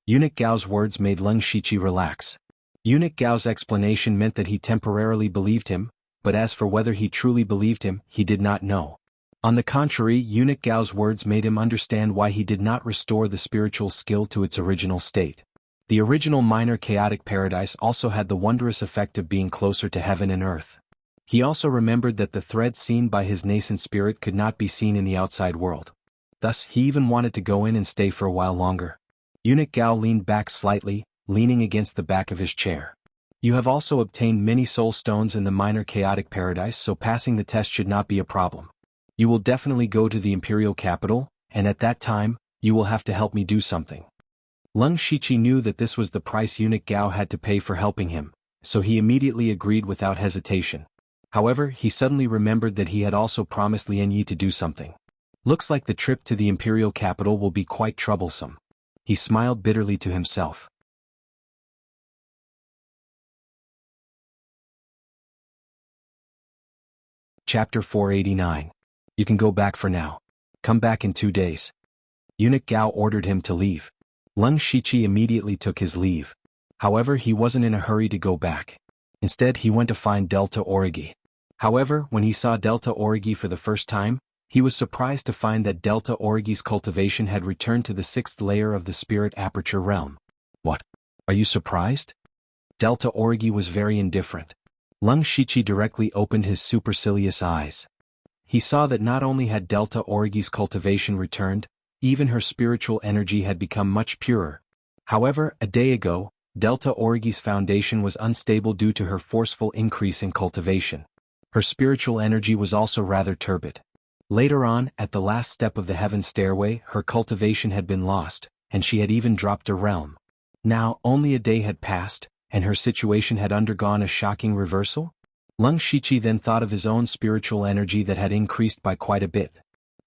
Eunuch Gao's words made Lung Shiqi relax. Eunuch Gao's explanation meant that he temporarily believed him, but as for whether he truly believed him, he did not know. On the contrary, Eunuch Gao's words made him understand why he did not restore the spiritual skill to its original state. The original minor chaotic paradise also had the wondrous effect of being closer to heaven and earth. He also remembered that the thread seen by his nascent spirit could not be seen in the outside world. Thus, he even wanted to go in and stay for a while longer. Eunuch Gao leaned back slightly, leaning against the back of his chair. You have also obtained many soul stones in the minor chaotic paradise, so passing the test should not be a problem. You will definitely go to the imperial capital, and at that time, you will have to help me do something. Lung Shiqi knew that this was the price Eunuch Gao had to pay for helping him, so he immediately agreed without hesitation. However, he suddenly remembered that he had also promised Lian Yi to do something. Looks like the trip to the imperial capital will be quite troublesome. He smiled bitterly to himself. Chapter 489. You can go back for now. Come back in 2 days. Eunuch Gao ordered him to leave. Lung Shiqi immediately took his leave. However, he wasn't in a hurry to go back. Instead, he went to find Delta Origi. However, when he saw Delta Origi for the first time, he was surprised to find that Delta Origi's cultivation had returned to the 6th layer of the spirit aperture realm. What? Are you surprised? Delta Origi was very indifferent. Lung Shiqi directly opened his supercilious eyes. He saw that not only had Delta Origi's cultivation returned, even her spiritual energy had become much purer. However, a day ago, Delta Origi's foundation was unstable due to her forceful increase in cultivation. Her spiritual energy was also rather turbid. Later on, at the last step of the heaven stairway, her cultivation had been lost, and she had even dropped a realm. Now, only a day had passed, and her situation had undergone a shocking reversal? Lung Shiqi then thought of his own spiritual energy that had increased by quite a bit.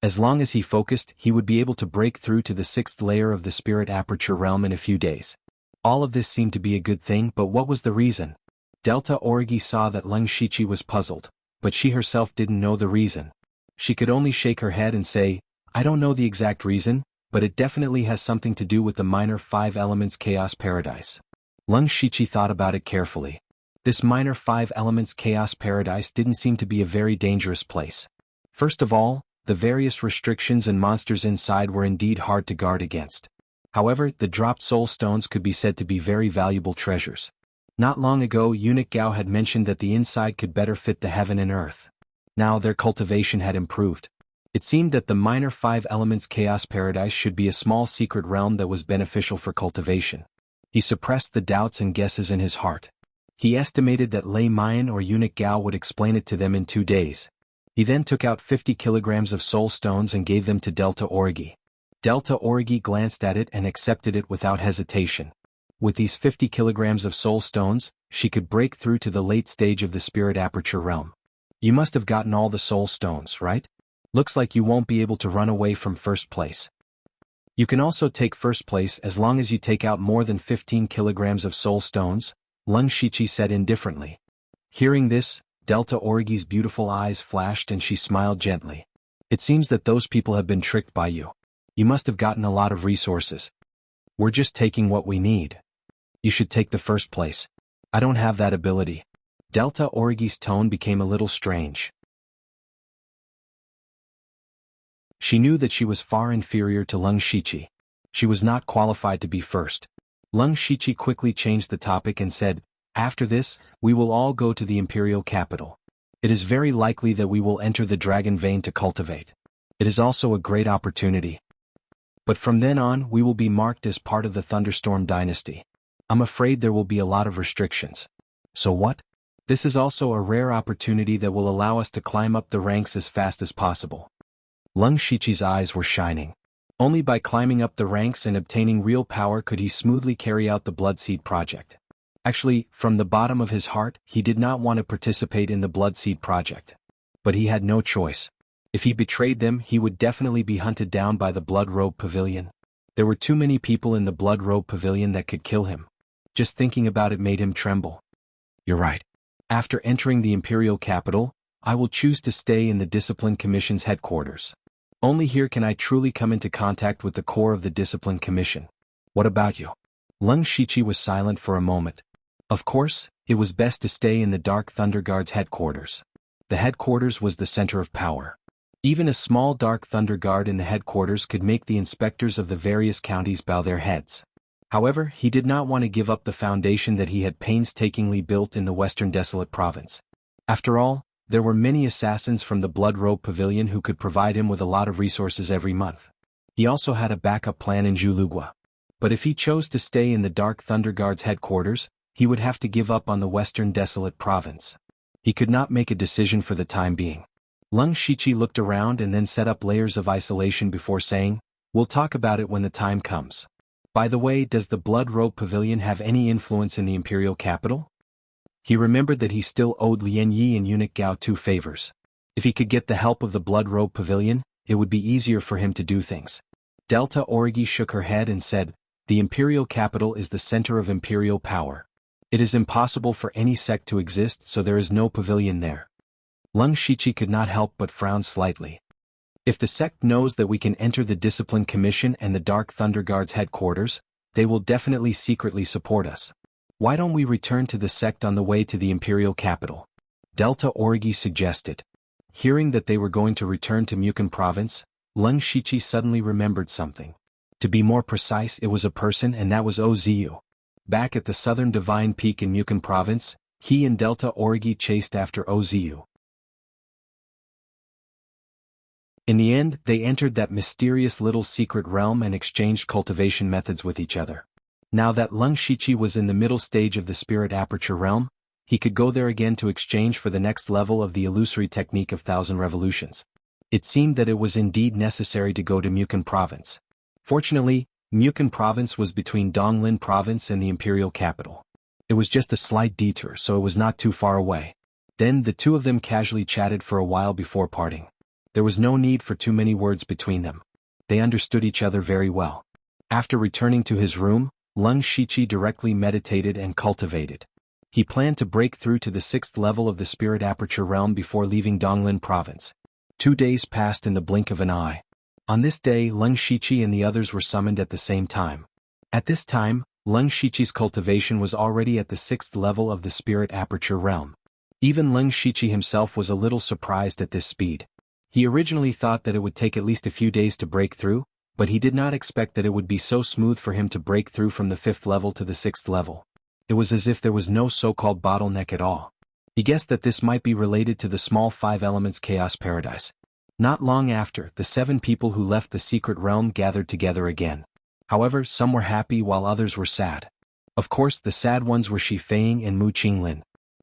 As long as he focused, he would be able to break through to the 6th layer of the spirit aperture realm in a few days. All of this seemed to be a good thing, but what was the reason? Delta Origi saw that Lung Shiqi was puzzled, but she herself didn't know the reason. She could only shake her head and say, I don't know the exact reason, but it definitely has something to do with the minor 5 elements chaos paradise. Lung Shiqi thought about it carefully. This minor 5 elements chaos paradise didn't seem to be a very dangerous place. First of all, the various restrictions and monsters inside were indeed hard to guard against. However, the dropped soul stones could be said to be very valuable treasures. Not long ago, Eunuch Gao had mentioned that the inside could better fit the heaven and earth. Now their cultivation had improved. It seemed that the minor 5 elements chaos paradise should be a small secret realm that was beneficial for cultivation. He suppressed the doubts and guesses in his heart. He estimated that Lei Mayan or Eunuch Gao would explain it to them in 2 days. He then took out 50 kilograms of soul stones and gave them to Delta Origi. Delta Origi glanced at it and accepted it without hesitation. With these 50 kilograms of soul stones, she could break through to the late stage of the spirit aperture realm. You must have gotten all the soul stones, right? Looks like you won't be able to run away from first place. You can also take first place as long as you take out more than 15 kilograms of soul stones, Lung Shiqi said indifferently. Hearing this, Delta Origi's beautiful eyes flashed and she smiled gently. It seems that those people have been tricked by you. You must have gotten a lot of resources. We're just taking what we need. You should take the first place. I don't have that ability. Delta Origi's tone became a little strange. She knew that she was far inferior to Lung Shiqi. She was not qualified to be first. Lung Shiqi quickly changed the topic and said, "After this, we will all go to the imperial capital. It is very likely that we will enter the dragon vein to cultivate. It is also a great opportunity. But from then on we will be marked as part of the Thunderstorm dynasty. I'm afraid there will be a lot of restrictions. So what? This is also a rare opportunity that will allow us to climb up the ranks as fast as possible." Lung Shiqi's eyes were shining. Only by climbing up the ranks and obtaining real power could he smoothly carry out the Bloodseed project. Actually, from the bottom of his heart, he did not want to participate in the Bloodseed project. But he had no choice. If he betrayed them, he would definitely be hunted down by the Blood Robe Pavilion. There were too many people in the Blood Robe Pavilion that could kill him. Just thinking about it made him tremble. You're right. After entering the Imperial capital, I will choose to stay in the Discipline Commission's headquarters. Only here can I truly come into contact with the core of the Discipline Commission. What about you? Lung Shiqi was silent for a moment. Of course, it was best to stay in the Dark Thunder Guard's headquarters. The headquarters was the center of power. Even a small Dark Thunder Guard in the headquarters could make the inspectors of the various counties bow their heads. However, he did not want to give up the foundation that he had painstakingly built in the Western Desolate Province. After all, there were many assassins from the Blood Robe Pavilion who could provide him with a lot of resources every month. He also had a backup plan in Julugua. But if he chose to stay in the Dark Thunder Guard's headquarters, he would have to give up on the Western Desolate Province. He could not make a decision for the time being. Lung Shiqi looked around and then set up layers of isolation before saying, "We'll talk about it when the time comes. By the way, does the Blood Robe Pavilion have any influence in the Imperial capital?" He remembered that he still owed Lian Yi and Eunuch Gao 2 favors. If he could get the help of the Blood Robe Pavilion, it would be easier for him to do things. Delta Origi shook her head and said, "The Imperial capital is the center of Imperial power. It is impossible for any sect to exist, so there is no pavilion there." Lung Shiqi could not help but frown slightly. If the sect knows that we can enter the Discipline Commission and the Dark Thunder Guard's headquarters, they will definitely secretly support us. Why don't we return to the sect on the way to the Imperial capital? Delta Origi suggested. Hearing that they were going to return to Mukon province, Lung Shiqi suddenly remembered something. To be more precise, it was a person, and that was Oziu. Back at the southern Divine Peak in Mukon province, he and Delta Origi chased after Oziu. In the end, they entered that mysterious little secret realm and exchanged cultivation methods with each other. Now that Lung Shiqi was in the middle stage of the Spirit Aperture realm, he could go there again to exchange for the next level of the illusory technique of 1,000 revolutions. It seemed that it was indeed necessary to go to Mukon province. Fortunately, Mukon province was between Donglin province and the Imperial capital. It was just a slight detour, so it was not too far away. Then the two of them casually chatted for a while before parting. There was no need for too many words between them. They understood each other very well. After returning to his room, Lung Shiqi directly meditated and cultivated. He planned to break through to the 6th level of the Spirit Aperture realm before leaving Donglin province. 2 days passed in the blink of an eye. On this day, Lung Shiqi and the others were summoned at the same time. At this time, Lung Shiqi's cultivation was already at the 6th level of the Spirit Aperture realm. Even Lung Shiqi himself was a little surprised at this speed. He originally thought that it would take at least a few days to break through, but he did not expect that it would be so smooth for him to break through from the 5th level to the 6th level. It was as if there was no so-called bottleneck at all. He guessed that this might be related to the small 5 elements chaos paradise. Not long after, the 7 people who left the secret realm gathered together again. However, some were happy while others were sad. Of course, the sad ones were Shi Feiying and Mu Qinglin.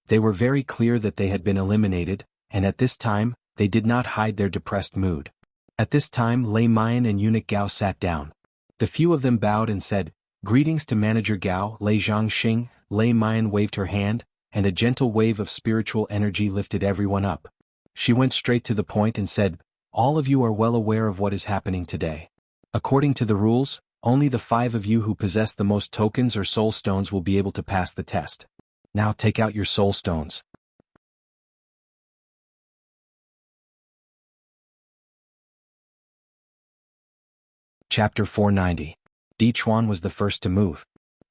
They were very clear that they had been eliminated, and at this time, they did not hide their depressed mood. At this time, Lei Mian and Eunuch Gao sat down. The few of them bowed and said, "Greetings to Manager Gao." Lei Zhangxing. Lei Mian waved her hand, and a gentle wave of spiritual energy lifted everyone up. She went straight to the point and said, "All of you are well aware of what is happening today. According to the rules, only the 5 of you who possess the most tokens or soul stones will be able to pass the test. Now take out your soul stones. Chapter 490. Di Chuan was the first to move.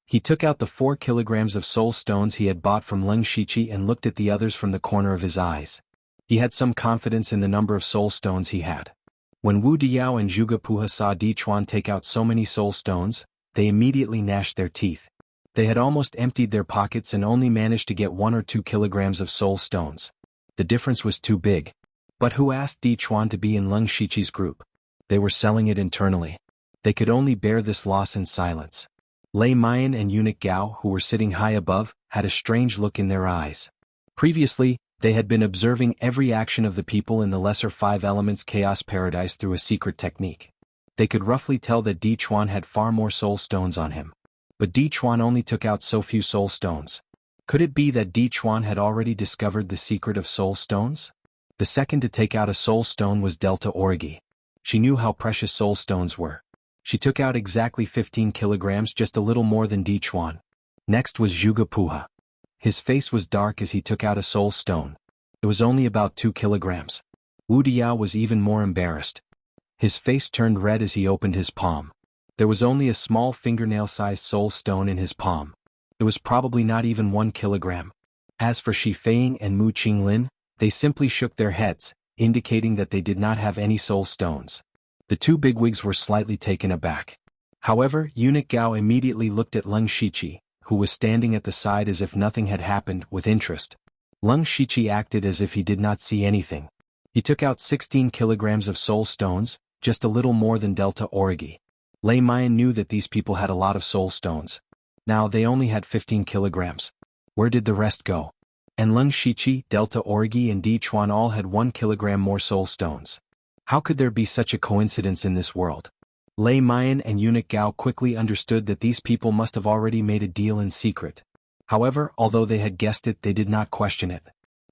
He took out the 4 kilograms of soul stones he had bought from Leng Shiqi and looked at the others from the corner of his eyes. He had some confidence in the number of soul stones he had. When Wu Diao and Zhuge Puha saw Di Chuan take out so many soul stones, they immediately gnashed their teeth. They had almost emptied their pockets and only managed to get 1 or 2 kilograms of soul stones. The difference was too big. But who asked Di Chuan to be in Leng Shiqi's group? They were selling it internally. They could only bear this loss in silence. Lei Mayan and Eunuch Gao, who were sitting high above, had a strange look in their eyes. Previously, they had been observing every action of the people in the lesser 5 elements chaos paradise through a secret technique. They could roughly tell that Di Chuan had far more soul stones on him. But Di Chuan only took out so few soul stones. Could it be that Di Chuan had already discovered the secret of soul stones? The second to take out a soul stone was Delta Origi. She knew how precious soul stones were. She took out exactly 15 kilograms, just a little more than Di Chuan. Next was Zhuge Puha. His face was dark as he took out a soul stone. It was only about 2 kilograms. Wu Diao was even more embarrassed. His face turned red as he opened his palm. There was only a small fingernail-sized soul stone in his palm. It was probably not even 1 kilogram. As for Shi Feiying and Mu Qinglin, they simply shook their heads, indicating that they did not have any soul stones. The 2 bigwigs were slightly taken aback. However, Eunuch Gao immediately looked at Leng Shiqi, who was standing at the side as if nothing had happened, with interest. Leng Shiqi acted as if he did not see anything. He took out 16 kilograms of soul stones, just a little more than Delta Origi. Lei Mayan knew that these people had a lot of soul stones. Now they only had 15 kilograms. Where did the rest go? And Leng Shiqi, Delta Origi and Di Chuan all had 1 kilogram more soul stones. How could there be such a coincidence in this world? Lei Mayan and Eunuch Gao quickly understood that these people must have already made a deal in secret. However, although they had guessed it, they did not question it.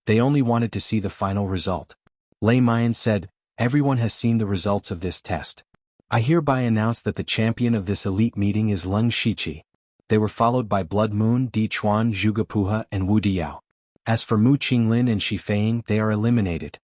They only wanted to see the final result. Lei Mayan said, "Everyone has seen the results of this test. I hereby announce that the champion of this elite meeting is Leng Shiqi." They were followed by Blood Moon, Di Chuan, Zhuge Puha and Wu Diao. As for Mu Qinglin and Shi Feiying, they are eliminated.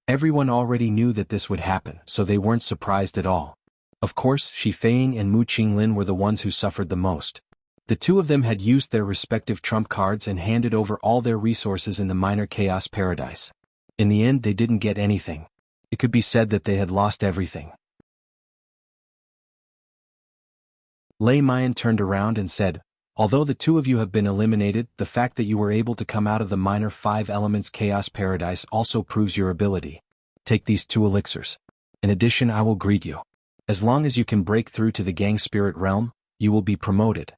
Everyone already knew that this would happen, so they weren't surprised at all. Of course, Shi Feiying and Mu Qinglin were the ones who suffered the most. The 2 of them had used their respective trump cards and handed over all their resources in the minor chaos paradise. In the end, they didn't get anything. It could be said that they had lost everything. Lei Mayan turned around and said, "Although the 2 of you have been eliminated, the fact that you were able to come out of the minor 5 elements chaos paradise also proves your ability. Take these 2 elixirs. In addition, I will greet you. As long as you can break through to the gang spirit realm, you will be promoted."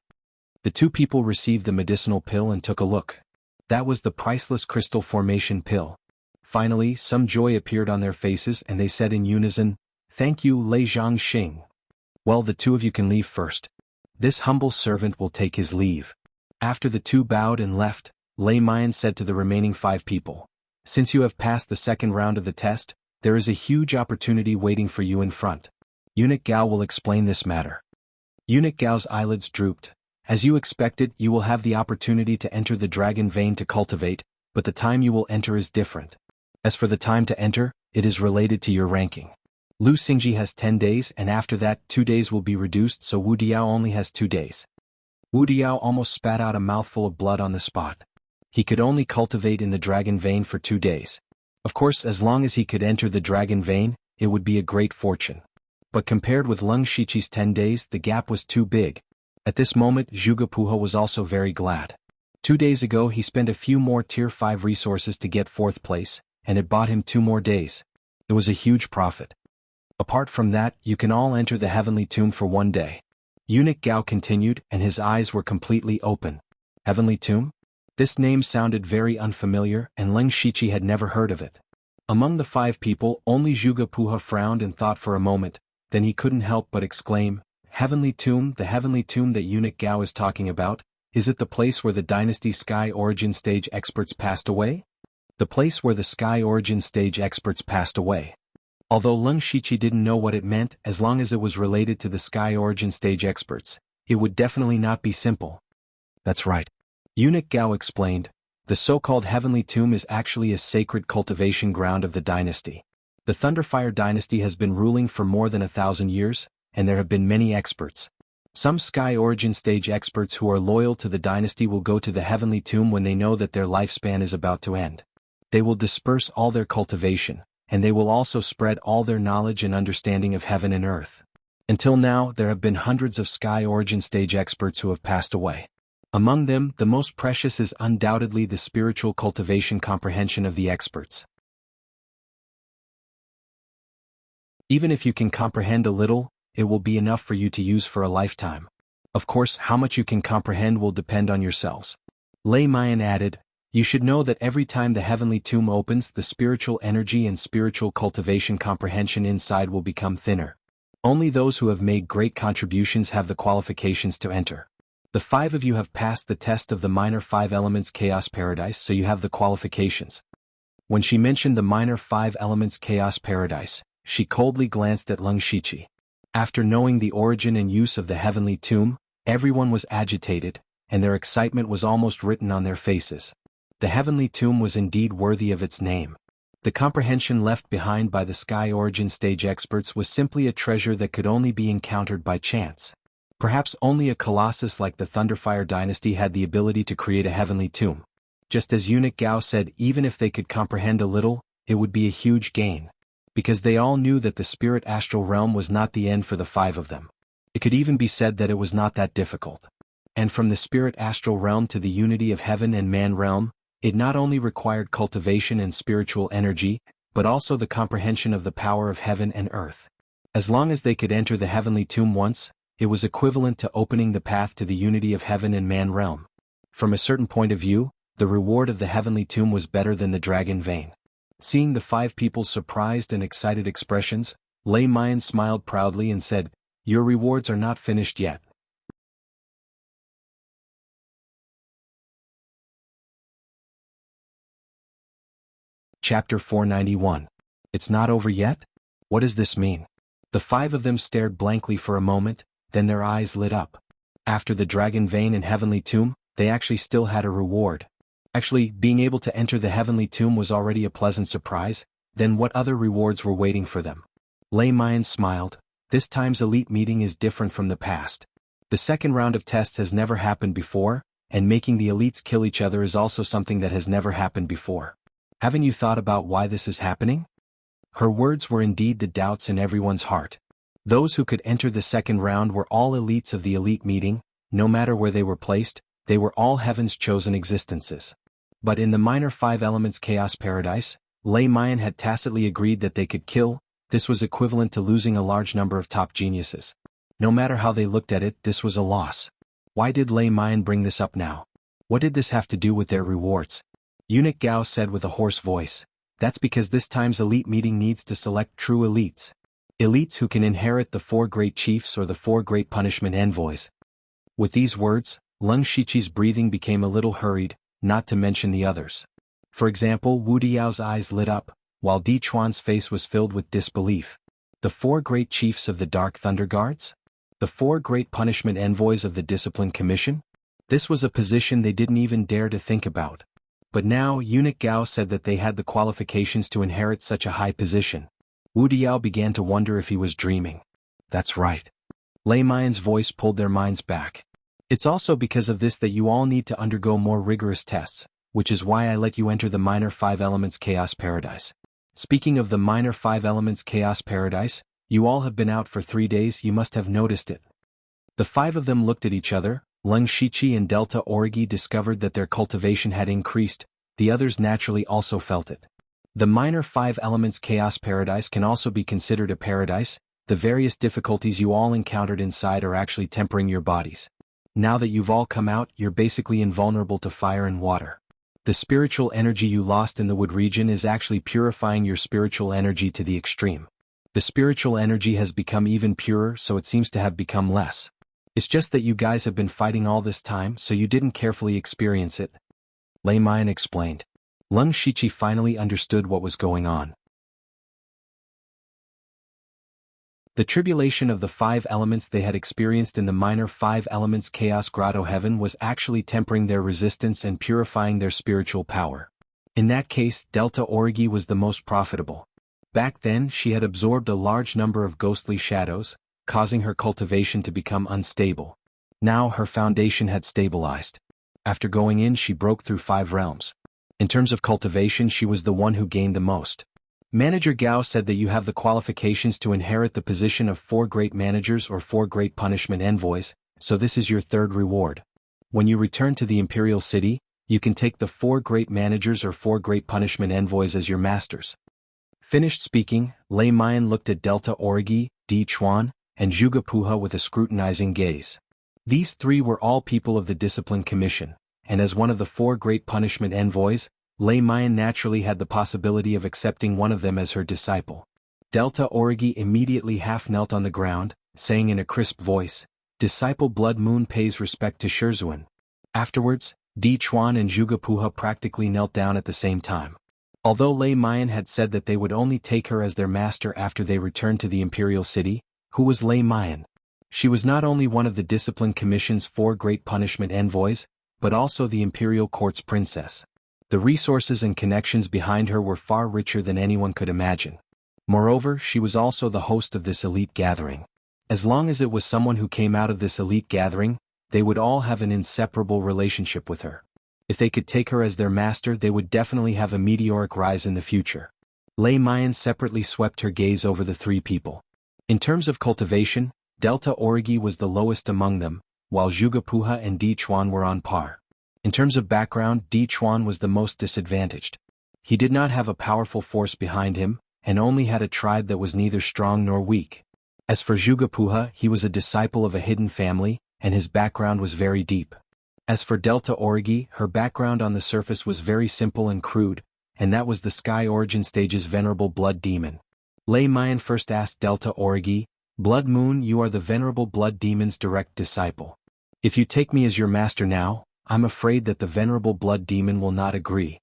The 2 people received the medicinal pill and took a look. That was the priceless crystal formation pill. Finally, some joy appeared on their faces and they said in unison, "Thank you, Lei Zhangxing. Well, the 2 of you can leave first. This humble servant will take his leave." After the 2 bowed and left, Lei Mayan said to the remaining 5 people, "Since you have passed the second round of the test, there is a huge opportunity waiting for you in front. Eunuch Gao will explain this matter." Eunuch Gao's eyelids drooped. "As you expected, you will have the opportunity to enter the dragon vein to cultivate, but the time you will enter is different. As for the time to enter, it is related to your ranking. Lu Xingji has 10 days and after that 2 days will be reduced, so Wu Diao only has 2 days. Wu Diao almost spat out a mouthful of blood on the spot. He could only cultivate in the dragon vein for 2 days. Of course, as long as he could enter the dragon vein, it would be a great fortune. But compared with Leng Shiqi's 10 days, the gap was too big. At this moment, Zhuge Puha was also very glad. 2 days ago he spent a few more tier 5 resources to get 4th place, and it bought him 2 more days. It was a huge profit. Apart from that, you can all enter the heavenly tomb for 1 day. Eunuch Gao continued, and his eyes were completely open. Heavenly tomb? This name sounded very unfamiliar, and Leng Shiqi had never heard of it. Among the 5 people, only Zhuge Puha frowned and thought for a moment, then he couldn't help but exclaim, "Heavenly tomb, the heavenly tomb that Eunuch Gao is talking about, is it the place where the Dynasty Sky Origin Stage experts passed away?" The place where the Sky Origin Stage experts passed away. Although Leng Shiqi didn't know what it meant, as long as it was related to the Sky Origin Stage experts, it would definitely not be simple. That's right. Eunuch Gao explained, the so-called Heavenly Tomb is actually a sacred cultivation ground of the dynasty. The Thunderfire dynasty has been ruling for more than 1,000 years, and there have been many experts. Some Sky Origin Stage experts who are loyal to the dynasty will go to the Heavenly Tomb when they know that their lifespan is about to end. They will disperse all their cultivation, and they will also spread all their knowledge and understanding of heaven and earth. Until now, there have been hundreds of Sky Origin Stage experts who have passed away. Among them, the most precious is undoubtedly the spiritual cultivation comprehension of the experts. Even if you can comprehend a little, it will be enough for you to use for a lifetime. Of course, how much you can comprehend will depend on yourselves. Lei Mayan added, you should know that every time the Heavenly Tomb opens, the spiritual energy and spiritual cultivation comprehension inside will become thinner. Only those who have made great contributions have the qualifications to enter. The 5 of you have passed the test of the minor 5 elements Chaos Paradise, so you have the qualifications. When she mentioned the minor 5 elements Chaos Paradise, she coldly glanced at Leng Shiqi. After knowing the origin and use of the Heavenly Tomb, everyone was agitated, and their excitement was almost written on their faces. The Heavenly Tomb was indeed worthy of its name. The comprehension left behind by the Sky Origin Stage experts was simply a treasure that could only be encountered by chance. Perhaps only a colossus like the Thunderfire dynasty had the ability to create a Heavenly Tomb. Just as Eunuch Gao said, even if they could comprehend a little, it would be a huge gain. Because they all knew that the spirit astral realm was not the end for the 5 of them. It could even be said that it was not that difficult. And from the spirit astral realm to the unity of heaven and man realm, it not only required cultivation and spiritual energy, but also the comprehension of the power of heaven and earth. As long as they could enter the Heavenly Tomb once, it was equivalent to opening the path to the unity of heaven and man realm. From a certain point of view, the reward of the Heavenly Tomb was better than the dragon vein. Seeing the 5 people's surprised and excited expressions, Lei Mayan smiled proudly and said, your rewards are not finished yet. Chapter 491. It's not over yet? What does this mean? The 5 of them stared blankly for a moment, then their eyes lit up. After the dragon vein and Heavenly Tomb, they actually still had a reward. Actually, being able to enter the Heavenly Tomb was already a pleasant surprise, then what other rewards were waiting for them? Lei Mayan smiled, this time's elite meeting is different from the past. The second round of tests has never happened before, and making the elites kill each other is also something that has never happened before. Haven't you thought about why this is happening? Her words were indeed the doubts in everyone's heart. Those who could enter the second round were all elites of the elite meeting, no matter where they were placed, they were all heaven's chosen existences. But in the minor 5 elements Chaos Paradise, Lei Mayan had tacitly agreed that they could kill. This was equivalent to losing a large number of top geniuses. No matter how they looked at it, this was a loss. Why did Lei Mayan bring this up now? What did this have to do with their rewards? Eunuch Gao said with a hoarse voice, that's because this time's elite meeting needs to select true elites. Elites who can inherit the 4 great chiefs or the 4 great punishment envoys. With these words, Leng Shiqi's breathing became a little hurried, not to mention the others. For example, Wu Diao's eyes lit up, while Di Chuan's face was filled with disbelief. The 4 great chiefs of the Dark Thunder Guards? The 4 great punishment envoys of the Discipline Commission? This was a position they didn't even dare to think about. But now Eunuch Gao said that they had the qualifications to inherit such a high position. Wu Diao began to wonder if he was dreaming. That's right. Lei Mayan's voice pulled their minds back. It's also because of this that you all need to undergo more rigorous tests, which is why I let you enter the minor 5 elements Chaos Paradise. Speaking of the minor 5 elements Chaos Paradise, you all have been out for 3 days, you must have noticed it. The 5 of them looked at each other. Leng Shiqi and Delta Origi discovered that their cultivation had increased, the others naturally also felt it. The minor 5 elements Chaos Paradise can also be considered a paradise. The various difficulties you all encountered inside are actually tempering your bodies. Now that you've all come out, you're basically invulnerable to fire and water. The spiritual energy you lost in the wood region is actually purifying your spiritual energy to the extreme. The spiritual energy has become even purer, so it seems to have become less. It's just that you guys have been fighting all this time, so you didn't carefully experience it. Lei Mayan explained. Leng Shiqi finally understood what was going on. The tribulation of the 5 elements they had experienced in the minor 5 elements Chaos Grotto Heaven was actually tempering their resistance and purifying their spiritual power. In that case, Delta Origi was the most profitable. Back then she had absorbed a large number of ghostly shadows, causing her cultivation to become unstable. Now her foundation had stabilized. After going in, she broke through 5 realms. In terms of cultivation, she was the one who gained the most. Manager Gao said that you have the qualifications to inherit the position of 4 great managers or 4 great punishment envoys, so this is your 3rd reward. When you return to the Imperial City, you can take the 4 great managers or 4 great punishment envoys as your masters. Finished speaking, Lei Mian looked at Delta Origi, Di Chuan, and Zhuge Puha with a scrutinizing gaze. These 3 were all people of the Discipline Commission, and as one of the 4 great punishment envoys, Lei Mian naturally had the possibility of accepting one of them as her disciple. Delta Origi immediately half-knelt on the ground, saying in a crisp voice, "Disciple Blood Moon pays respect to Swordsman." Afterwards, Di Chuan and Zhuge Puha practically knelt down at the same time. Although Lei Mian had said that they would only take her as their master after they returned to the Imperial City, who was Lei Mian? She was not only one of the Discipline Commission's 4 great punishment envoys, but also the Imperial Court's princess. The resources and connections behind her were far richer than anyone could imagine. Moreover, she was also the host of this elite gathering. As long as it was someone who came out of this elite gathering, they would all have an inseparable relationship with her. If they could take her as their master, they would definitely have a meteoric rise in the future. Lei Mian separately swept her gaze over the 3 people. In terms of cultivation, Delta Origi was the lowest among them, while Zhuge Puha and Di Chuan were on par. In terms of background, Di Chuan was the most disadvantaged. He did not have a powerful force behind him, and only had a tribe that was neither strong nor weak. As for Zhuge Puha, he was a disciple of a hidden family, and his background was very deep. As for Delta Origi, her background on the surface was very simple and crude, and that was the Sky Origin Stage's venerable blood demon. Lei Mian first asked Delta Origi, "Blood Moon, you are the venerable blood demon's direct disciple. If you take me as your master now, I'm afraid that the venerable blood demon will not agree."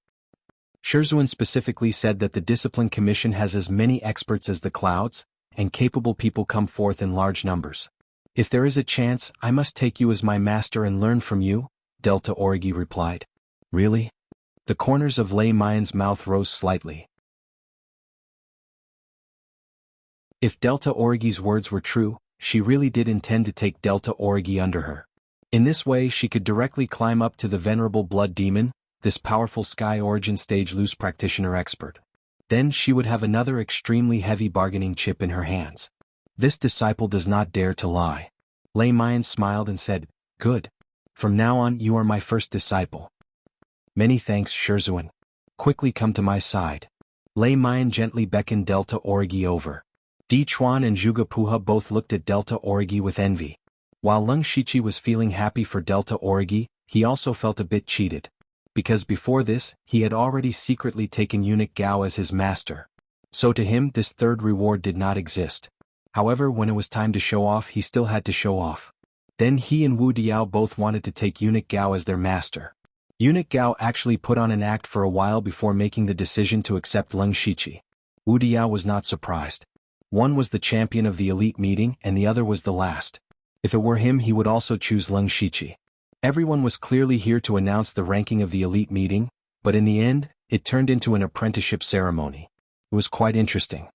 Swordsman specifically said that the Discipline Commission has as many experts as the clouds, and capable people come forth in large numbers. "If there is a chance, I must take you as my master and learn from you," Delta Origi replied. "Really?" The corners of Lei Mian's mouth rose slightly. If Delta Origi's words were true, she really did intend to take Delta Origi under her. In this way she could directly climb up to the venerable blood demon, this powerful Sky Origin Stage loose practitioner expert. Then she would have another extremely heavy bargaining chip in her hands. This disciple does not dare to lie. Lei Mian smiled and said, "Good. From now on you are my first disciple." "Many thanks, Swordsman. Quickly come to my side." Lei Mian gently beckoned Delta Origi over. Di Chuan and Zhuge Puha both looked at Delta Origi with envy. While Leng Shiqi was feeling happy for Delta Origi, he also felt a bit cheated. Because before this, he had already secretly taken Eunuch Gao as his master. So to him this 3rd reward did not exist. However, when it was time to show off, he still had to show off. Then he and Wu Diao both wanted to take Eunuch Gao as their master. Eunuch Gao actually put on an act for a while before making the decision to accept Leng Shiqi. Wu Diao was not surprised. One was the champion of the elite meeting and the other was the last. If it were him, he would also choose Leng Shiqi. Everyone was clearly here to announce the ranking of the elite meeting, but in the end, it turned into an apprenticeship ceremony. It was quite interesting.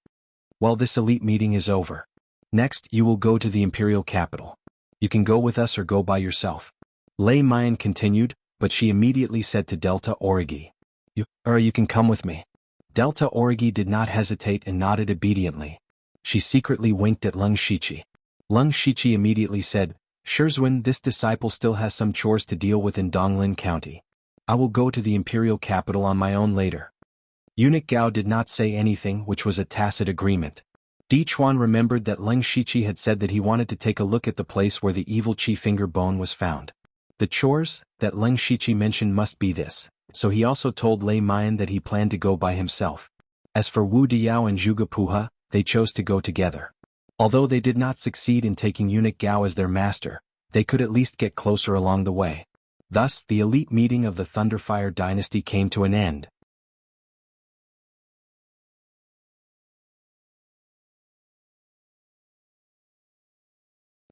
Well, this elite meeting is over. Next, you will go to the imperial capital. You can go with us or go by yourself." Lei Mian continued, but she immediately said to Delta Origi, You can come with me." Delta Origi did not hesitate and nodded obediently. She secretly winked at Leng Shiqi. Leng Shiqi immediately said, "Swordsman, this disciple still has some chores to deal with in Donglin County. I will go to the imperial capital on my own later." Eunuch Gao did not say anything, which was a tacit agreement. Di Chuan remembered that Leng Shiqi had said that he wanted to take a look at the place where the evil Qi finger bone was found. The chores that Leng Shiqi mentioned must be this, so he also told Lei Mian that he planned to go by himself. As for Wu Diao and Zhuge Puha, they chose to go together. Although they did not succeed in taking Eunuch Gao as their master, they could at least get closer along the way. Thus, the elite meeting of the Thunderfire dynasty came to an end.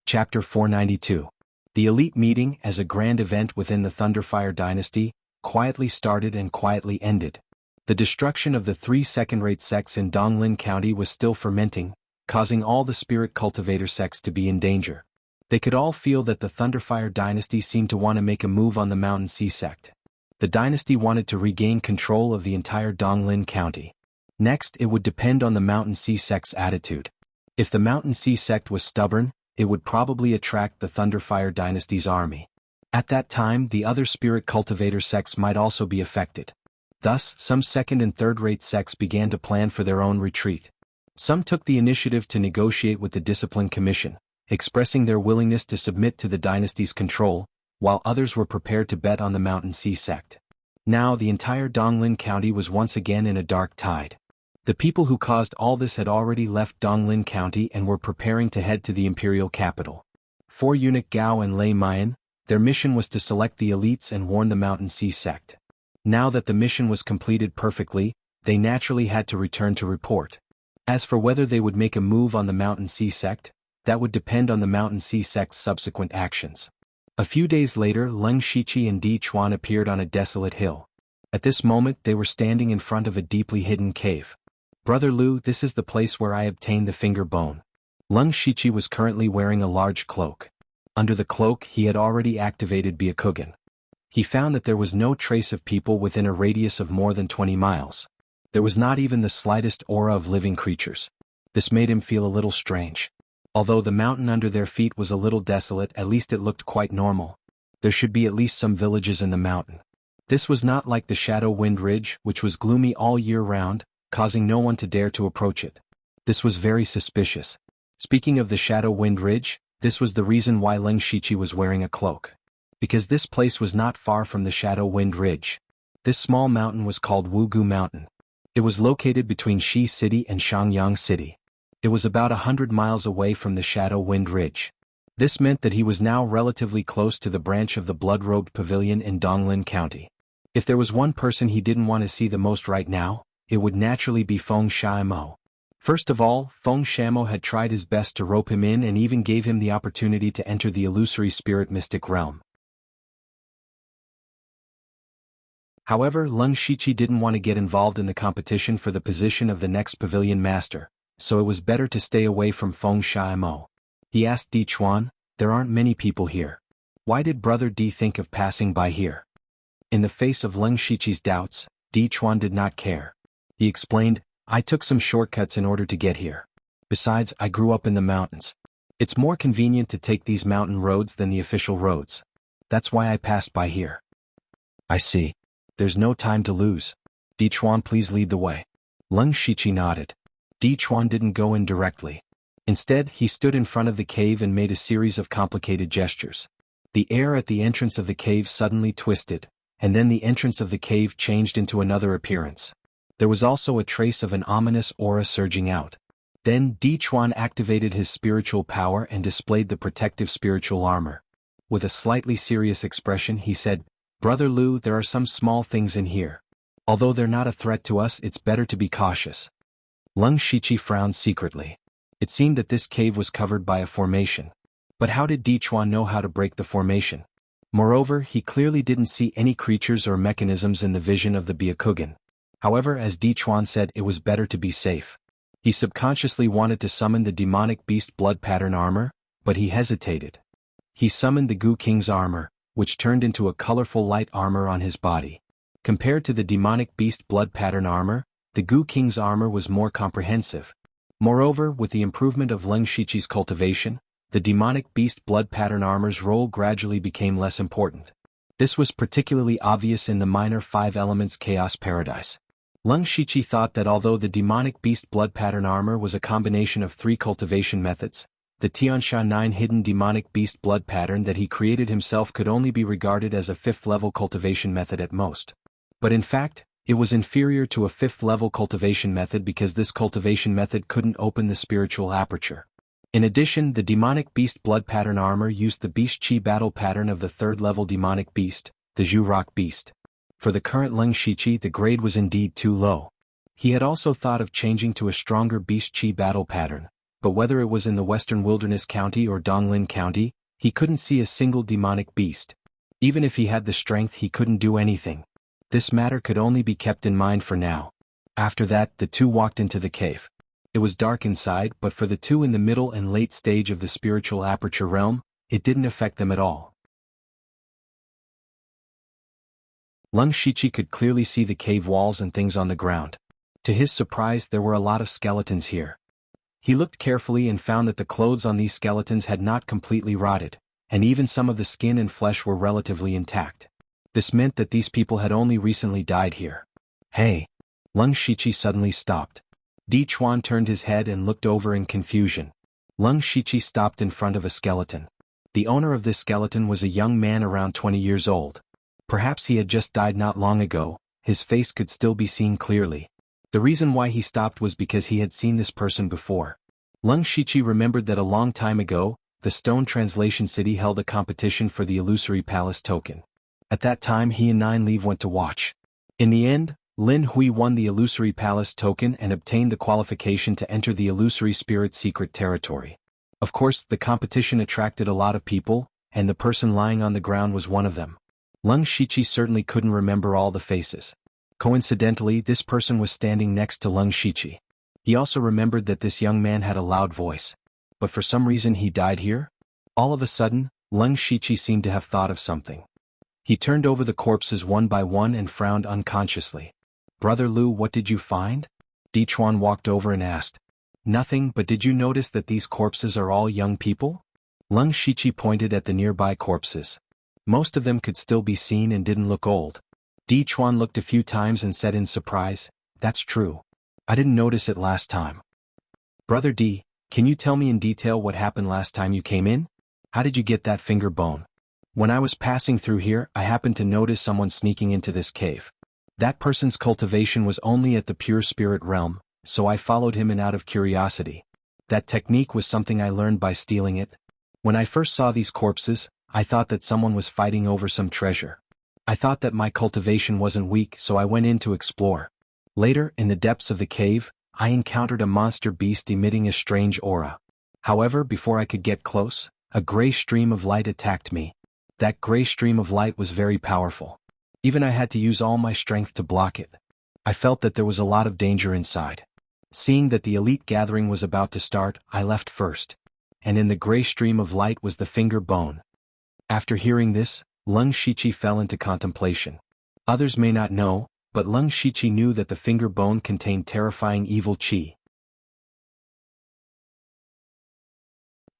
Chapter 492. The elite meeting, as a grand event within the Thunderfire dynasty, quietly started and quietly ended. The destruction of the 3 second-rate sects in Donglin County was still fermenting, causing all the spirit cultivator sects to be in danger. They could all feel that the Thunderfire dynasty seemed to want to make a move on the Mountain Sea sect. The dynasty wanted to regain control of the entire Donglin County. Next, it would depend on the Mountain Sea sect's attitude. If the Mountain Sea sect was stubborn, it would probably attract the Thunderfire dynasty's army. At that time, the other spirit cultivator sects might also be affected. Thus, some second- and third-rate sects began to plan for their own retreat. Some took the initiative to negotiate with the Discipline Commission, expressing their willingness to submit to the dynasty's control, while others were prepared to bet on the Mountain Sea sect. Now the entire Donglin County was once again in a dark tide. The people who caused all this had already left Donglin County and were preparing to head to the imperial capital. For Eunuch Gao and Lei Mayan, their mission was to select the elites and warn the Mountain Sea sect. Now that the mission was completed perfectly, they naturally had to return to report. As for whether they would make a move on the Mountain Sea sect, that would depend on the Mountain Sea sect's subsequent actions. A few days later, Leng Shiqi and Di Chuan appeared on a desolate hill. At this moment they were standing in front of a deeply hidden cave. "Brother Lu, this is the place where I obtained the finger bone." Leng Shiqi was currently wearing a large cloak. Under the cloak he had already activated Byakugan. He found that there was no trace of people within a radius of more than 20 miles. There was not even the slightest aura of living creatures. This made him feel a little strange. Although the mountain under their feet was a little desolate, at least it looked quite normal. There should be at least some villages in the mountain. This was not like the Shadow Wind Ridge, which was gloomy all year round, causing no one to dare to approach it. This was very suspicious. Speaking of the Shadow Wind Ridge, this was the reason why Leng Shiqi was wearing a cloak. Because this place was not far from the Shadow Wind Ridge. This small mountain was called Wugu Mountain. It was located between Shi City and Shangyang City. It was about 100 miles away from the Shadow Wind Ridge. This meant that he was now relatively close to the branch of the Blood-Robed Pavilion in Donglin County. If there was one person he didn't want to see the most right now, it would naturally be Feng Shiamo. First of all, Feng Shiamo had tried his best to rope him in and even gave him the opportunity to enter the illusory spirit mystic realm. However, Leng Shiqi didn't want to get involved in the competition for the position of the next pavilion master, so it was better to stay away from Feng Shiamo. He asked Di Chuan, "There aren't many people here. Why did Brother Di think of passing by here?" In the face of Leng Shiqi's doubts, Di Chuan did not care. He explained, "I took some shortcuts in order to get here. Besides, I grew up in the mountains. It's more convenient to take these mountain roads than the official roads. That's why I passed by here." "I see. There's no time to lose. Di Chuan, please lead the way." Leng Shiqi nodded. Di Chuan didn't go in directly. Instead, he stood in front of the cave and made a series of complicated gestures. The air at the entrance of the cave suddenly twisted, and then the entrance of the cave changed into another appearance. There was also a trace of an ominous aura surging out. Then Di Chuan activated his spiritual power and displayed the protective spiritual armor. With a slightly serious expression he said, "Brother Lu, there are some small things in here. Although they're not a threat to us, it's better to be cautious." Leng Shiqi frowned secretly. It seemed that this cave was covered by a formation. But how did Di Chuan know how to break the formation? Moreover, he clearly didn't see any creatures or mechanisms in the vision of the Byakugan. However, as Di Chuan said, it was better to be safe. He subconsciously wanted to summon the demonic beast blood pattern armor, but he hesitated. He summoned the Gu King's armor, which turned into a colorful light armor on his body. Compared to the demonic beast blood pattern armor, the Gu King's armor was more comprehensive. Moreover, with the improvement of Leng Shiqi's cultivation, the demonic beast blood pattern armor's role gradually became less important. This was particularly obvious in the minor 5 elements chaos paradise. Leng Shiqi thought that although the demonic beast blood pattern armor was a combination of 3 cultivation methods, the Tiansha 9 hidden demonic beast blood pattern that he created himself could only be regarded as a 5th-level cultivation method at most. But in fact, it was inferior to a 5th-level cultivation method because this cultivation method couldn't open the spiritual aperture. In addition, the demonic beast blood pattern armor used the beast chi battle pattern of the 3rd-level demonic beast, the Zhu Rock beast. For the current Leng Shiqi, the grade was indeed too low. He had also thought of changing to a stronger beast chi battle pattern, but whether it was in the Western Wilderness County or Donglin County, he couldn't see a single demonic beast. Even if he had the strength, he couldn't do anything. This matter could only be kept in mind for now. After that, the two walked into the cave. It was dark inside, but for the two in the middle and late stage of the spiritual aperture realm, it didn't affect them at all. Lung Shichi could clearly see the cave walls and things on the ground. To his surprise, there were a lot of skeletons here. He looked carefully and found that the clothes on these skeletons had not completely rotted, and even some of the skin and flesh were relatively intact. This meant that these people had only recently died here. Hey! Lung Shichi suddenly stopped. Di Chuan turned his head and looked over in confusion. Lung Shichi stopped in front of a skeleton. The owner of this skeleton was a young man around 20 years old. Perhaps he had just died not long ago. His face could still be seen clearly. The reason why he stopped was because he had seen this person before. Lung Shichi remembered that a long time ago, the Stone Translation City held a competition for the Illusory Palace token. At that time he and Nine Leave went to watch. In the end, Lin Hui won the Illusory Palace token and obtained the qualification to enter the Illusory Spirit secret territory. Of course, the competition attracted a lot of people, and the person lying on the ground was one of them. Lung Shichi certainly couldn't remember all the faces. Coincidentally, this person was standing next to Lung Shichi. He also remembered that this young man had a loud voice. But for some reason he died here? All of a sudden, Lung Shichi seemed to have thought of something. He turned over the corpses one by one and frowned unconsciously. Brother Lu, what did you find? Di Chuan walked over and asked. Nothing, but did you notice that these corpses are all young people? Lung Shichi pointed at the nearby corpses. Most of them could still be seen and didn't look old. Di Chuan looked a few times and said in surprise, that's true. I didn't notice it last time. Brother Di, can you tell me in detail what happened last time you came in? How did you get that finger bone? When I was passing through here, I happened to notice someone sneaking into this cave. That person's cultivation was only at the pure spirit realm, so I followed him in out of curiosity. That technique was something I learned by stealing it. When I first saw these corpses, I thought that someone was fighting over some treasure. I thought that my cultivation wasn't weak, so I went in to explore. Later, in the depths of the cave, I encountered a monster beast emitting a strange aura. However, before I could get close, a gray stream of light attacked me. That gray stream of light was very powerful. Even I had to use all my strength to block it. I felt that there was a lot of danger inside. Seeing that the elite gathering was about to start, I left first. And in the gray stream of light was the finger bone. After hearing this, Lung Shichi fell into contemplation. Others may not know, but Lung Shichi knew that the finger bone contained terrifying evil qi.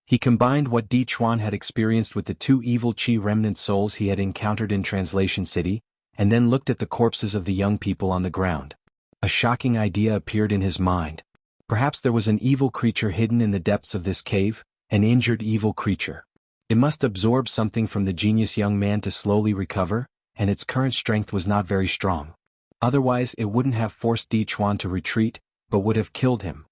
He combined what Di Chuan had experienced with the two evil qi remnant souls he had encountered in Translation City, and then looked at the corpses of the young people on the ground. A shocking idea appeared in his mind. Perhaps there was an evil creature hidden in the depths of this cave, an injured evil creature. It must absorb something from the genius young man to slowly recover, and its current strength was not very strong. Otherwise it wouldn't have forced Di Chuan to retreat, but would have killed him.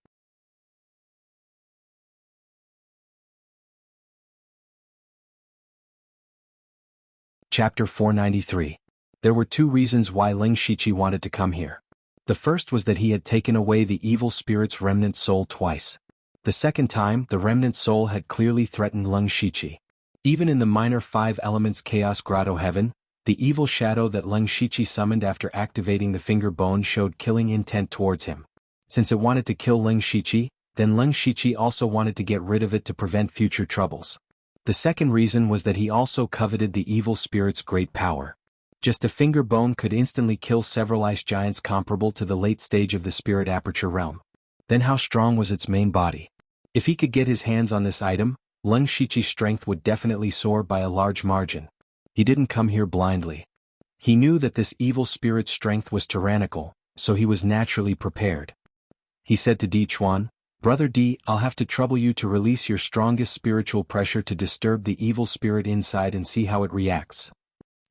Chapter 493. There were two reasons why Lung Shichi wanted to come here. The first was that he had taken away the evil spirit's remnant soul twice. The second time, the remnant soul had clearly threatened Lung Shichi. Even in the minor 5 elements Chaos Grotto Heaven, the evil shadow that Lung Shichi summoned after activating the finger bone showed killing intent towards him. Since it wanted to kill Lung Shichi, then Lung Shichi also wanted to get rid of it to prevent future troubles. The second reason was that he also coveted the evil spirit's great power. Just a finger bone could instantly kill several ice giants comparable to the late stage of the spirit aperture realm. Then how strong was its main body? If he could get his hands on this item, Lung Shichi's strength would definitely soar by a large margin. He didn't come here blindly. He knew that this evil spirit's strength was tyrannical, so he was naturally prepared. He said to Di Chuan, "Brother Di, I'll have to trouble you to release your strongest spiritual pressure to disturb the evil spirit inside and see how it reacts."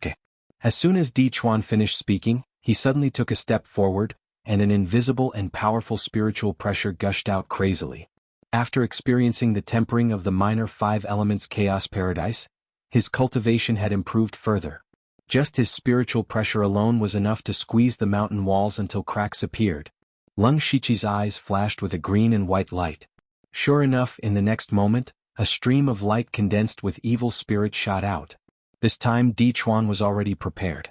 Okay. As soon as Di Chuan finished speaking, he suddenly took a step forward, and an invisible and powerful spiritual pressure gushed out crazily. After experiencing the tempering of the minor 5 elements Chaos Paradise, his cultivation had improved further. Just his spiritual pressure alone was enough to squeeze the mountain walls until cracks appeared. Lung Shichi's eyes flashed with a green and white light. Sure enough, in the next moment, a stream of light condensed with evil spirit shot out. This time Di Chuan was already prepared.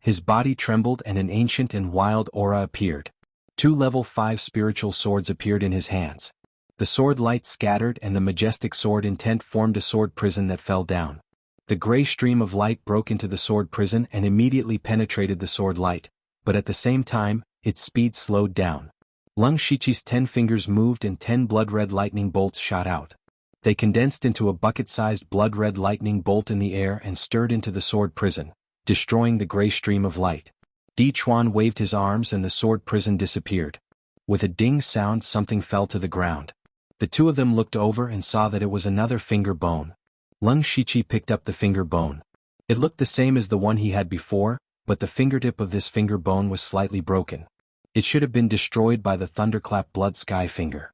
His body trembled and an ancient and wild aura appeared. 2 level 5 spiritual swords appeared in his hands. The sword light scattered and the majestic sword intent formed a sword prison that fell down. The gray stream of light broke into the sword prison and immediately penetrated the sword light, but at the same time, its speed slowed down. Lung Shiqi's 10 fingers moved and 10 blood-red lightning bolts shot out. They condensed into a bucket-sized blood-red lightning bolt in the air and stirred into the sword prison, destroying the gray stream of light. Di Chuan waved his arms and the sword prison disappeared. With a ding sound, something fell to the ground. The two of them looked over and saw that it was another finger bone. Lung Shiqi picked up the finger bone. It looked the same as the one he had before, but the fingertip of this finger bone was slightly broken. It should have been destroyed by the thunderclap blood sky finger.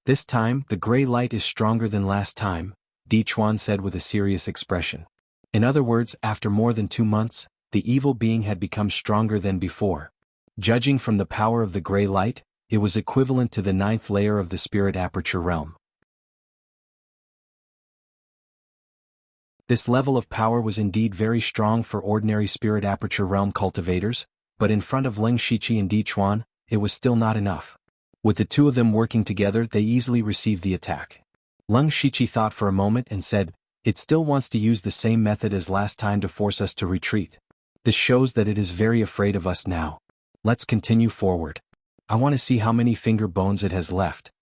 This time, the gray light is stronger than last time, Di Chuan said with a serious expression. In other words, after more than 2 months, the evil being had become stronger than before. Judging from the power of the gray light, it was equivalent to the 9th layer of the spirit aperture realm. This level of power was indeed very strong for ordinary spirit aperture realm cultivators, but in front of Lung Shiqi and Di Chuan, it was still not enough. With the two of them working together, they easily received the attack. Lung Shiqi thought for a moment and said, "It still wants to use the same method as last time to force us to retreat. This shows that it is very afraid of us now. Let's continue forward. I want to see how many finger bones it has left."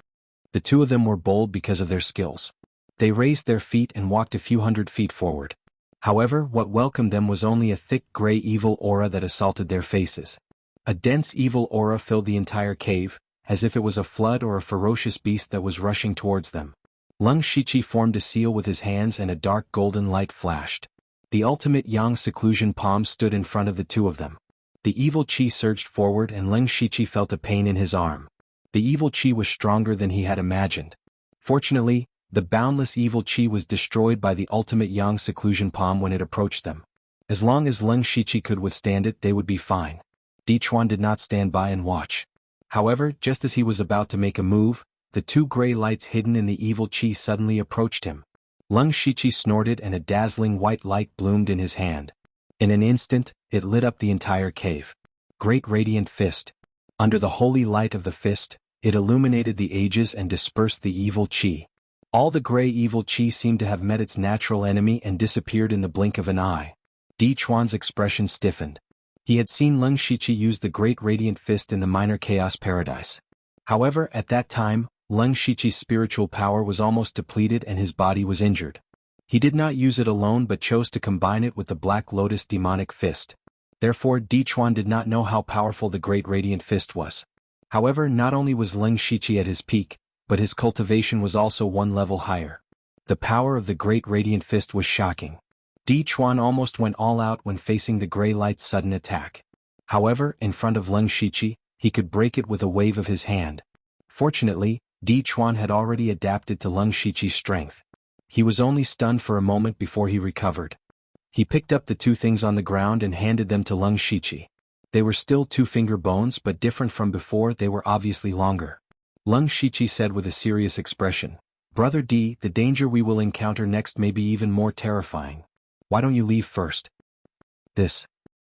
The two of them were bold because of their skills. They raised their feet and walked a few hundred feet forward. However, what welcomed them was only a thick gray evil aura that assaulted their faces. A dense evil aura filled the entire cave, as if it was a flood or a ferocious beast that was rushing towards them. Lung Shiqi formed a seal with his hands and a dark golden light flashed. The ultimate Yang seclusion palm stood in front of the two of them. The evil chi surged forward and Lung Shiqi felt a pain in his arm. The evil chi was stronger than he had imagined. Fortunately, the boundless evil chi was destroyed by the ultimate Yang seclusion palm when it approached them. As long as Lung Shiqi could withstand it, they would be fine. Di Chuan did not stand by and watch. However, just as he was about to make a move, the 2 gray lights hidden in the evil chi suddenly approached him. Lung Shiqi snorted and a dazzling white light bloomed in his hand. In an instant, it lit up the entire cave. Great radiant fist. Under the holy light of the fist, it illuminated the ages and dispersed the evil chi. All the gray evil chi seemed to have met its natural enemy and disappeared in the blink of an eye. Di Chuan's expression stiffened. He had seen Lung Shiqi use the great radiant fist in the minor chaos paradise. However, at that time, Lung Shiqi's spiritual power was almost depleted and his body was injured. He did not use it alone but chose to combine it with the Black Lotus demonic fist. Therefore, Di Chuan did not know how powerful the great radiant fist was. However, not only was Lung Shiqi at his peak, but his cultivation was also 1 level higher. The power of the great radiant fist was shocking. Di Chuan almost went all out when facing the gray light's sudden attack. However, in front of Lung Shiqi, he could break it with a wave of his hand. Fortunately, Di Chuan had already adapted to Lung Shiqi's strength. He was only stunned for a moment before he recovered. He picked up the 2 things on the ground and handed them to Lung Shiqi. They were still 2 finger bones but different from before, they were obviously longer. Lung Shiqi said with a serious expression, "Brother Di, the danger we will encounter next may be even more terrifying. Why don't you leave first?" This.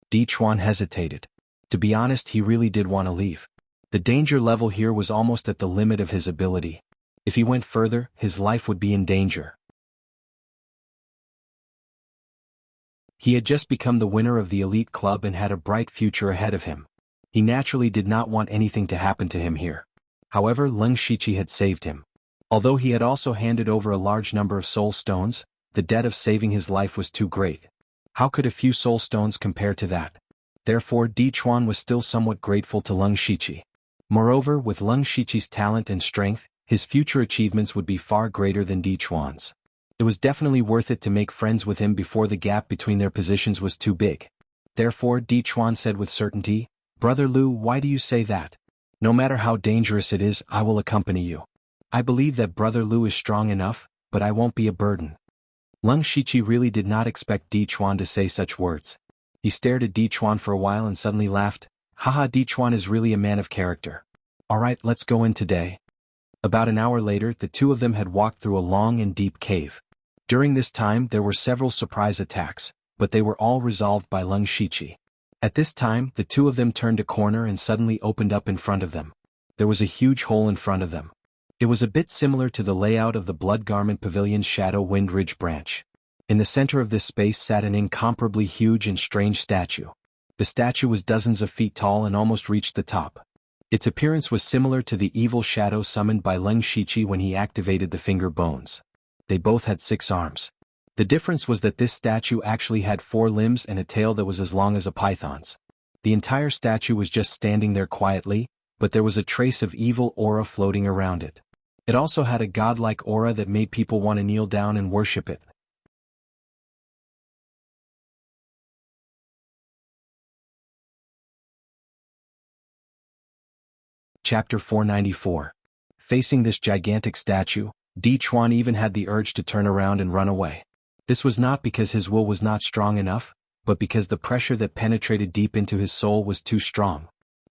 Di Chuan hesitated. To be honest, he really did want to leave. The danger level here was almost at the limit of his ability. If he went further, his life would be in danger. He had just become the winner of the elite club and had a bright future ahead of him. He naturally did not want anything to happen to him here. However, Lung Shiqi had saved him. Although he had also handed over a large number of soul stones, the debt of saving his life was too great. How could a few soul stones compare to that? Therefore, Di Chuan was still somewhat grateful to Lung Shiqi. Moreover, with Lung Shiqi's talent and strength, his future achievements would be far greater than Di Chuan's. It was definitely worth it to make friends with him before the gap between their positions was too big. Therefore, Di Chuan said with certainty, "Brother Lu, why do you say that? No matter how dangerous it is, I will accompany you. I believe that Brother Lu is strong enough, but I won't be a burden." Lung Shiqi really did not expect Di Chuan to say such words. He stared at Di Chuan for a while and suddenly laughed. "Haha, Di Chuan is really a man of character. Alright, let's go in today." About an hour later, the two of them had walked through a long and deep cave. During this time there were several surprise attacks, but they were all resolved by Leng Shiqi. At this time, the two of them turned a corner and suddenly opened up in front of them. There was a huge hole in front of them. It was a bit similar to the layout of the Blood Garment Pavilion's Shadow Wind Ridge branch. In the center of this space sat an incomparably huge and strange statue. The statue was dozens of feet tall and almost reached the top. Its appearance was similar to the evil shadow summoned by Leng Shiqi when he activated the finger bones. They both had 6 arms. The difference was that this statue actually had 4 limbs and a tail that was as long as a python's. The entire statue was just standing there quietly, but there was a trace of evil aura floating around it. It also had a godlike aura that made people want to kneel down and worship it. Chapter 494. Facing this gigantic statue, Di Chuan even had the urge to turn around and run away. This was not because his will was not strong enough, but because the pressure that penetrated deep into his soul was too strong.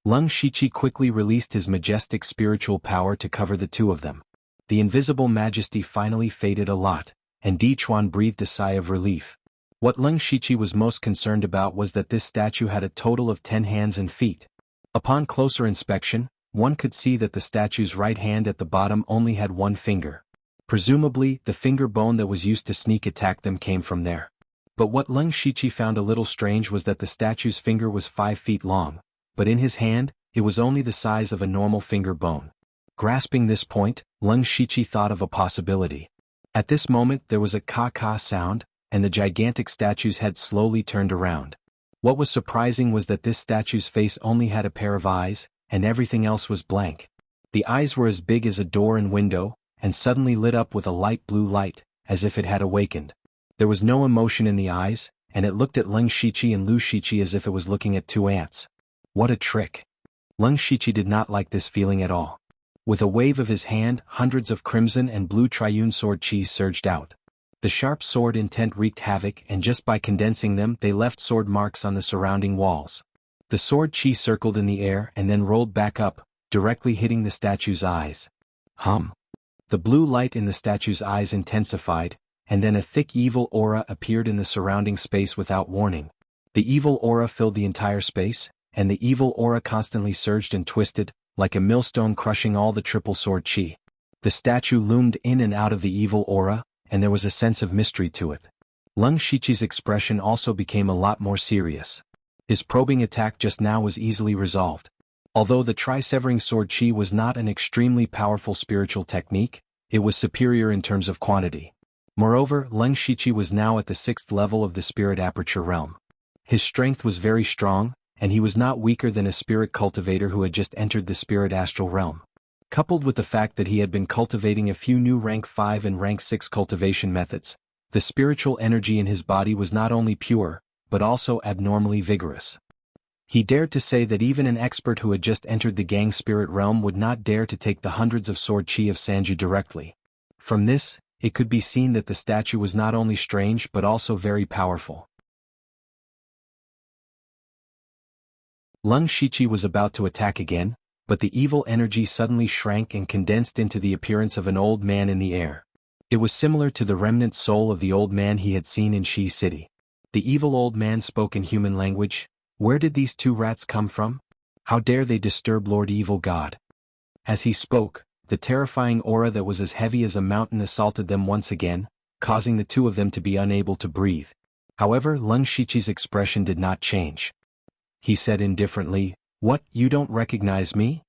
Leng Shiqi quickly released his majestic spiritual power to cover the two of them. The invisible majesty finally faded a lot, and Di Chuan breathed a sigh of relief. What Leng Shiqi was most concerned about was that this statue had a total of 10 hands and feet. Upon closer inspection, one could see that the statue's right hand at the bottom only had 1 finger. Presumably, the finger bone that was used to sneak attack them came from there. But what Leng Shiqi found a little strange was that the statue's finger was 5 feet long, but in his hand, it was only the size of a normal finger bone. Grasping this point, Leng Shiqi thought of a possibility. At this moment there was a ka-ka sound, and the gigantic statue's head slowly turned around. What was surprising was that this statue's face only had a pair of eyes, and everything else was blank. The eyes were as big as a door and window, and suddenly lit up with a light blue light, as if it had awakened. There was no emotion in the eyes, and it looked at Leng Shiqi and Lu Shiqi as if it was looking at 2 ants. What a trick! Leng Shiqi did not like this feeling at all. With a wave of his hand, hundreds of crimson and blue triune sword chi surged out. The sharp sword intent wreaked havoc, and just by condensing them they left sword marks on the surrounding walls. The sword chi circled in the air and then rolled back up, directly hitting the statue's eyes. The blue light in the statue's eyes intensified, and then a thick evil aura appeared in the surrounding space without warning. The evil aura filled the entire space, and the evil aura constantly surged and twisted, like a millstone crushing all the triple sword chi. The statue loomed in and out of the evil aura, and there was a sense of mystery to it. Leng Shiqi's expression also became a lot more serious. His probing attack just now was easily resolved. Although the tri-severing sword chi was not an extremely powerful spiritual technique, it was superior in terms of quantity. Moreover, Leng Shiqi was now at the 6th level of the spirit aperture realm. His strength was very strong, and he was not weaker than a spirit cultivator who had just entered the spirit astral realm. Coupled with the fact that he had been cultivating a few new rank 5 and rank 6 cultivation methods, the spiritual energy in his body was not only pure, but also abnormally vigorous. He dared to say that even an expert who had just entered the gang spirit realm would not dare to take the hundreds of sword chi of Sanju directly. From this, it could be seen that the statue was not only strange but also very powerful. Leng Shiqi was about to attack again, but the evil energy suddenly shrank and condensed into the appearance of an old man in the air. It was similar to the remnant soul of the old man he had seen in Shi City. The evil old man spoke in human language. Where did these 2 rats come from? How dare they disturb Lord Evil God? As he spoke, the terrifying aura that was as heavy as a mountain assaulted them once again, causing the 2 of them to be unable to breathe. However, Leng Shiqi's expression did not change. He said indifferently, "What, you don't recognize me?"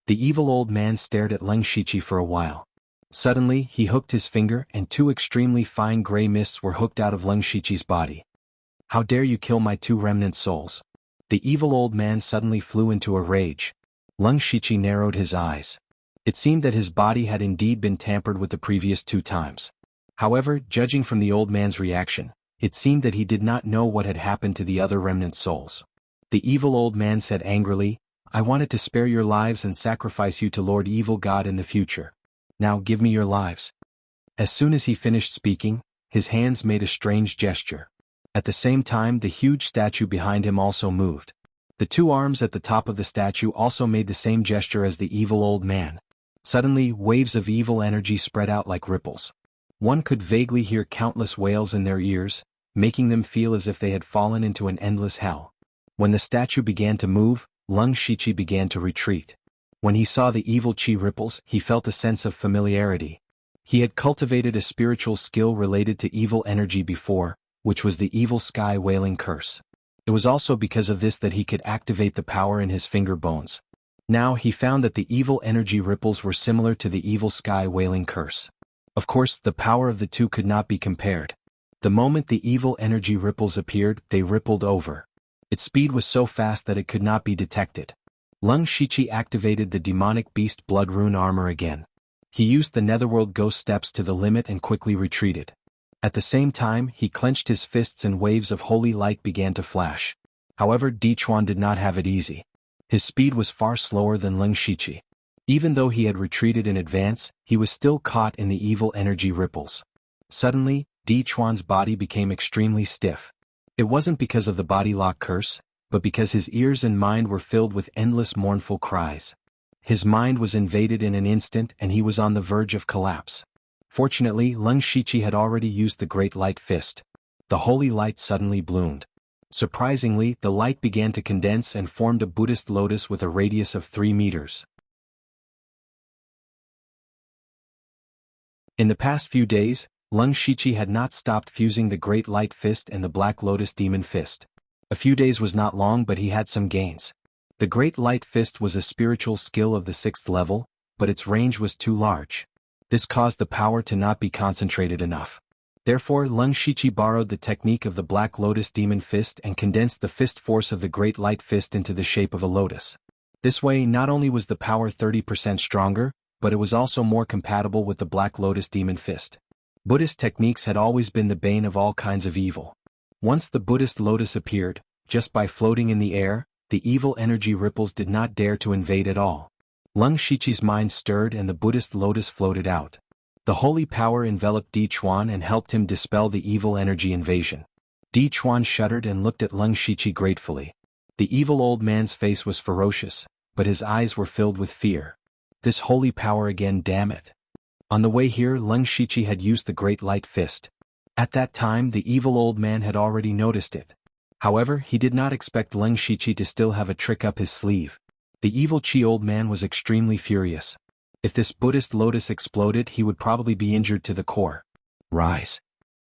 The evil old man stared at Leng Shiqi for a while. Suddenly, he hooked his finger and 2 extremely fine gray mists were hooked out of Leng Shiqi's body. "How dare you kill my 2 remnant souls?" The evil old man suddenly flew into a rage. Leng Shiqi narrowed his eyes. It seemed that his body had indeed been tampered with the previous 2 times. However, judging from the old man's reaction, it seemed that he did not know what had happened to the other remnant souls. The evil old man said angrily, "I wanted to spare your lives and sacrifice you to Lord Evil God in the future. Now give me your lives." As soon as he finished speaking, his hands made a strange gesture. At the same time, the huge statue behind him also moved. The 2 arms at the top of the statue also made the same gesture as the evil old man. Suddenly, waves of evil energy spread out like ripples. One could vaguely hear countless wails in their ears, making them feel as if they had fallen into an endless hell. When the statue began to move, Lung Shiqi began to retreat. When he saw the evil chi ripples, he felt a sense of familiarity. He had cultivated a spiritual skill related to evil energy before, which was the evil sky wailing curse. It was also because of this that he could activate the power in his finger bones. Now he found that the evil energy ripples were similar to the evil sky wailing curse. Of course, the power of the two could not be compared. The moment the evil energy ripples appeared, they rippled over. Its speed was so fast that it could not be detected. Lung Shiqi activated the demonic beast blood rune armor again. He used the netherworld ghost steps to the limit and quickly retreated. At the same time, he clenched his fists and waves of holy light began to flash. However, Dichuan did not have it easy. His speed was far slower than Lung Shiqi. Even though he had retreated in advance, he was still caught in the evil energy ripples. Suddenly, Dichuan's body became extremely stiff. It wasn't because of the body lock curse, but because his ears and mind were filled with endless mournful cries. His mind was invaded in an instant and he was on the verge of collapse. Fortunately, Lung Shiqi had already used the Great Light Fist. The holy light suddenly bloomed. Surprisingly, the light began to condense and formed a Buddhist lotus with a radius of 3 meters. In the past few days, Lung Shiqi had not stopped fusing the Great Light Fist and the Black Lotus Demon Fist. A few days was not long, but he had some gains. The Great Light Fist was a spiritual skill of the 6th level, but its range was too large. This caused the power to not be concentrated enough. Therefore, Lung Shiqi borrowed the technique of the Black Lotus Demon Fist and condensed the fist force of the Great Light Fist into the shape of a lotus. This way, not only was the power 30% stronger, but it was also more compatible with the Black Lotus Demon Fist. Buddhist techniques had always been the bane of all kinds of evil. Once the Buddhist lotus appeared, just by floating in the air, the evil energy ripples did not dare to invade at all. Lung Shiqi's mind stirred and the Buddhist lotus floated out. The holy power enveloped Dichuan and helped him dispel the evil energy invasion. Dichuan shuddered and looked at Lung Shiqi gratefully. The evil old man's face was ferocious, but his eyes were filled with fear. This holy power again, damn it. On the way here, Lung Shiqi had used the Great Light Fist. At that time, the evil old man had already noticed it. However, he did not expect Lung Shiqi to still have a trick up his sleeve. The evil Chi old man was extremely furious. If this Buddhist lotus exploded, he would probably be injured to the core. Rise!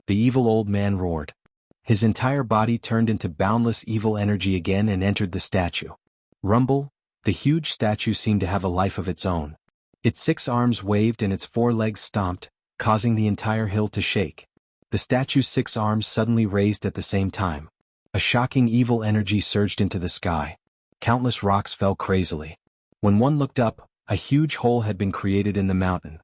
The evil old man roared. His entire body turned into boundless evil energy again and entered the statue. Rumble! The huge statue seemed to have a life of its own. Its 6 arms waved and its 4 legs stomped, causing the entire hill to shake. The statue's 6 arms suddenly raised at the same time. A shocking evil energy surged into the sky. Countless rocks fell crazily. When one looked up, a huge hole had been created in the mountain.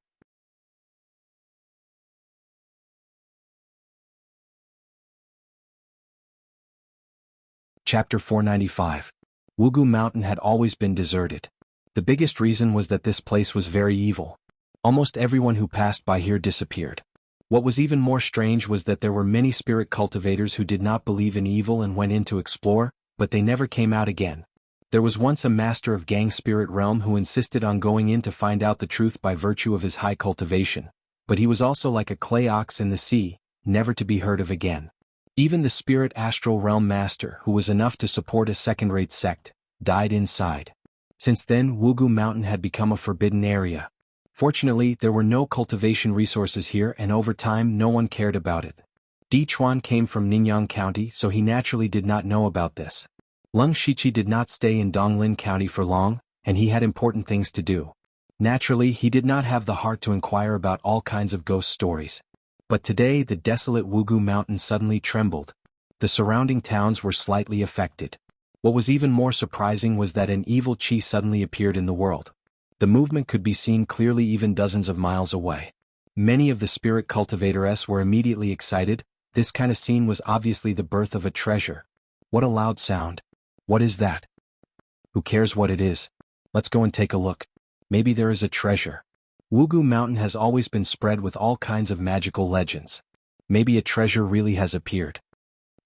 Chapter 495. Wugu Mountain had always been deserted. The biggest reason was that this place was very evil. Almost everyone who passed by here disappeared. What was even more strange was that there were many spirit cultivators who did not believe in evil and went in to explore, but they never came out again. There was once a master of Gang Spirit Realm who insisted on going in to find out the truth by virtue of his high cultivation, but he was also like a clay ox in the sea, never to be heard of again. Even the Spirit Astral Realm Master, who was enough to support a second-rate sect, died inside. Since then, Wugu Mountain had become a forbidden area. Fortunately, there were no cultivation resources here and over time no one cared about it. Dichuan came from Ningyan County, so he naturally did not know about this. Lung Shiqi did not stay in Donglin County for long, and he had important things to do. Naturally, he did not have the heart to inquire about all kinds of ghost stories. But today the desolate Wugu Mountain suddenly trembled. The surrounding towns were slightly affected. What was even more surprising was that an evil chi suddenly appeared in the world. The movement could be seen clearly even dozens of miles away. Many of the spirit cultivators were immediately excited. This kind of scene was obviously the birth of a treasure. What a loud sound. What is that? Who cares what it is? Let's go and take a look. Maybe there is a treasure. Wugu Mountain has always been spread with all kinds of magical legends. Maybe a treasure really has appeared.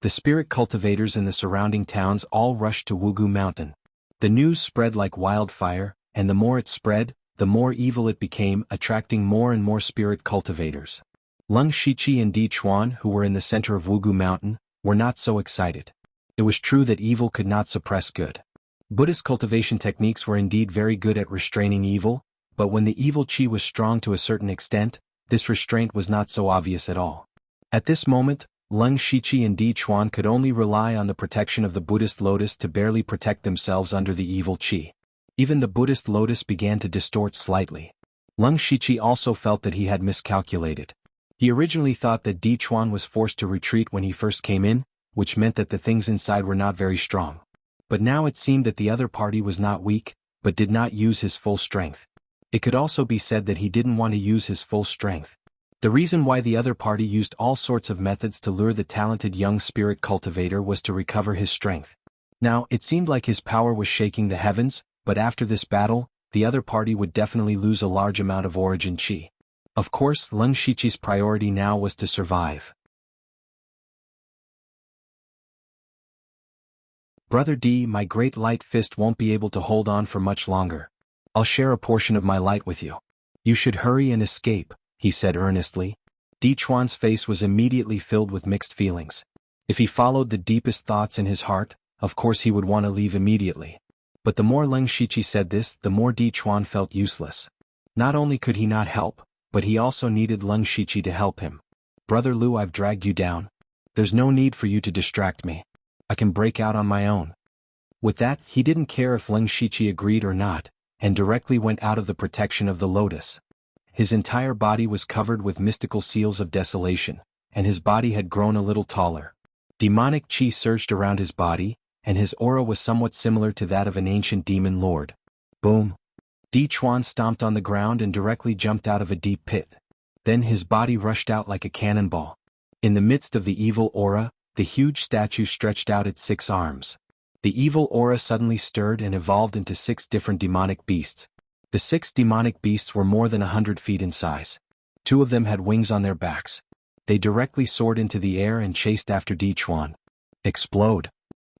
The spirit cultivators in the surrounding towns all rushed to Wugu Mountain. The news spread like wildfire, and the more it spread, the more evil it became, attracting more and more spirit cultivators. Leng Shiqi and Di Chuan, who were in the center of Wugu Mountain, were not so excited. It was true that evil could not suppress good. Buddhist cultivation techniques were indeed very good at restraining evil, but when the evil qi was strong to a certain extent, this restraint was not so obvious at all. At this moment, Leng Shiqi and Di Chuan could only rely on the protection of the Buddhist lotus to barely protect themselves under the evil qi. Even the Buddhist lotus began to distort slightly. Leng Shiqi also felt that he had miscalculated. He originally thought that Di Chuan was forced to retreat when he first came in, which meant that the things inside were not very strong. But now it seemed that the other party was not weak, but did not use his full strength. It could also be said that he didn't want to use his full strength. The reason why the other party used all sorts of methods to lure the talented young spirit cultivator was to recover his strength. Now, it seemed like his power was shaking the heavens, but after this battle, the other party would definitely lose a large amount of origin qi. Of course, Leng Shiqi's priority now was to survive. Brother D, my great light fist won't be able to hold on for much longer. I'll share a portion of my light with you. You should hurry and escape, he said earnestly. Di Chuan's face was immediately filled with mixed feelings. If he followed the deepest thoughts in his heart, of course he would want to leave immediately. But the more Leng Shiqi said this, the more Di Chuan felt useless. Not only could he not help, but he also needed Leng Shiqi to help him. Brother Lu, I've dragged you down. There's no need for you to distract me. I can break out on my own. With that, he didn't care if Leng Shiqi agreed or not, and directly went out of the protection of the lotus. His entire body was covered with mystical seals of desolation, and his body had grown a little taller. Demonic qi surged around his body, and his aura was somewhat similar to that of an ancient demon lord. Boom! Di Chuan stomped on the ground and directly jumped out of a deep pit. Then his body rushed out like a cannonball. In the midst of the evil aura, the huge statue stretched out its 6 arms. The evil aura suddenly stirred and evolved into 6 different demonic beasts. The 6 demonic beasts were more than 100 feet in size. 2 of them had wings on their backs. They directly soared into the air and chased after Di Chuan. Explode!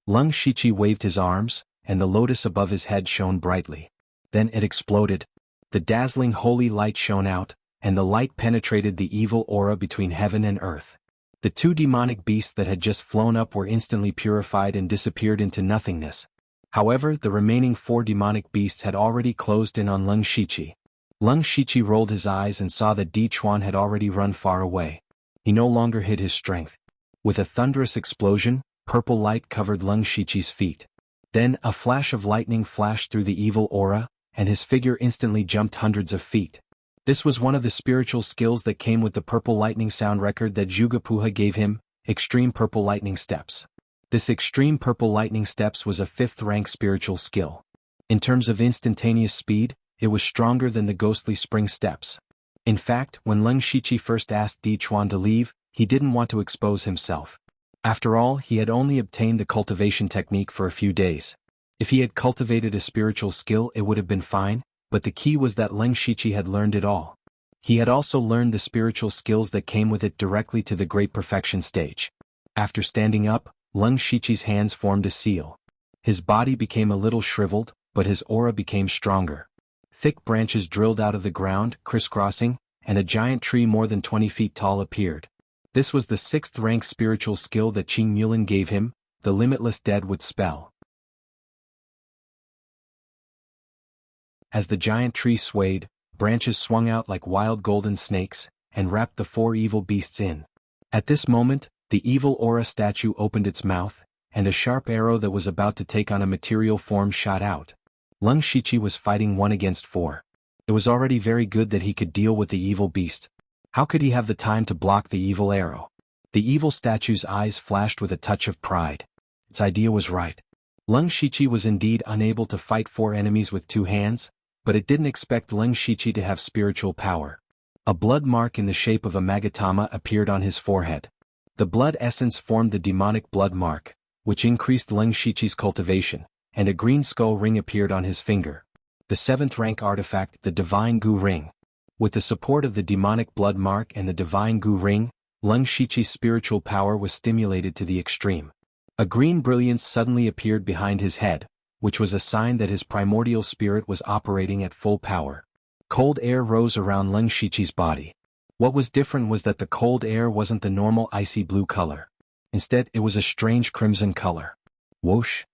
Leng Shiqi waved his arms, and the lotus above his head shone brightly. Then it exploded. The dazzling holy light shone out, and the light penetrated the evil aura between heaven and earth. The 2 demonic beasts that had just flown up were instantly purified and disappeared into nothingness. However, the remaining 4 demonic beasts had already closed in on Leng Shiqi. Leng Shiqi rolled his eyes and saw that Di Chuan had already run far away. He no longer hid his strength. With a thunderous explosion, purple light covered Leng Shiqi's feet. Then, a flash of lightning flashed through the evil aura, and his figure instantly jumped hundreds of feet. This was one of the spiritual skills that came with the purple lightning sound record that Zhuge gave him, Extreme Purple Lightning Steps. This Extreme Purple Lightning Steps was a 5th rank spiritual skill. In terms of instantaneous speed, it was stronger than the Ghostly Spring Steps. In fact, when Leng Shiqi first asked Di Chuan to leave, he didn't want to expose himself. After all, he had only obtained the cultivation technique for a few days. If he had cultivated a spiritual skill, it would have been fine, but the key was that Leng Shiqi had learned it all. He had also learned the spiritual skills that came with it directly to the Great Perfection stage. After standing up, Leng Shiqi's hands formed a seal. His body became a little shriveled, but his aura became stronger. Thick branches drilled out of the ground, crisscrossing, and a giant tree more than 20 feet tall appeared. This was the 6th rank spiritual skill that Qing Mulin gave him, the Limitless Deadwood spell. As the giant tree swayed, branches swung out like wild golden snakes, and wrapped the 4 evil beasts in. At this moment, the evil aura statue opened its mouth, and a sharp arrow that was about to take on a material form shot out. Leng Shiqi was fighting 1 against 4. It was already very good that he could deal with the evil beast. How could he have the time to block the evil arrow? The evil statue's eyes flashed with a touch of pride. Its idea was right. Leng Shiqi was indeed unable to fight 4 enemies with 2 hands, but it didn't expect Leng Shiqi to have spiritual power. A blood mark in the shape of a magatama appeared on his forehead. The blood essence formed the demonic blood mark, which increased Leng Shiqi's cultivation, and a green skull ring appeared on his finger. The 7th rank artifact, the Divine Gu Ring. With the support of the demonic blood mark and the Divine Gu Ring, Leng Shiqi's spiritual power was stimulated to the extreme. A green brilliance suddenly appeared behind his head, which was a sign that his primordial spirit was operating at full power. Cold air rose around Leng Shiqi's body. What was different was that the cold air wasn't the normal icy blue color. Instead, it was a strange crimson color. Whoosh!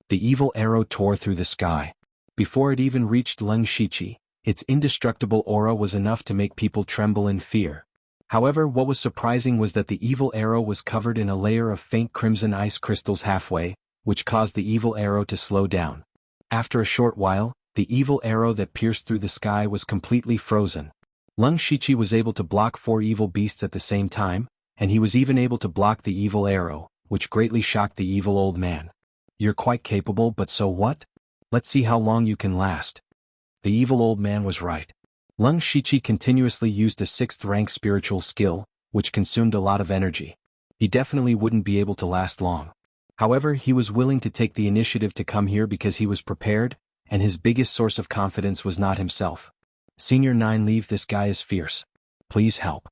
The evil arrow tore through the sky. Before it even reached Leng Shiqi, its indestructible aura was enough to make people tremble in fear. However, what was surprising was that the evil arrow was covered in a layer of faint crimson ice crystals halfway, which caused the evil arrow to slow down. After a short while, the evil arrow that pierced through the sky was completely frozen. Leng Shiqi was able to block 4 evil beasts at the same time, and he was even able to block the evil arrow, which greatly shocked the evil old man. "You're quite capable, but so what? Let's see how long you can last." The evil old man was right. Leng Shiqi continuously used a 6th-rank spiritual skill, which consumed a lot of energy. He definitely wouldn't be able to last long. However, he was willing to take the initiative to come here because he was prepared, and his biggest source of confidence was not himself. "Senior 9 Leave, this guy is fierce. Please help."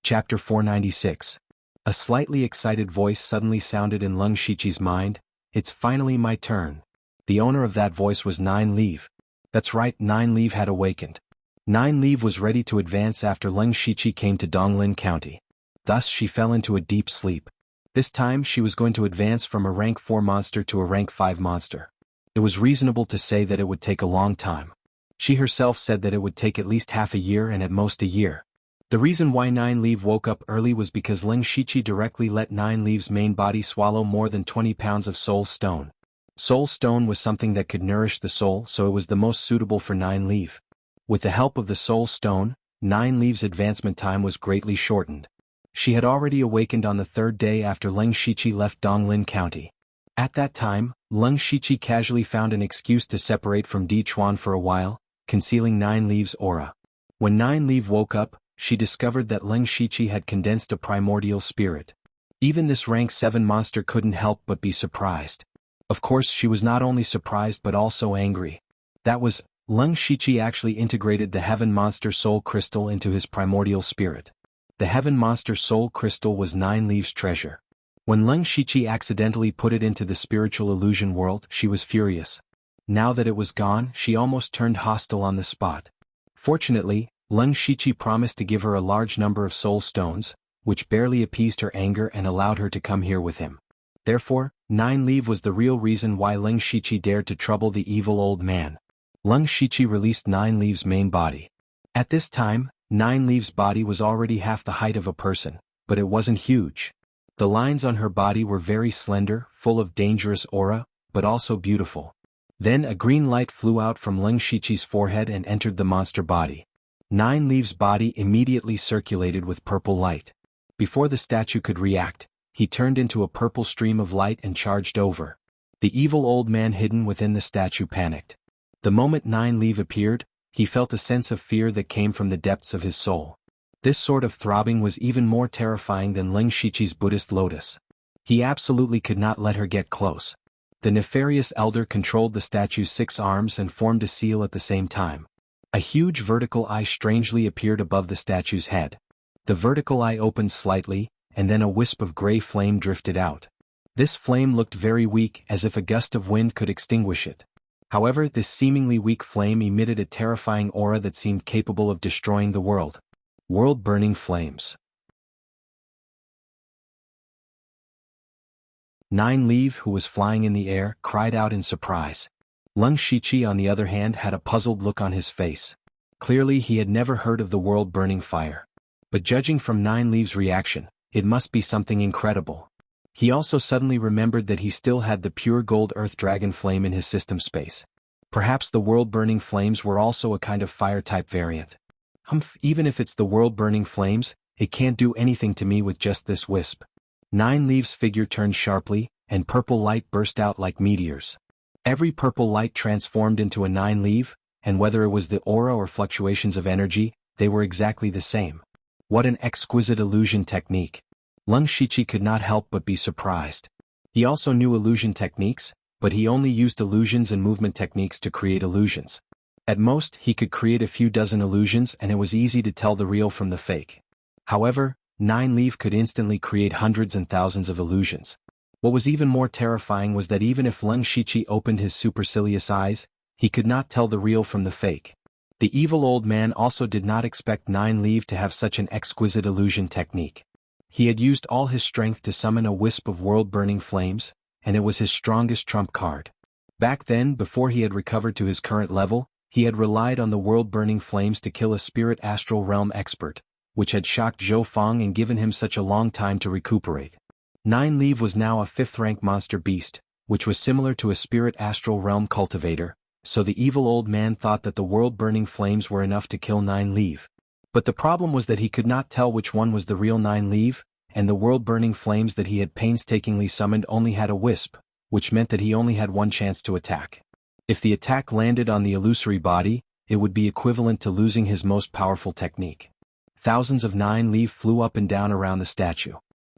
Chapter 496. A slightly excited voice suddenly sounded in Leng Shiqi's mind. "It's finally my turn." The owner of that voice was 9 Leave. That's right, 9 Leave had awakened. 9 Leave was ready to advance after Leng Shiqi came to Donglin County. Thus she fell into a deep sleep. This time she was going to advance from a rank 4 monster to a rank 5 monster. It was reasonable to say that it would take a long time. She herself said that it would take at least half a year and at most a year. The reason why 9 Leave woke up early was because Leng Shiqi directly let 9 Leave's main body swallow more than 20 pounds of soul stone. Soul stone was something that could nourish the soul, so it was the most suitable for 9 Leave. With the help of the soul stone, 9 Leave's advancement time was greatly shortened. She had already awakened on the 3rd day after Leng Shiqi left Donglin County. At that time, Leng Shiqi casually found an excuse to separate from Di Chuan for a while, concealing 9 Leave's aura. When 9 Leave woke up, she discovered that Leng Shiqi had condensed a primordial spirit. Even this rank 7 monster couldn't help but be surprised. Of course, she was not only surprised but also angry. That was, Leng Shiqi actually integrated the Heaven Monster Soul Crystal into his primordial spirit. The Heaven Monster Soul Crystal was 9 Leave's treasure. When Leng Shiqi accidentally put it into the spiritual illusion world, she was furious. Now that it was gone, she almost turned hostile on the spot. Fortunately, Leng Shiqi promised to give her a large number of soul stones, which barely appeased her anger and allowed her to come here with him. Therefore, 9 Leave was the real reason why Leng Shiqi dared to trouble the evil old man. Leng Shiqi released 9 Leave's main body. At this time, 9 Leave's body was already half the height of a person, but it wasn't huge. The lines on her body were very slender, full of dangerous aura, but also beautiful. Then a green light flew out from Leng Shiqi's forehead and entered the monster body. 9 Leave's body immediately circulated with purple light. Before the statue could react, he turned into a purple stream of light and charged over. The evil old man hidden within the statue panicked. The moment 9 Leave appeared, he felt a sense of fear that came from the depths of his soul. This sort of throbbing was even more terrifying than Leng Shiqi's Buddhist lotus. He absolutely could not let her get close. The nefarious elder controlled the statue's 6 arms and formed a seal at the same time. A huge vertical eye strangely appeared above the statue's head. The vertical eye opened slightly, and then a wisp of gray flame drifted out. This flame looked very weak, as if a gust of wind could extinguish it. However, this seemingly weak flame emitted a terrifying aura that seemed capable of destroying the world. World-burning flames. 9 Leave, who was flying in the air, cried out in surprise. Leng Shiqi, on the other hand, had a puzzled look on his face. Clearly he had never heard of the world-burning fire. But judging from 9 Leave's reaction, it must be something incredible. He also suddenly remembered that he still had the pure gold earth dragon flame in his system space. Perhaps the world-burning flames were also a kind of fire-type variant. Even if it's the world-burning flames, it can't do anything to me with just this wisp. 9 Leave's figure turned sharply, and purple light burst out like meteors. Every purple light transformed into a 9 Leave, and whether it was the aura or fluctuations of energy, they were exactly the same. What an exquisite illusion technique. Leng Shiqi could not help but be surprised. He also knew illusion techniques, but he only used illusions and movement techniques to create illusions. At most, he could create a few dozen illusions and it was easy to tell the real from the fake. However, Nine Leaf could instantly create hundreds and thousands of illusions. What was even more terrifying was that even if Leng Shiqi opened his supercilious eyes, he could not tell the real from the fake. The evil old man also did not expect Nine Leaf to have such an exquisite illusion technique. He had used all his strength to summon a wisp of world-burning flames, and it was his strongest trump card. Back then, before he had recovered to his current level, he had relied on the world-burning flames to kill a spirit astral realm expert, which had shocked Zhou Fang and given him such a long time to recuperate. Nine Leaf was now a 5th-rank monster beast, which was similar to a spirit astral realm cultivator, so the evil old man thought that the world-burning flames were enough to kill Nine Leaf. But the problem was that he could not tell which one was the real Nine Leaf, and the world-burning flames that he had painstakingly summoned only had a wisp, which meant that he only had one chance to attack. If the attack landed on the illusory body, it would be equivalent to losing his most powerful technique. Thousands of Nine Leaf flew up and down around the statue.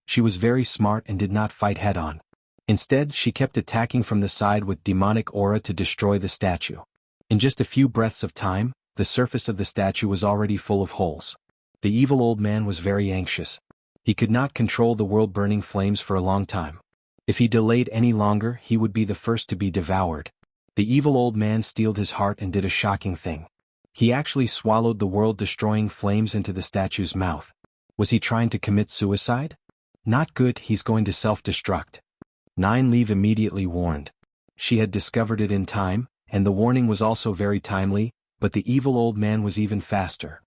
She was very smart and did not fight head-on. Instead, she kept attacking from the side with demonic aura to destroy the statue. In just a few breaths of time, the surface of the statue was already full of holes. The evil old man was very anxious. He could not control the world-burning flames for a long time. If he delayed any longer, he would be the first to be devoured. The evil old man steeled his heart and did a shocking thing. He actually swallowed the world-destroying flames into the statue's mouth. Was he trying to commit suicide? Not good, he's going to self-destruct. Nine Leaf immediately warned. She had discovered it in time, and the warning was also very timely, but the evil old man was even faster.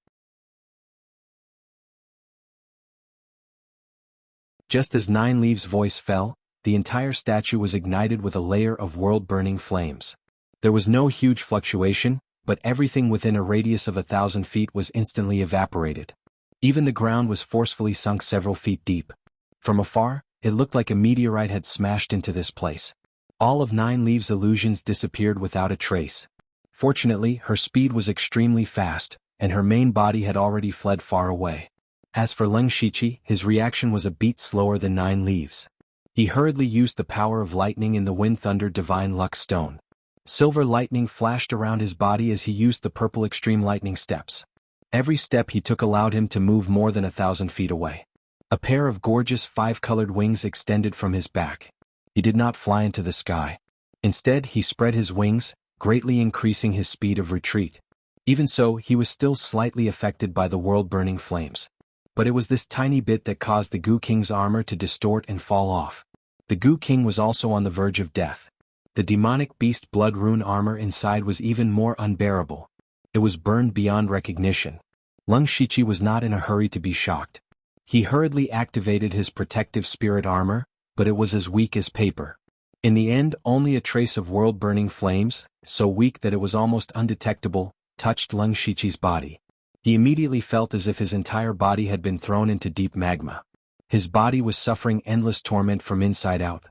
Just as Nine Leaf's voice fell, the entire statue was ignited with a layer of world-burning flames. There was no huge fluctuation, but everything within a radius of 1,000 feet was instantly evaporated. Even the ground was forcefully sunk several feet deep. From afar, it looked like a meteorite had smashed into this place. All of Nine Leaf's illusions disappeared without a trace. Fortunately, her speed was extremely fast, and her main body had already fled far away. As for Leng Shiqi, his reaction was a beat slower than Nine Leaf's. He hurriedly used the power of lightning in the Wind Thunder Divine Luck Stone. Silver lightning flashed around his body as he used the purple extreme lightning steps. Every step he took allowed him to move more than 1,000 feet away. A pair of gorgeous 5-colored wings extended from his back. He did not fly into the sky. Instead, he spread his wings, greatly increasing his speed of retreat. Even so, he was still slightly affected by the world-burning flames. But it was this tiny bit that caused the Gu King's armor to distort and fall off. The Gu King was also on the verge of death. The demonic beast blood rune armor inside was even more unbearable. It was burned beyond recognition. Leng Shiqi was not in a hurry to be shocked. He hurriedly activated his protective spirit armor, but it was as weak as paper. In the end, only a trace of world-burning flames, so weak that it was almost undetectable, touched Leng Shiqi's body. He immediately felt as if his entire body had been thrown into deep magma. His body was suffering endless torment from inside out.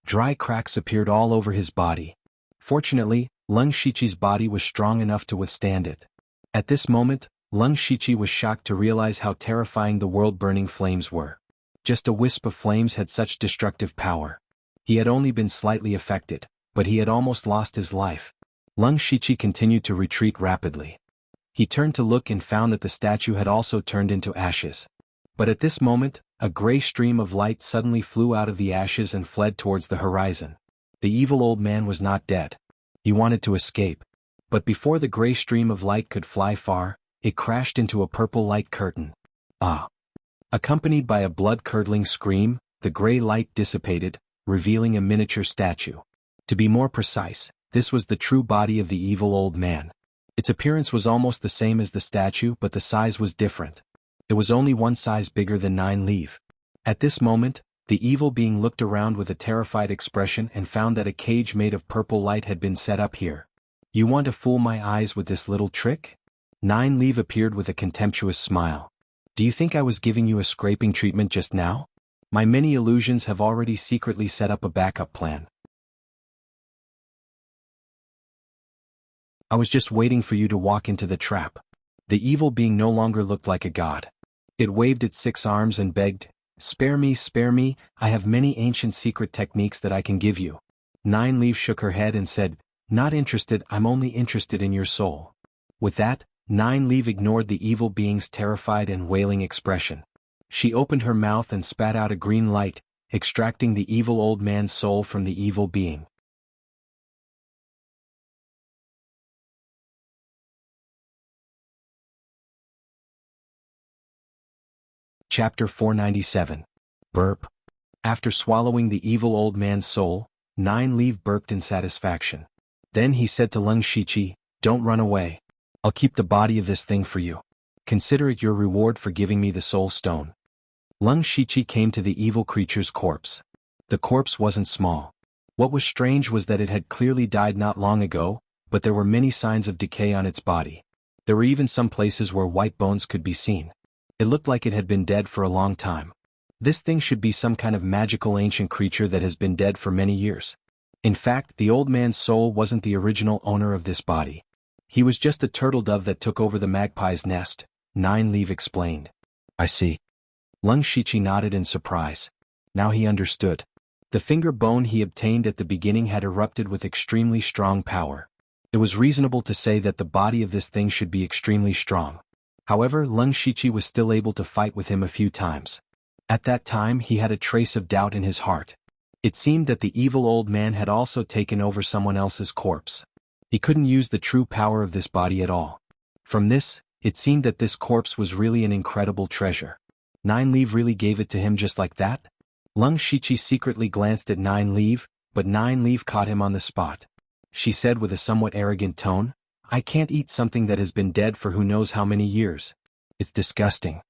Dry cracks appeared all over his body. Fortunately, Leng Shiqi's body was strong enough to withstand it. At this moment, Leng Shiqi was shocked to realize how terrifying the world-burning flames were. Just a wisp of flames had such destructive power. He had only been slightly affected, but he had almost lost his life. Leng Shiqi continued to retreat rapidly. He turned to look and found that the statue had also turned into ashes. But at this moment, a gray stream of light suddenly flew out of the ashes and fled towards the horizon. The evil old man was not dead. He wanted to escape. But before the gray stream of light could fly far, it crashed into a purple light curtain. Ah! Accompanied by a blood-curdling scream, the gray light dissipated, revealing a miniature statue. To be more precise, this was the true body of the evil old man. Its appearance was almost the same as the statue, but the size was different. It was only one size bigger than Nine Leaf. At this moment, the evil being looked around with a terrified expression and found that a cage made of purple light had been set up here. You want to fool my eyes with this little trick? Nine Leaf appeared with a contemptuous smile. Do you think I was giving you a scraping treatment just now? My many illusions have already secretly set up a backup plan. I was just waiting for you to walk into the trap. The evil being no longer looked like a god. It waved its 6 arms and begged, spare me, I have many ancient secret techniques that I can give you. Nine Leaf shook her head and said, not interested, I'm only interested in your soul. With that, Nine Leaf ignored the evil being's terrified and wailing expression. She opened her mouth and spat out a green light, extracting the evil old man's soul from the evil being. Chapter 497. Burp. After swallowing the evil old man's soul, Nine Leaf burped in satisfaction. Then he said to Lung Shiqi, "Don't run away. I'll keep the body of this thing for you. Consider it your reward for giving me the soul stone." Lung Shiqi came to the evil creature's corpse. The corpse wasn't small. What was strange was that it had clearly died not long ago, but there were many signs of decay on its body. There were even some places where white bones could be seen. It looked like it had been dead for a long time. This thing should be some kind of magical ancient creature that has been dead for many years. In fact, the old man's soul wasn't the original owner of this body. He was just a turtle dove that took over the magpie's nest, Nine Leaf explained. "I see." Lung Shiqi nodded in surprise. Now he understood. The finger bone he obtained at the beginning had erupted with extremely strong power. It was reasonable to say that the body of this thing should be extremely strong. However, Lung Shiqi was still able to fight with him a few times. At that time he had a trace of doubt in his heart. It seemed that the evil old man had also taken over someone else's corpse. He couldn't use the true power of this body at all. From this, it seemed that this corpse was really an incredible treasure. Nine Leaf really gave it to him just like that? Lung Shiqi secretly glanced at Nine Leaf, but Nine Leaf caught him on the spot. She said with a somewhat arrogant tone, "I can't eat something that has been dead for who knows how many years. It's disgusting."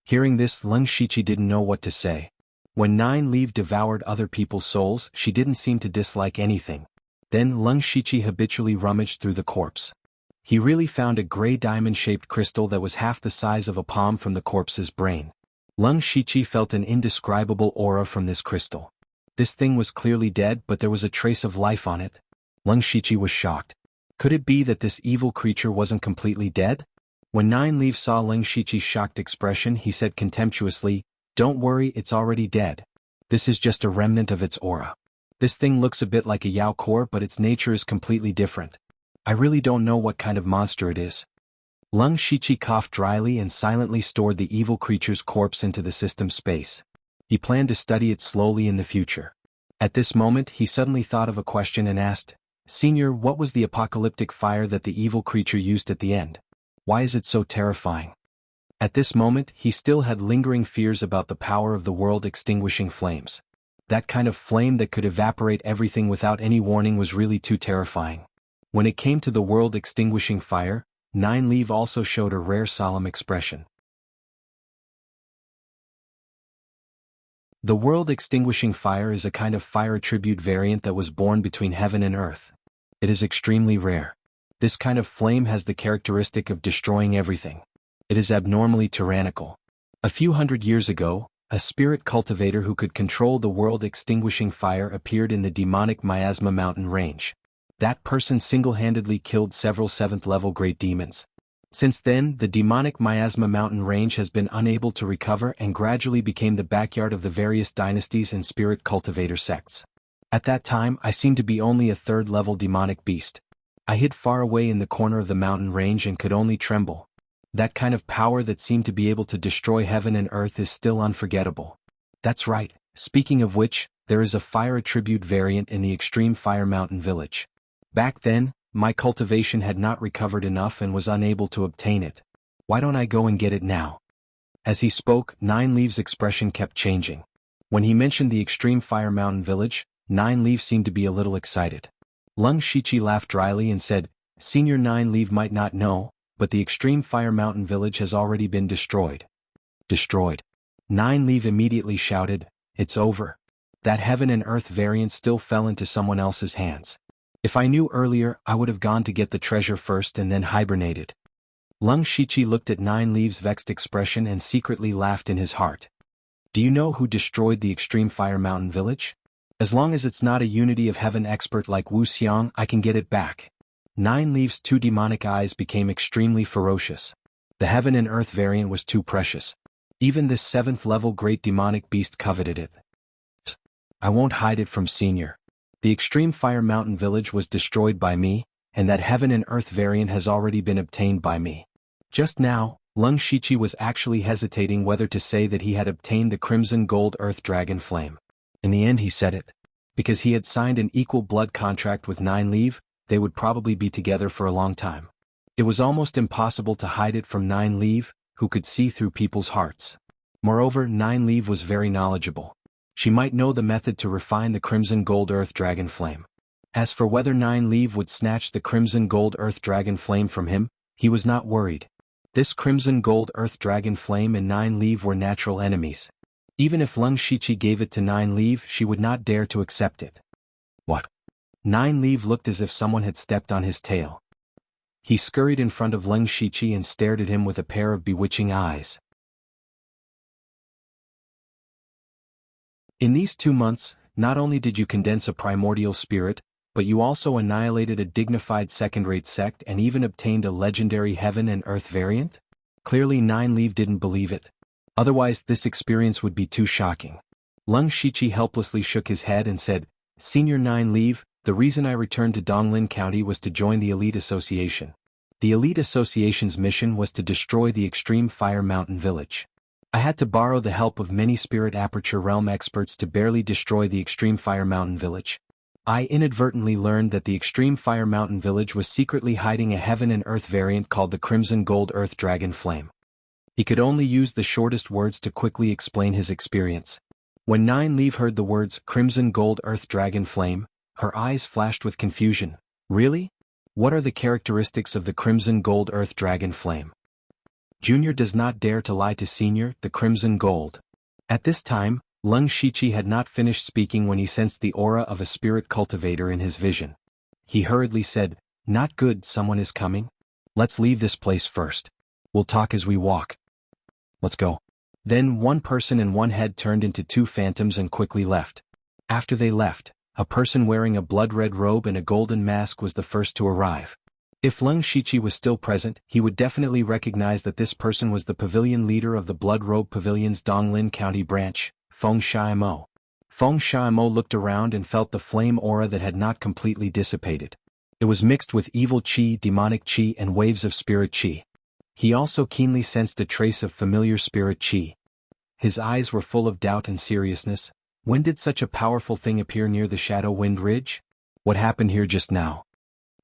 Hearing this, Lung Shiqi didn't know what to say. When Nine Leaf devoured other people's souls, she didn't seem to dislike anything. Then Lung Shiqi habitually rummaged through the corpse. He really found a gray diamond-shaped crystal that was half the size of a palm from the corpse's brain. Lung Shiqi felt an indescribable aura from this crystal. This thing was clearly dead, but there was a trace of life on it. Lung Shiqi was shocked. Could it be that this evil creature wasn't completely dead? When Nine Leaf saw Lung Shiqi's shocked expression, he said contemptuously, "Don't worry, it's already dead. This is just a remnant of its aura. This thing looks a bit like a Yao core, but its nature is completely different. I really don't know what kind of monster it is." Lung Shiqi coughed dryly and silently stored the evil creature's corpse into the system space. He planned to study it slowly in the future. At this moment, he suddenly thought of a question and asked, "Senior, what was the apocalyptic fire that the evil creature used at the end? Why is it so terrifying?" At this moment, he still had lingering fears about the power of the world-extinguishing flames. That kind of flame that could evaporate everything without any warning was really too terrifying. When it came to the world-extinguishing fire, Nine Leaf also showed a rare solemn expression. The world-extinguishing fire is a kind of fire attribute variant that was born between heaven and earth. It is extremely rare. This kind of flame has the characteristic of destroying everything. It is abnormally tyrannical. A few hundred years ago, a spirit cultivator who could control the world-extinguishing fire appeared in the demonic Miasma mountain range. That person single-handedly killed several 7th-level great demons. Since then, the demonic Miasma mountain range has been unable to recover and gradually became the backyard of the various dynasties and spirit cultivator sects. At that time, I seemed to be only a 3rd-level demonic beast. I hid far away in the corner of the mountain range and could only tremble. That kind of power that seemed to be able to destroy heaven and earth is still unforgettable. That's right. Speaking of which, there is a fire attribute variant in the extreme fire mountain village. Back then, my cultivation had not recovered enough and was unable to obtain it. Why don't I go and get it now? As he spoke, Nine Leaf's expression kept changing. When he mentioned the extreme fire mountain village, Nine Leaf seemed to be a little excited. Lung Shiqi laughed dryly and said, "Senior Nine Leaf might not know, but the extreme fire mountain village has already been destroyed." Destroyed. Nine Leaf immediately shouted, "It's over. That heaven and earth variant still fell into someone else's hands. If I knew earlier, I would have gone to get the treasure first and then hibernated." Lung Shiqi looked at Nine Leaf's vexed expression and secretly laughed in his heart. "Do you know who destroyed the extreme fire mountain village? As long as it's not a unity of heaven expert like Wuxia, I can get it back." Nine Leaf's 2 demonic eyes became extremely ferocious. The heaven and earth variant was too precious. Even this 7th-level great demonic beast coveted it. "I won't hide it from Senior. The extreme fire mountain village was destroyed by me, and that heaven and earth variant has already been obtained by me. Just now, Lung Shiqi was actually hesitating whether to say that he had obtained the crimson gold earth dragon flame. In the end he said it. Because he had signed an equal blood contract with Nine Leaf, they would probably be together for a long time. It was almost impossible to hide it from Nine Leaf, who could see through people's hearts. Moreover, Nine Leaf was very knowledgeable. She might know the method to refine the crimson gold earth dragon flame. As for whether Nine Leaf would snatch the crimson gold earth dragon flame from him, he was not worried. This crimson gold earth dragon flame and Nine Leaf were natural enemies. Even if Lung Shiqi gave it to Nine Leaf, she would not dare to accept it. What? Nine Leaf looked as if someone had stepped on his tail. He scurried in front of Lung Shiqi and stared at him with a pair of bewitching eyes. In these 2 months, not only did you condense a primordial spirit, but you also annihilated a dignified second-rate sect and even obtained a legendary heaven and earth variant? Clearly Nine Leaf didn't believe it. Otherwise this experience would be too shocking. Lung Shiqi helplessly shook his head and said, Senior Nine Leaf, the reason I returned to Donglin County was to join the Elite Association. The Elite Association's mission was to destroy the Extreme Fire Mountain Village. I had to borrow the help of many Spirit Aperture Realm experts to barely destroy the Extreme Fire Mountain Village. I inadvertently learned that the Extreme Fire Mountain Village was secretly hiding a heaven and earth variant called the Crimson Gold Earth Dragon Flame. He could only use the shortest words to quickly explain his experience. When Nine Leaf heard the words Crimson Gold Earth Dragon Flame, her eyes flashed with confusion. Really? What are the characteristics of the Crimson Gold Earth Dragon Flame? Junior does not dare to lie to Senior, the Crimson Gold. At this time, Lung Shiqi had not finished speaking when he sensed the aura of a spirit cultivator in his vision. He hurriedly said, Not good, someone is coming. Let's leave this place first. We'll talk as we walk. Let's go. Then one person and one head turned into 2 phantoms and quickly left. After they left, a person wearing a blood-red robe and a golden mask was the first to arrive. If Lung Shiqi was still present, he would definitely recognize that this person was the pavilion leader of the Blood Robe Pavilion's Donglin County branch, Feng Shiamo. Feng Shiamo looked around and felt the flame aura that had not completely dissipated. It was mixed with evil qi, demonic qi, and waves of spirit qi. He also keenly sensed a trace of familiar spirit qi. His eyes were full of doubt and seriousness. When did such a powerful thing appear near the Shadow Wind Ridge? What happened here just now?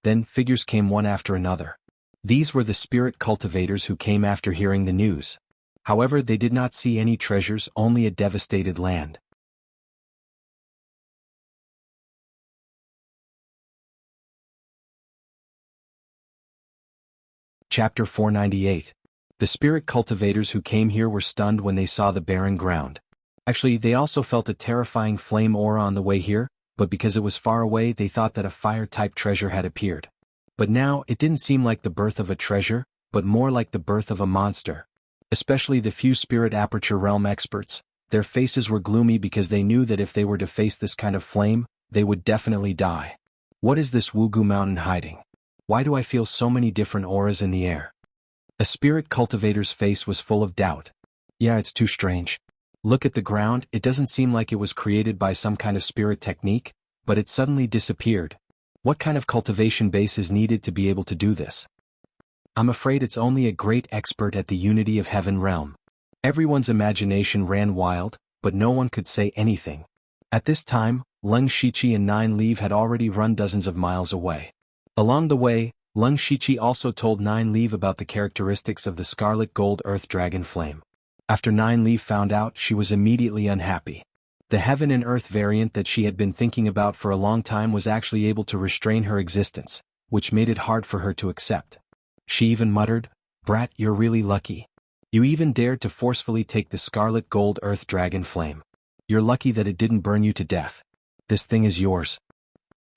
Then figures came one after another. These were the spirit cultivators who came after hearing the news. However, they did not see any treasures, only a devastated land. Chapter 498. The spirit cultivators who came here were stunned when they saw the barren ground. Actually, they also felt a terrifying flame aura on the way here, but because it was far away they thought that a fire-type treasure had appeared. But now, it didn't seem like the birth of a treasure, but more like the birth of a monster. Especially the few Spirit Aperture Realm experts, their faces were gloomy because they knew that if they were to face this kind of flame, they would definitely die. What is this Wugu mountain hiding? Why do I feel so many different auras in the air? A spirit cultivator's face was full of doubt. Yeah, it's too strange. Look at the ground, it doesn't seem like it was created by some kind of spirit technique, but it suddenly disappeared. What kind of cultivation base is needed to be able to do this? I'm afraid it's only a great expert at the Unity of Heaven realm. Everyone's imagination ran wild, but no one could say anything. At this time, Lung Shiqi and Nine Leaf had already run dozens of miles away. Along the way, Lung Shiqi also told Nine Leaf about the characteristics of the Scarlet Gold Earth Dragon Flame. After Nine Leaf found out, she was immediately unhappy. The Heaven and Earth variant that she had been thinking about for a long time was actually able to restrain her existence, which made it hard for her to accept. She even muttered, "Brat, you're really lucky. You even dared to forcefully take the Scarlet Gold Earth Dragon Flame. You're lucky that it didn't burn you to death. This thing is yours."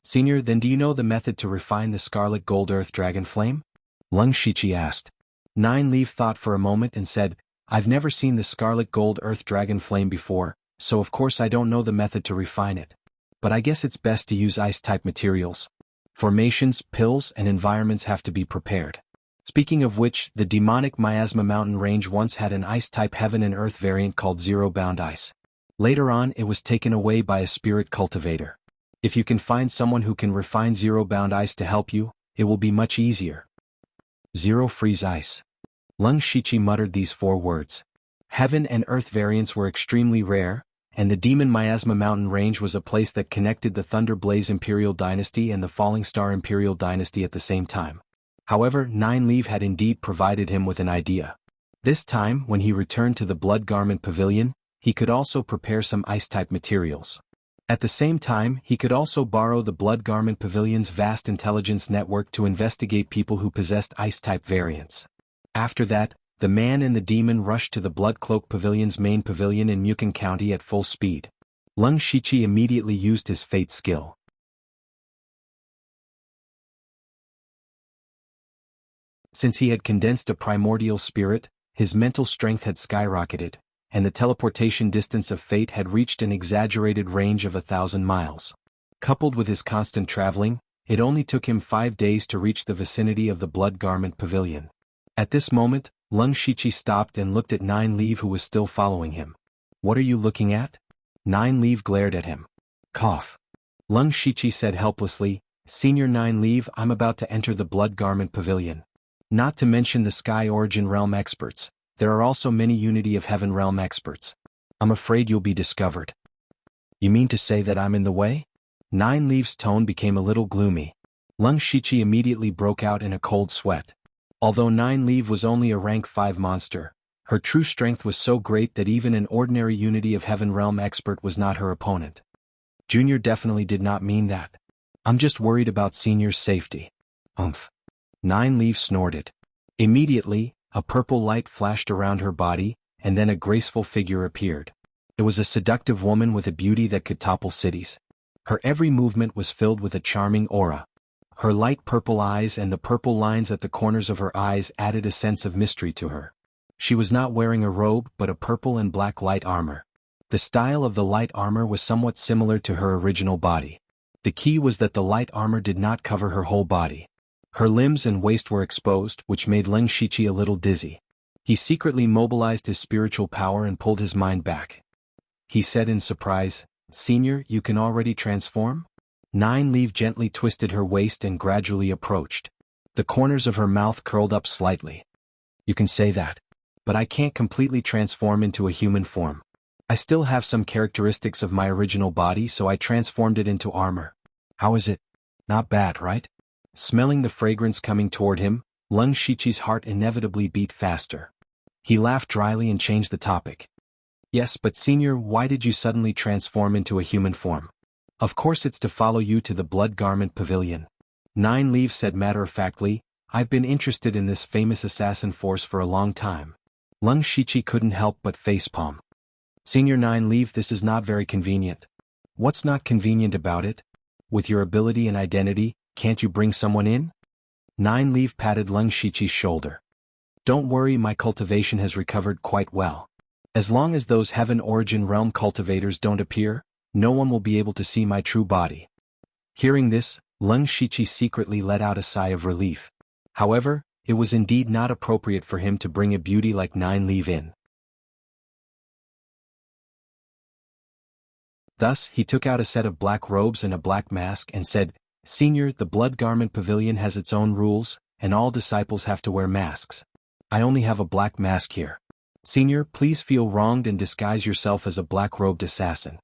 "Senior, then do you know the method to refine the Scarlet Gold Earth Dragon Flame?" Lung Shiqi asked. Nine Leaf thought for a moment and said, "I've never seen the Scarlet Gold Earth Dragon Flame before, so of course I don't know the method to refine it. But I guess it's best to use ice-type materials. Formations, pills, and environments have to be prepared." Speaking of which, the demonic Miasma Mountain range once had an ice-type Heaven and Earth variant called Zero-Bound Ice. Later on, it was taken away by a spirit cultivator. If you can find someone who can refine Zero-Bound Ice to help you, it will be much easier. Zero Freeze Ice. Lung Shiqi muttered these 4 words. Heaven and earth variants were extremely rare, and the Demon Miasma Mountain Range was a place that connected the Thunder Blaze Imperial Dynasty and the Falling Star Imperial Dynasty at the same time. However, Nine Leaf had indeed provided him with an idea. This time, when he returned to the Blood Garment Pavilion, he could also prepare some ice-type materials. At the same time, he could also borrow the Blood Garment Pavilion's vast intelligence network to investigate people who possessed ice-type variants. After that, the man and the demon rushed to the Blood Cloak Pavilion's main pavilion in Mukon County at full speed. Lung Shiqi immediately used his fate skill. Since he had condensed a primordial spirit, his mental strength had skyrocketed, and the teleportation distance of fate had reached an exaggerated range of 1,000 miles. Coupled with his constant traveling, it only took him 5 days to reach the vicinity of the Blood Garment Pavilion. At this moment, Lung Shiqi stopped and looked at Nine Leaf, who was still following him. "What are you looking at?" Nine Leaf glared at him. Cough. Lung Shiqi said helplessly, "Senior Nine Leaf, I'm about to enter the Blood Garment Pavilion. Not to mention the Sky Origin Realm experts, there are also many Unity of Heaven Realm experts. I'm afraid you'll be discovered." "You mean to say that I'm in the way?" Nine Leaf's tone became a little gloomy. Lung Shiqi immediately broke out in a cold sweat. Although Nine Leaf was only a rank 5 monster, her true strength was so great that even an ordinary Unity of Heaven Realm expert was not her opponent. Junior definitely did not mean that. "I'm just worried about Senior's safety." "Umph." Nine Leaf snorted. Immediately, a purple light flashed around her body, and then a graceful figure appeared. It was a seductive woman with a beauty that could topple cities. Her every movement was filled with a charming aura. Her light purple eyes and the purple lines at the corners of her eyes added a sense of mystery to her. She was not wearing a robe but a purple and black light armor. The style of the light armor was somewhat similar to her original body. The key was that the light armor did not cover her whole body. Her limbs and waist were exposed, which made Lung Shiqi a little dizzy. He secretly mobilized his spiritual power and pulled his mind back. He said in surprise, "Senior, you can already transform?" Nine Leaf gently twisted her waist and gradually approached. The corners of her mouth curled up slightly. "You can say that. But I can't completely transform into a human form. I still have some characteristics of my original body, so I transformed it into armor. How is it? Not bad, right?" Smelling the fragrance coming toward him, Lung Shiqi's heart inevitably beat faster. He laughed dryly and changed the topic. "Yes, but Senior, why did you suddenly transform into a human form?" "Of course it's to follow you to the Blood Garment Pavilion." Nine Leaf said matter-of-factly, "I've been interested in this famous assassin force for a long time." Lung Shiqi couldn't help but facepalm. "Senior Nine Leaf, this is not very convenient." "What's not convenient about it? With your ability and identity, can't you bring someone in?" Nine Leaf patted Lung Shiqi's shoulder. "Don't worry, my cultivation has recovered quite well. As long as those Heaven Origin Realm cultivators don't appear, no one will be able to see my true body." Hearing this, Lung Shiqi secretly let out a sigh of relief. However, it was indeed not appropriate for him to bring a beauty like Nine Leaf in. Thus, he took out a set of black robes and a black mask and said, "Senior, the Blood Garment Pavilion has its own rules, and all disciples have to wear masks. I only have a black mask here. Senior, please feel wronged and disguise yourself as a black-robed assassin."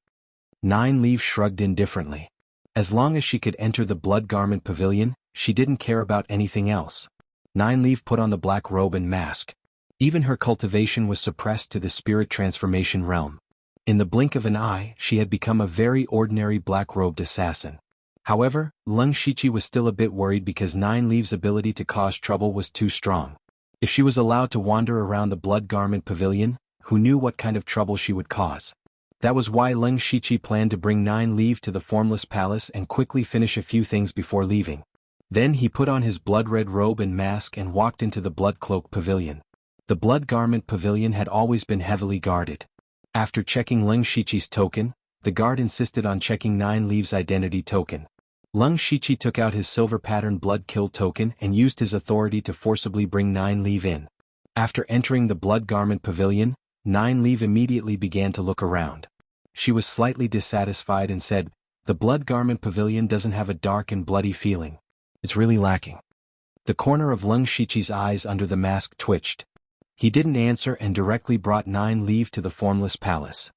Nine Leaf shrugged indifferently. As long as she could enter the Blood Garment Pavilion, she didn't care about anything else. Nine Leaf put on the black robe and mask. Even her cultivation was suppressed to the spirit transformation realm. In the blink of an eye, she had become a very ordinary black-robed assassin. However, Lung Shiqi was still a bit worried because Nine Leaf's ability to cause trouble was too strong. If she was allowed to wander around the Blood Garment Pavilion, who knew what kind of trouble she would cause? That was why Lung Shiqi planned to bring Nine Leaf to the Formless Palace and quickly finish a few things before leaving. Then he put on his blood-red robe and mask and walked into the Blood Cloak Pavilion. The Blood Garment Pavilion had always been heavily guarded. After checking Lung Shiqi's token, the guard insisted on checking Nine Leaf's identity token. Lung Shiqi took out his silver-patterned blood kill token and used his authority to forcibly bring Nine Leaf in. After entering the Blood Garment Pavilion, Nine Leaf immediately began to look around. She was slightly dissatisfied and said, "The Blood Garment Pavilion doesn't have a dark and bloody feeling. It's really lacking." The corner of Lung Shiqi's eyes under the mask twitched. He didn't answer and directly brought 9 leave to the formless palace.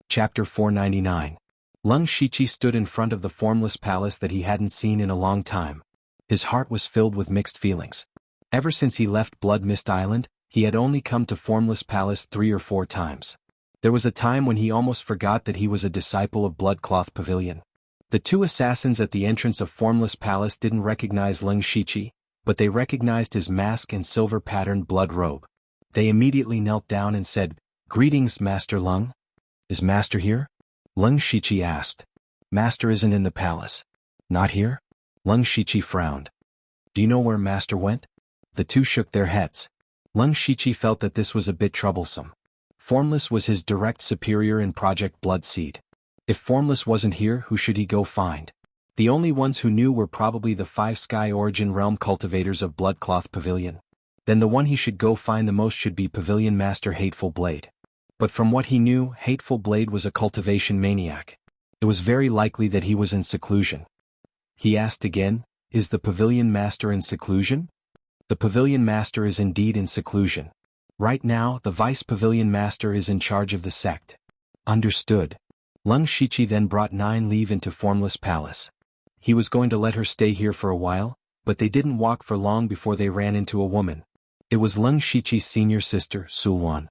Chapter 499. Lung Shiqi stood in front of the formless palace that he hadn't seen in a long time. His heart was filled with mixed feelings. Ever since he left Blood Mist Island, he had only come to Formless Palace 3 or 4 times. There was a time when he almost forgot that he was a disciple of Bloodcloth Pavilion. The 2 assassins at the entrance of Formless Palace didn't recognize Lung Shiqi, but they recognized his mask and silver-patterned blood robe. They immediately knelt down and said, "Greetings, Master Lung." "Is Master here?" Lung Shiqi asked. "Master isn't in the palace." "Not here?" Lung Shiqi frowned. "Do you know where Master went?" The 2 shook their heads. Lung Shiqi felt that this was a bit troublesome. Formless was his direct superior in Project Bloodseed. If Formless wasn't here, who should he go find? The only ones who knew were probably the 5 Sky Origin Realm cultivators of Bloodcloth Pavilion. Then the one he should go find the most should be Pavilion Master Hateful Blade. But from what he knew, Hateful Blade was a cultivation maniac. It was very likely that he was in seclusion. He asked again, "Is the Pavilion Master in seclusion?" The Pavilion Master is indeed in seclusion. Right now, the Vice Pavilion Master is in charge of the sect. Understood. Lung Shiqi then brought 9 leave into Formless Palace. He was going to let her stay here for a while, but they didn't walk for long before they ran into a woman. It was Lung Shiqi's senior sister, Sulwan.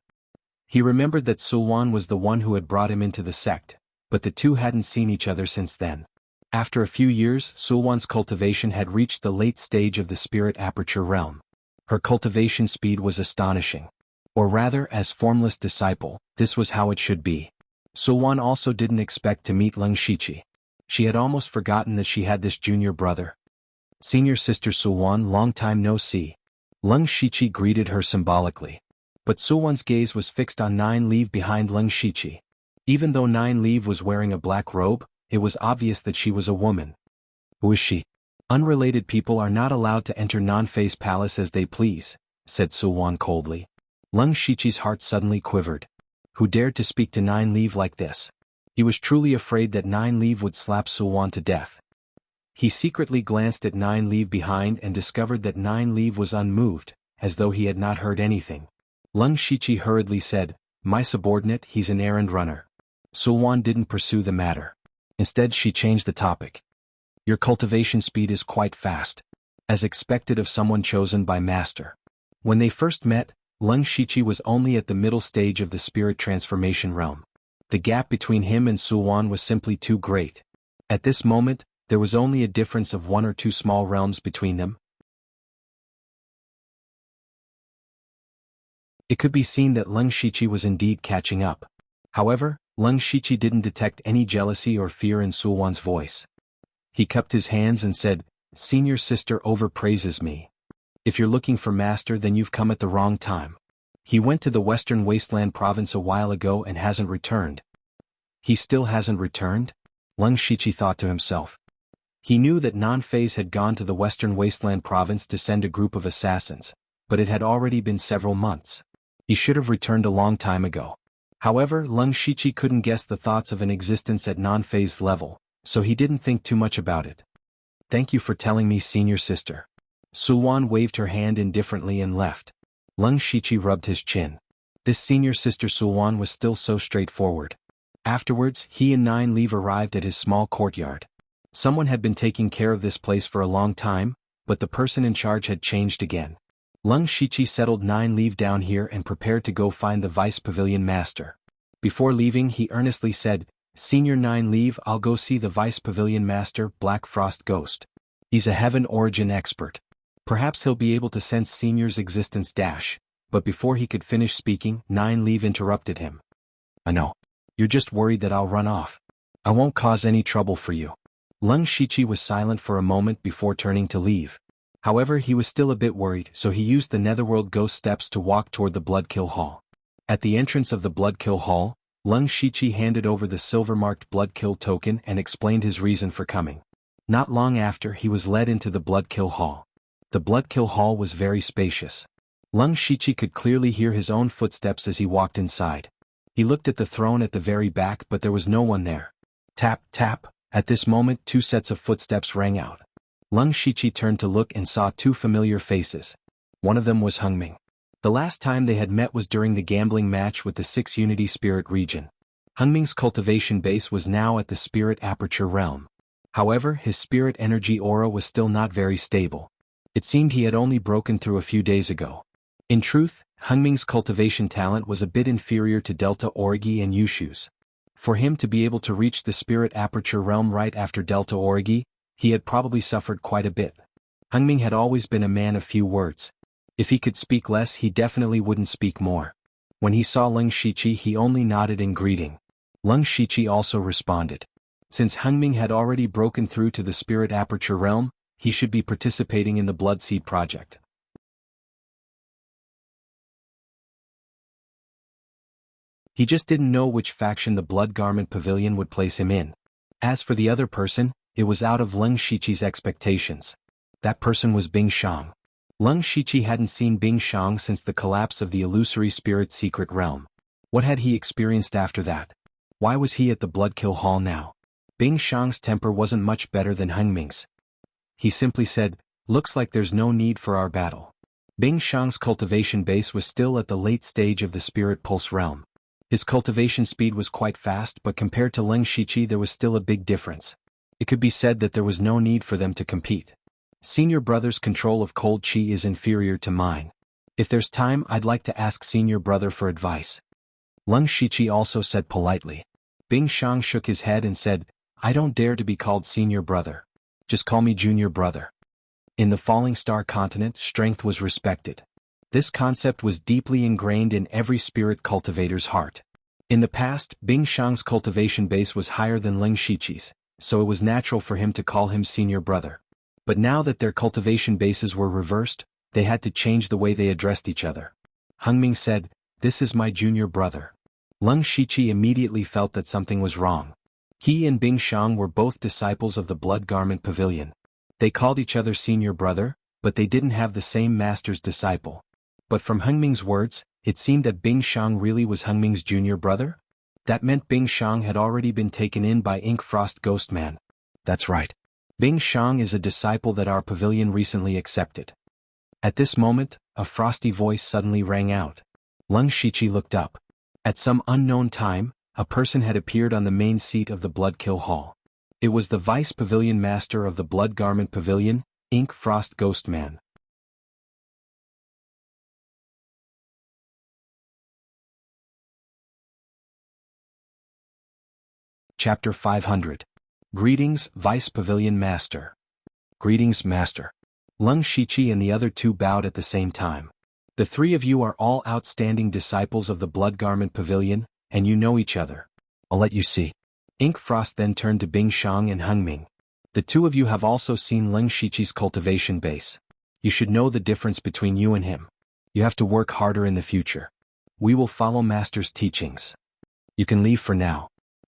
He remembered that Sulwan was the one who had brought him into the sect, but the 2 hadn't seen each other since then. After a few years, Sulwan's cultivation had reached the late stage of the Spirit Aperture realm. Her cultivation speed was astonishing. Or rather, as Formless disciple, this was how it should be. Sulwan also didn't expect to meet Lung Shiqi. She had almost forgotten that she had this junior brother. "Senior sister Sulwan, long time no see." Lung Shiqi greeted her symbolically. But Sulwan's gaze was fixed on 9 leave behind Lung Shiqi. Even though 9 leave was wearing a black robe, it was obvious that she was a woman. "Who is she?" "Unrelated people are not allowed to enter Non-Phase Palace as they please," said Sulwan coldly. Lung Shiqi's heart suddenly quivered. Who dared to speak to 9 leave like this? He was truly afraid that 9 leave would slap Sulwan to death. He secretly glanced at 9 leave behind and discovered that 9 leave was unmoved, as though he had not heard anything. Lung Shiqi hurriedly said, "My subordinate, he's an errand runner." Sulwan didn't pursue the matter. Instead, she changed the topic. "Your cultivation speed is quite fast. As expected of someone chosen by Master." When they first met, Lung Shiqi was only at the middle stage of the spirit transformation realm. The gap between him and Sulwan was simply too great. At this moment, there was only a difference of 1 or 2 small realms between them. It could be seen that Lung Shiqi was indeed catching up. However, Lung Shiqi didn't detect any jealousy or fear in Sulwan's voice. He cupped his hands and said, "Senior sister overpraises me. If you're looking for Master, then you've come at the wrong time. He went to the Western Wasteland province a while ago and hasn't returned." "He still hasn't returned?" Lung Shiqi thought to himself. He knew that Non-Phase had gone to the Western Wasteland province to send a group of assassins, but it had already been several months. He should have returned a long time ago. However, Lung Shiqi couldn't guess the thoughts of an existence at Non-Phase level, so he didn't think too much about it. "Thank you for telling me, senior sister." Sulwan waved her hand indifferently and left. Lung Shiqi rubbed his chin. This senior sister Sulwan was still so straightforward. Afterwards, he and 9 leave arrived at his small courtyard. Someone had been taking care of this place for a long time, but the person in charge had changed again. Lung Shiqi settled 9 leave down here and prepared to go find the Vice Pavilion Master. Before leaving, he earnestly said, "Senior 9 leave, I'll go see the Vice Pavilion Master, Black Frost Ghost. He's a heaven origin expert. Perhaps he'll be able to sense Senior's existence dash." But before he could finish speaking, 9 leave interrupted him. "I know. You're just worried that I'll run off. I won't cause any trouble for you." Lung Shiqi was silent for a moment before turning to leave. However, he was still a bit worried, so he used the Netherworld Ghost steps to walk toward the Bloodkill Hall. At the entrance of the Bloodkill Hall, Lung Shiqi handed over the silver-marked Bloodkill token and explained his reason for coming. Not long after, he was led into the Bloodkill Hall. The Bloodkill Hall was very spacious. Lung Shiqi could clearly hear his own footsteps as he walked inside. He looked at the throne at the very back, but there was no one there. Tap, tap. At this moment 2 sets of footsteps rang out. Leng Shiqi turned to look and saw 2 familiar faces. One of them was Hengming. The last time they had met was during the gambling match with the 6 Unity Spirit region. Hengming's cultivation base was now at the Spirit Aperture realm. However, his spirit energy aura was still not very stable. It seemed he had only broken through a few days ago. In truth, Hengming's cultivation talent was a bit inferior to Delta Origi and Yushu's. For him to be able to reach the Spirit Aperture realm right after Delta Origi, he had probably suffered quite a bit. Hengming had always been a man of few words. If he could speak less, he definitely wouldn't speak more. When he saw Leng Shiqi, he only nodded in greeting. Leng Shiqi also responded. Since Hengming had already broken through to the Spirit Aperture realm, he should be participating in the Bloodseed project. He just didn't know which faction the Blood Garment Pavilion would place him in. As for the other person, it was out of Leng Shiqi's expectations. That person was Bing Shang. Leng Shiqi hadn't seen Bing Shang since the collapse of the illusory spirit secret realm. What had he experienced after that? Why was he at the Bloodkill Hall now? Bing Shang's temper wasn't much better than Hengming's. He simply said, "Looks like there's no need for our battle." Bing Shang's cultivation base was still at the late stage of the Spirit Pulse realm. His cultivation speed was quite fast, but compared to Leng Shiqi there was still a big difference. It could be said that there was no need for them to compete. Senior brother's control of cold chi is inferior to mine. If there's time, I'd like to ask senior brother for advice. Leng Shiqi also said politely. Bing Shang shook his head and said, "I don't dare to be called senior brother. Just call me junior brother." In the Falling Star continent, strength was respected. This concept was deeply ingrained in every spirit cultivator's heart. In the past, Bing Shang's cultivation base was higher than Leng Shiqi's, so it was natural for him to call him senior brother. But now that their cultivation bases were reversed, they had to change the way they addressed each other. Hengming said, "This is my junior brother." Leng Shiqi immediately felt that something was wrong. He and Bing Shang were both disciples of the Blood Garment Pavilion. They called each other senior brother, but they didn't have the same master's disciple. But from Hengming's words, it seemed that Bing Shang really was Hengming's junior brother? That meant Bing Shang had already been taken in by Ink Frost Ghostman. That's right. Bing Shang is a disciple that our pavilion recently accepted. At this moment, a frosty voice suddenly rang out. Leng Shiqi looked up. At some unknown time, a person had appeared on the main seat of the Bloodkill Hall. It was the Vice Pavilion Master of the Blood Garment Pavilion, Ink Frost Ghostman. Chapter 500. Greetings, Vice Pavilion Master. Greetings, Master. Leng Shiqi and the other 2 bowed at the same time. The 3 of you are all outstanding disciples of the Blood Garment Pavilion, and you know each other. I'll let you see. Ink Frost then turned to Bing Shang and Hengming. The 2 of you have also seen Leng Shiqi's cultivation base. You should know the difference between you and him. You have to work harder in the future. We will follow Master's teachings. You can leave for now.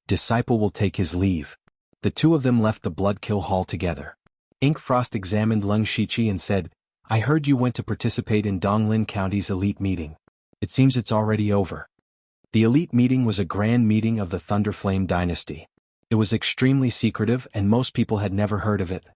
Disciple will take his leave. The 2 of them left the Bloodkill Hall together. Ink Frost examined Leng Shiqi and said, "I heard you went to participate in Donglin County's elite meeting. It seems it's already over." The elite meeting was a grand meeting of the Thunderflame dynasty. It was extremely secretive and most people had never heard of it.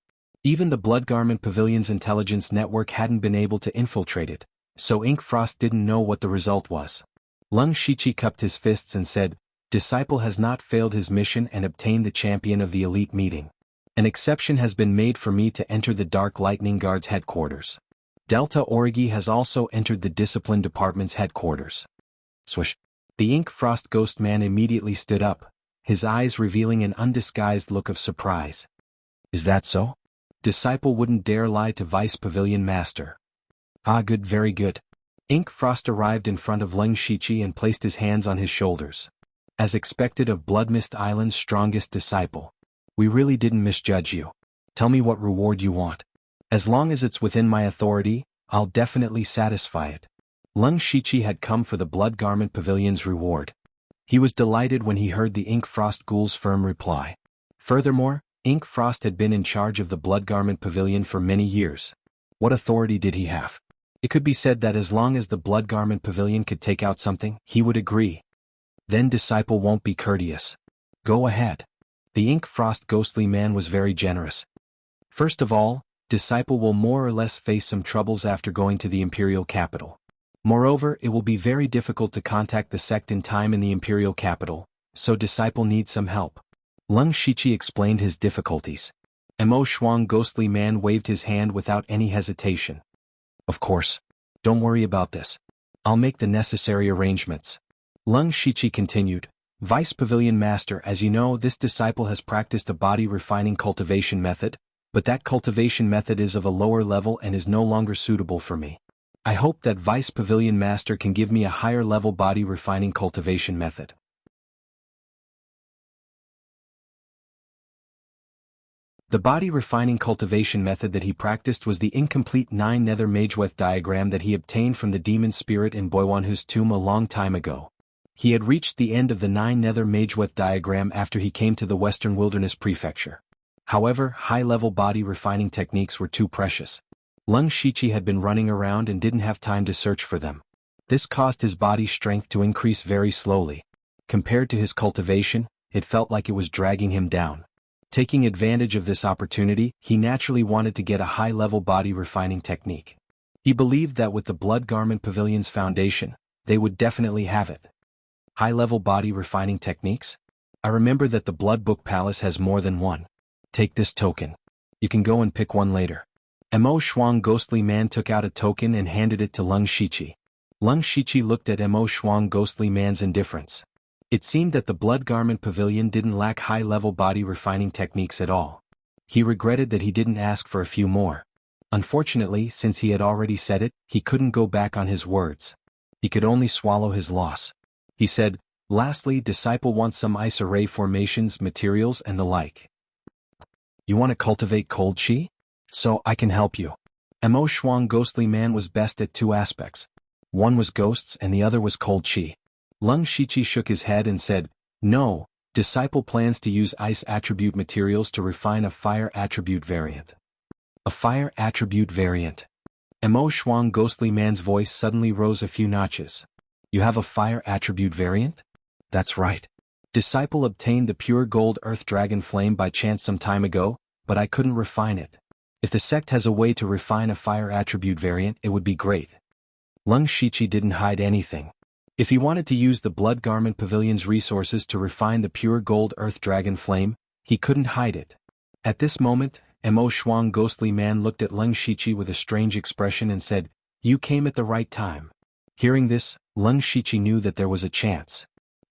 Even the Blood Garment Pavilion's intelligence network hadn't been able to infiltrate it, so Ink Frost didn't know what the result was. Leng Shiqi cupped his fists and said, "Disciple has not failed his mission and obtained the champion of the elite meeting. An exception has been made for me to enter the Dark Lightning Guard's headquarters. Delta Origi has also entered the Discipline Department's headquarters." Swish. The Ink Frost Ghost Man immediately stood up, his eyes revealing an undisguised look of surprise. "Is that so? Disciple wouldn't dare lie to Vice Pavilion Master." "Ah, good, very good." Ink Frost arrived in front of Leng Shiqi and placed his hands on his shoulders. As expected of Bloodmist Island's strongest disciple. "We really didn't misjudge you. Tell me what reward you want. As long as it's within my authority, I'll definitely satisfy it." Leng Shiqi had come for the Blood Garment Pavilion's reward. He was delighted when he heard the Ink Frost Ghoul's firm reply. Furthermore, Ink Frost had been in charge of the Blood Garment Pavilion for many years. What authority did he have? It could be said that as long as the Blood Garment Pavilion could take out something, he would agree. "Then disciple won't be courteous. Go ahead." The Ink Frost ghostly man was very generous. First of all, disciple will more or less face some troubles after going to the imperial capital. Moreover, it will be very difficult to contact the sect in time in the imperial capital, so disciple needs some help. Lung Shiqi explained his difficulties. Mo Shuang ghostly man waved his hand without any hesitation. Of course. Don't worry about this. I'll make the necessary arrangements. Lung Shiqi continued. Vice Pavilion Master, as you know, this disciple has practiced a body refining cultivation method, but that cultivation method is of a lower level and is no longer suitable for me. I hope that Vice Pavilion Master can give me a higher level body refining cultivation method. The body refining cultivation method that he practiced was the incomplete 9 Nether Mageweth diagram that he obtained from the demon spirit in Boiwanhu's tomb a long time ago. He had reached the end of the 9 Nether Mageweth diagram after he came to the Western Wilderness Prefecture. However, high-level body refining techniques were too precious. Lung Shiqi had been running around and didn't have time to search for them. This caused his body strength to increase very slowly. Compared to his cultivation, it felt like it was dragging him down. Taking advantage of this opportunity, he naturally wanted to get a high-level body refining technique. He believed that with the Blood Garment Pavilion's foundation, they would definitely have it. High-level body refining techniques? I remember that the Blood Book Palace has more than one. Take this token. You can go and pick one later. Mo Shuang ghostly man took out a token and handed it to Lung Shiqi. Lung Shiqi looked at Mo Shuang ghostly man's indifference. It seemed that the Blood Garment Pavilion didn't lack high-level body refining techniques at all. He regretted that he didn't ask for a few more. Unfortunately, since he had already said it, he couldn't go back on his words. He could only swallow his loss. He said, lastly, disciple wants some ice array formations, materials and the like. You want to cultivate cold chi? So I can help you. Mo Shuang ghostly man was best at 2 aspects. One was ghosts and the other was cold chi. Lung Shiqi shook his head and said, no, disciple plans to use ice attribute materials to refine a fire attribute variant. A fire attribute variant. Mo Shuang ghostly man's voice suddenly rose a few notches. You have a fire attribute variant? That's right. Disciple obtained the pure gold earth dragon flame by chance some time ago, but I couldn't refine it. If the sect has a way to refine a fire attribute variant, it would be great. Lung Shiqi didn't hide anything. If he wanted to use the Blood Garment Pavilion's resources to refine the pure gold earth dragon flame, he couldn't hide it. At this moment, Mo Shuang ghostly man looked at Lung Shiqi with a strange expression and said, you came at the right time. Hearing this, Lung Shiqi knew that there was a chance.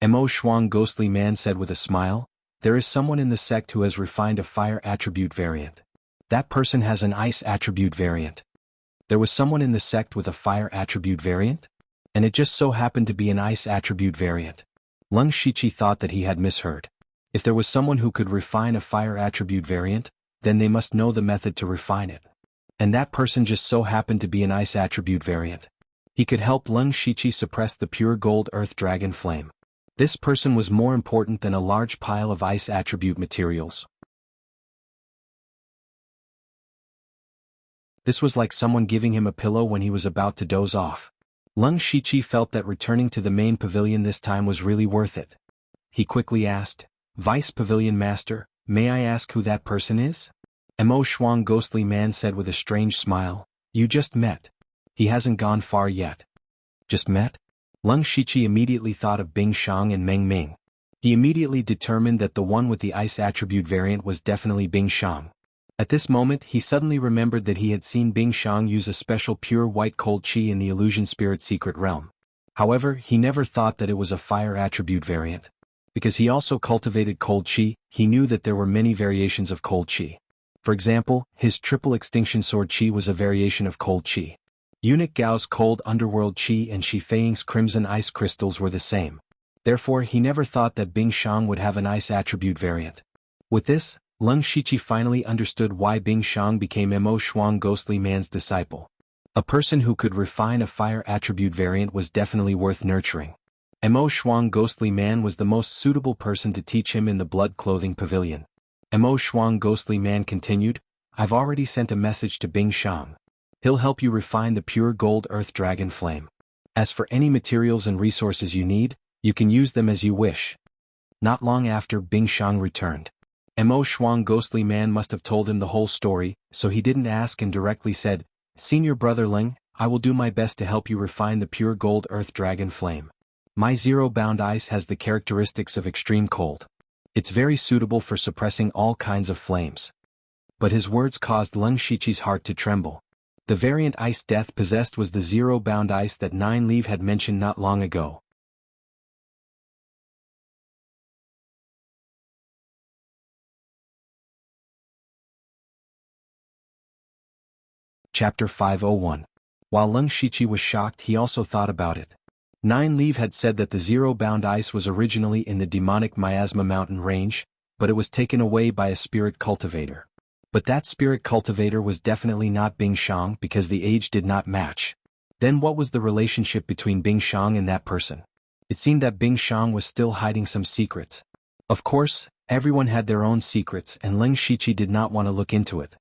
Mo Shuang ghostly man said with a smile, there is someone in the sect who has refined a fire attribute variant. That person has an ice attribute variant. There was someone in the sect with a fire attribute variant? And it just so happened to be an ice attribute variant. Lung Shiqi thought that he had misheard. If there was someone who could refine a fire attribute variant, then they must know the method to refine it. And that person just so happened to be an ice attribute variant. He could help Lung Shiqi suppress the pure gold earth dragon flame. This person was more important than a large pile of ice attribute materials. This was like someone giving him a pillow when he was about to doze off. Lung Shiqi felt that returning to the main pavilion this time was really worth it. He quickly asked, Vice Pavilion Master, may I ask who that person is? Mo Shuang ghostly man said with a strange smile, you just met. He hasn't gone far yet. Just met? Lung Shiqi immediately thought of Bing Shang and Meng Ming. He immediately determined that the one with the ice attribute variant was definitely Bing Shang. At this moment, he suddenly remembered that he had seen Bing Shang use a special pure white cold chi in the illusion spirit secret realm. However, he never thought that it was a fire attribute variant. Because he also cultivated cold chi, he knew that there were many variations of cold chi. For example, his triple extinction sword chi was a variation of cold chi. Eunuch Gao's cold underworld chi and Shi Feiying's crimson ice crystals were the same. Therefore, he never thought that Bing Shang would have an ice attribute variant. With this, Lung Shiqi finally understood why Bing Shang became Mo Shuang ghostly man's disciple. A person who could refine a fire attribute variant was definitely worth nurturing. Mo Shuang ghostly man was the most suitable person to teach him in the blood clothing pavilion. Mo Shuang ghostly man continued, I've already sent a message to Bing Shang. He'll help you refine the pure gold earth dragon flame. As for any materials and resources you need, you can use them as you wish. Not long after, Bing Shang returned. Mo Shuang ghostly man must have told him the whole story, so he didn't ask and directly said, Senior Brother Ling, I will do my best to help you refine the pure gold earth dragon flame. My zero-bound ice has the characteristics of extreme cold. It's very suitable for suppressing all kinds of flames. But his words caused Leng Shiqi's heart to tremble. The variant ice death possessed was the zero-bound ice that Nine Leaf had mentioned not long ago. Chapter 501. While Leng Shiqi was shocked, he also thought about it. Nine Leaf had said that the zero-bound ice was originally in the demonic Miasma mountain range, but it was taken away by a spirit cultivator. But that spirit cultivator was definitely not Bing Shang because the age did not match. Then what was the relationship between Bing Shang and that person? It seemed that Bing Shang was still hiding some secrets. Of course, everyone had their own secrets and Leng Shiqi did not want to look into it.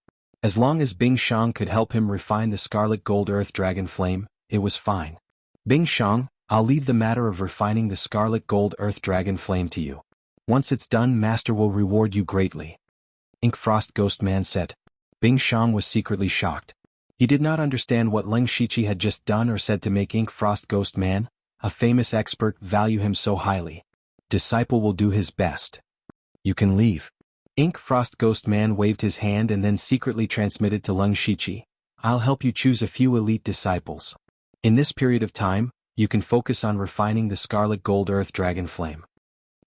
As long as Bing Shang could help him refine the scarlet gold earth dragon flame, it was fine. Bing Shang, I'll leave the matter of refining the scarlet gold earth dragon flame to you. Once it's done, Master will reward you greatly. Ink Frost Ghost Man said. Bing Shang was secretly shocked. He did not understand what Leng Shiqi had just done or said to make Ink Frost Ghost Man, a famous expert, value him so highly. Disciple will do his best. You can leave. Ink Frost Ghost Man waved his hand and then secretly transmitted to Leng Shiqi, I'll help you choose a few elite disciples. In this period of time, you can focus on refining the scarlet gold earth dragon flame.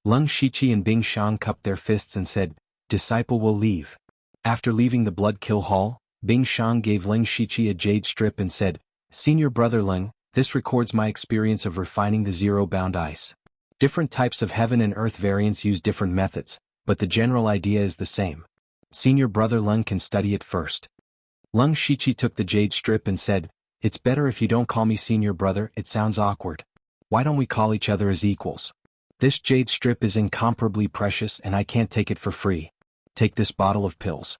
Leng Shiqi and Bing Shang cupped their fists and said, Disciple will leave. After leaving the Blood Kill Hall, Bing Shang gave Leng Shiqi a jade strip and said, Senior Brother Leng, this records my experience of refining the zero-bound ice. Different types of heaven and earth variants use different methods, but the general idea is the same. Senior Brother Leng can study it first. Leng Shiqi took the jade strip and said, It's better if you don't call me Senior Brother, it sounds awkward. Why don't we call each other as equals? This jade strip is incomparably precious and I can't take it for free. Take this bottle of pills.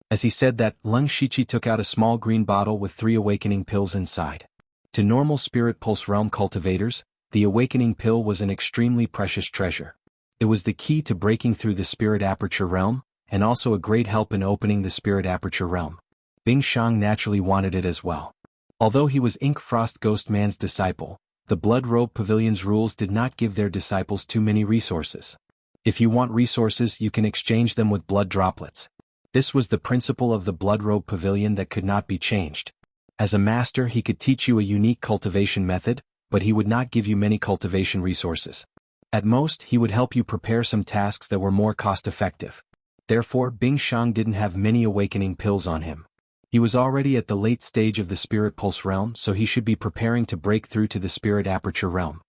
As he said that, Leng Shiqi took out a small green bottle with 3 awakening pills inside. To normal Spirit Pulse Realm cultivators, the awakening pill was an extremely precious treasure. It was the key to breaking through the Spirit Aperture Realm, and also a great help in opening the Spirit Aperture Realm. Bing Shang naturally wanted it as well. Although he was Ink Frost Ghost Man's disciple, the Blood Robe Pavilion's rules did not give their disciples too many resources. If you want resources, you can exchange them with blood droplets. This was the principle of the Blood Robe Pavilion that could not be changed. As a master, he could teach you a unique cultivation method, but he would not give you many cultivation resources. At most, he would help you prepare some tasks that were more cost-effective. Therefore, Bing Shang didn't have many awakening pills on him. He was already at the late stage of the Spirit Pulse Realm, so he should be preparing to break through to the Spirit Aperture Realm.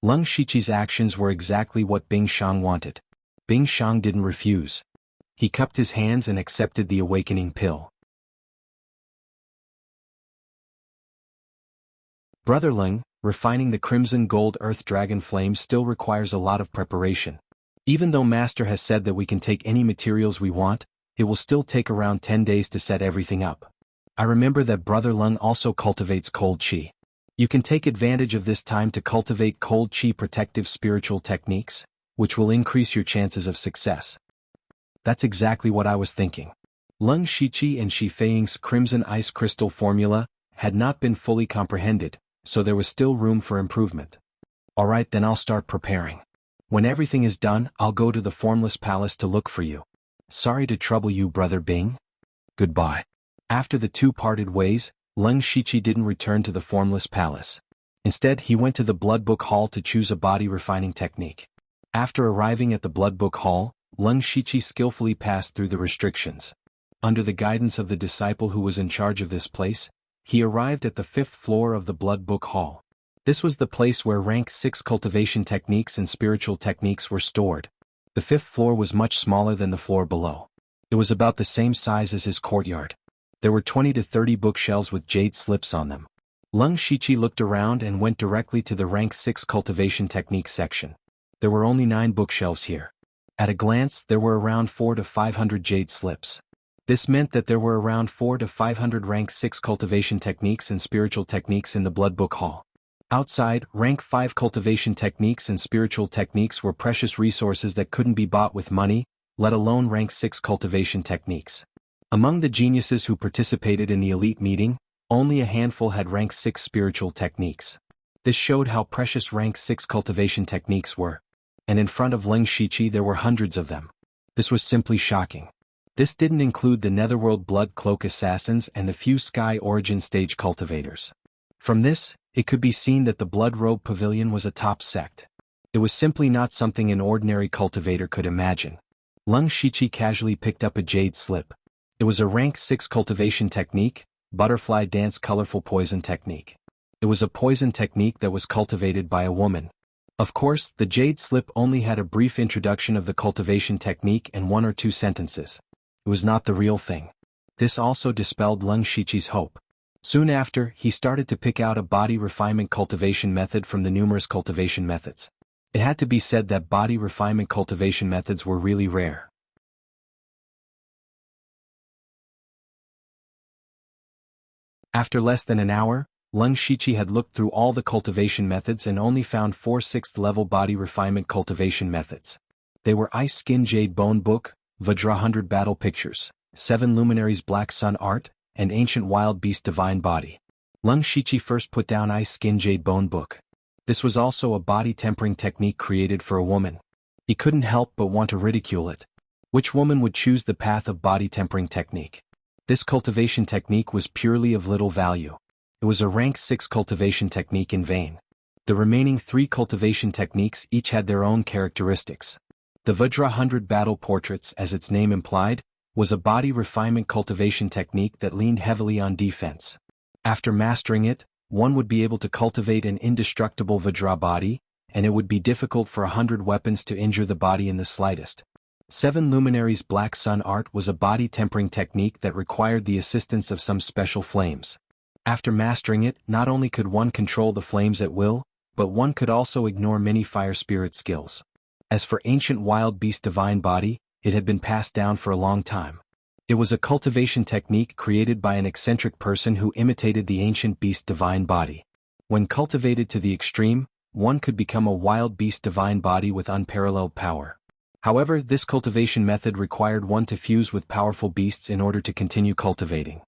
Leng Shiqi's actions were exactly what Bing Shang wanted. Bing Shang didn't refuse. He cupped his hands and accepted the awakening pill. Brother Leng, refining the crimson gold earth dragon flame still requires a lot of preparation. Even though Master has said that we can take any materials we want, it will still take around 10 days to set everything up. I remember that Brother Leng also cultivates cold chi. You can take advantage of this time to cultivate cold chi protective spiritual techniques, which will increase your chances of success. That's exactly what I was thinking. Leng Shiqi and Shi Feiying's crimson ice crystal formula had not been fully comprehended, so there was still room for improvement. Alright, then I'll start preparing. When everything is done, I'll go to the Formless Palace to look for you. Sorry to trouble you, Brother Bing. Goodbye. After the two parted ways, Leng Shiqi didn't return to the Formless Palace. Instead, he went to the Blood Book Hall to choose a body refining technique. After arriving at the Blood Book Hall, Leng Shiqi skillfully passed through the restrictions. Under the guidance of the disciple who was in charge of this place, he arrived at the 5th floor of the Blood Book Hall. This was the place where rank 6 cultivation techniques and spiritual techniques were stored. The 5th floor was much smaller than the floor below. It was about the same size as his courtyard. There were 20 to 30 bookshelves with jade slips on them. Leng Shiqi looked around and went directly to the rank 6 cultivation techniques section. There were only 9 bookshelves here. At a glance, there were around 400 to 500 jade slips. This meant that there were around 400 to 500 rank 6 cultivation techniques and spiritual techniques in the Blood Book Hall. Outside, rank 5 cultivation techniques and spiritual techniques were precious resources that couldn't be bought with money, let alone rank 6 cultivation techniques. Among the geniuses who participated in the elite meeting, only a handful had rank 6 spiritual techniques. This showed how precious rank 6 cultivation techniques were. And in front of Leng Shiqi there were hundreds of them. This was simply shocking. This didn't include the Netherworld Blood Cloak assassins and the few Sky Origin stage cultivators. From this, it could be seen that the Blood Robe Pavilion was a top sect. It was simply not something an ordinary cultivator could imagine. Leng Shiqi casually picked up a jade slip. It was a rank 6 cultivation technique, Butterfly Dance Colorful Poison Technique. It was a poison technique that was cultivated by a woman. Of course, the jade slip only had a brief introduction of the cultivation technique and 1 or 2 sentences. It was not the real thing. This also dispelled Leng Shiqi's hope. Soon after, he started to pick out a body refinement cultivation method from the numerous cultivation methods. It had to be said that body refinement cultivation methods were really rare. After less than an hour, Leng Shiqi had looked through all the cultivation methods and only found 4 6th-level body refinement cultivation methods. They were Ice Skin Jade Bone Book, Vajra 100 Battle Pictures, 7 Luminaries Black Sun Art, and Ancient Wild Beast Divine Body. Leng Shiqi first put down Ice Skin Jade Bone Book. This was also a body tempering technique created for a woman. He couldn't help but want to ridicule it. Which woman would choose the path of body tempering technique? This cultivation technique was purely of little value. It was a rank 6 cultivation technique in vain. The remaining 3 cultivation techniques each had their own characteristics. The Vajra 100 Battle Portraits, as its name implied, was a body refinement cultivation technique that leaned heavily on defense. After mastering it, one would be able to cultivate an indestructible Vajra body, and it would be difficult for 100 weapons to injure the body in the slightest. 7 Luminaries Black Sun Art was a body tempering technique that required the assistance of some special flames. After mastering it, not only could one control the flames at will, but one could also ignore many fire spirit skills. As for Ancient Wild Beast Divine Body, it had been passed down for a long time. It was a cultivation technique created by an eccentric person who imitated the Ancient Beast Divine Body. When cultivated to the extreme, one could become a Wild Beast Divine Body with unparalleled power. However, this cultivation method required one to fuse with powerful beasts in order to continue cultivating.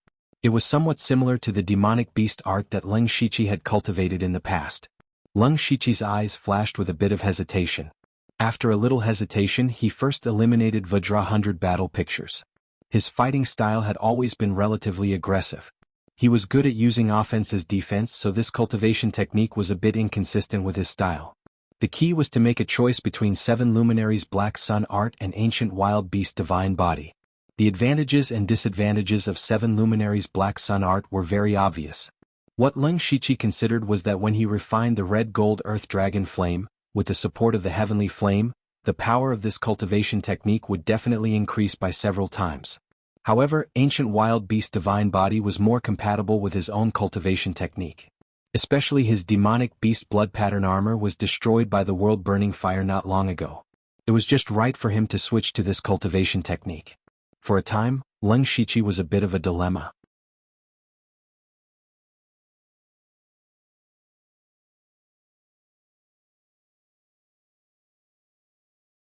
It was somewhat similar to the demonic beast art that Leng Shiqi had cultivated in the past. Leng Shiqi's eyes flashed with a bit of hesitation. After a little hesitation, he first eliminated Vajra 100 Battle Pictures. His fighting style had always been relatively aggressive. He was good at using offense as defense, so this cultivation technique was a bit inconsistent with his style. The key was to make a choice between 7 Luminaries Black Sun Art and Ancient Wild Beast Divine Body. The advantages and disadvantages of 7 Luminaries Black Sun Art were very obvious. What Leng Shiqi considered was that when he refined the Red Gold Earth Dragon Flame, with the support of the Heavenly Flame, the power of this cultivation technique would definitely increase by several times. However, Ancient Wild Beast Divine Body was more compatible with his own cultivation technique. Especially his demonic beast blood pattern armor was destroyed by the world-burning fire not long ago. It was just right for him to switch to this cultivation technique. For a time, Leng Shiqi was a bit of a dilemma.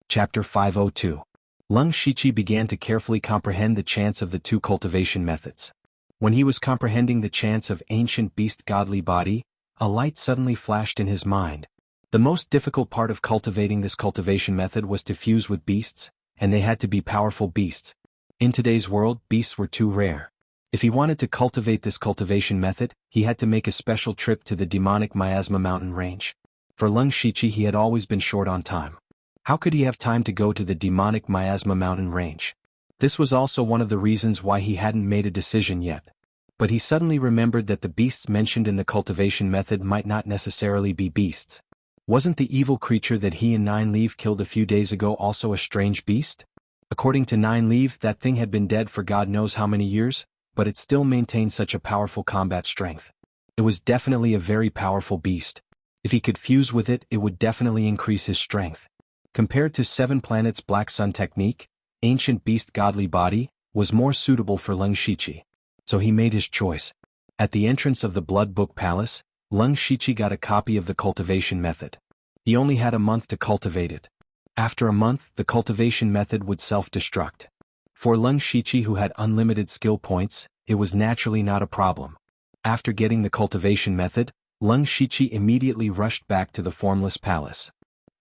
Chapter 502. Leng Shiqi began to carefully comprehend the chants of the 2 cultivation methods. When he was comprehending the chants of Ancient Beast Godly Body, a light suddenly flashed in his mind. The most difficult part of cultivating this cultivation method was to fuse with beasts, and they had to be powerful beasts. In today's world, beasts were too rare. If he wanted to cultivate this cultivation method, he had to make a special trip to the demonic Miasma mountain range. For Leng Shiqi, he had always been short on time. How could he have time to go to the demonic Miasma mountain range? This was also one of the reasons why he hadn't made a decision yet. But he suddenly remembered that the beasts mentioned in the cultivation method might not necessarily be beasts. Wasn't the evil creature that he and Nine Leaf killed a few days ago also a strange beast? According to Nine Leaf, that thing had been dead for God knows how many years, but it still maintained such a powerful combat strength. It was definitely a very powerful beast. If he could fuse with it, it would definitely increase his strength. Compared to 7 Planets Black Sun technique, Ancient Beast Godly Body was more suitable for Leng Shiqi. So he made his choice. At the entrance of the Blood Book Palace, Leng Shiqi got a copy of the cultivation method. He only had a month to cultivate it. After a month, the cultivation method would self-destruct. For Leng Shiqi, who had unlimited skill points, it was naturally not a problem. After getting the cultivation method, Leng Shiqi immediately rushed back to the formless palace.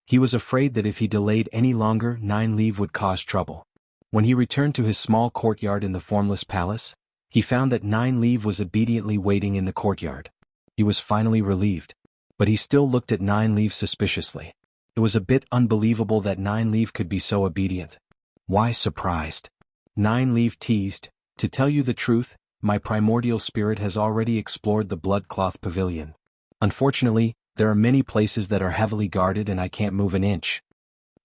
He was afraid that if he delayed any longer, Nine Leaf would cause trouble. When he returned to his small courtyard in the formless palace, he found that Nine Leaf was obediently waiting in the courtyard. He was finally relieved. But he still looked at Nine Leaf suspiciously. It was a bit unbelievable that Nine Leaf could be so obedient. Why surprised? Nine Leaf teased, "To tell you the truth, my primordial spirit has already explored the Bloodcloth Pavilion. Unfortunately, there are many places that are heavily guarded and I can't move an inch."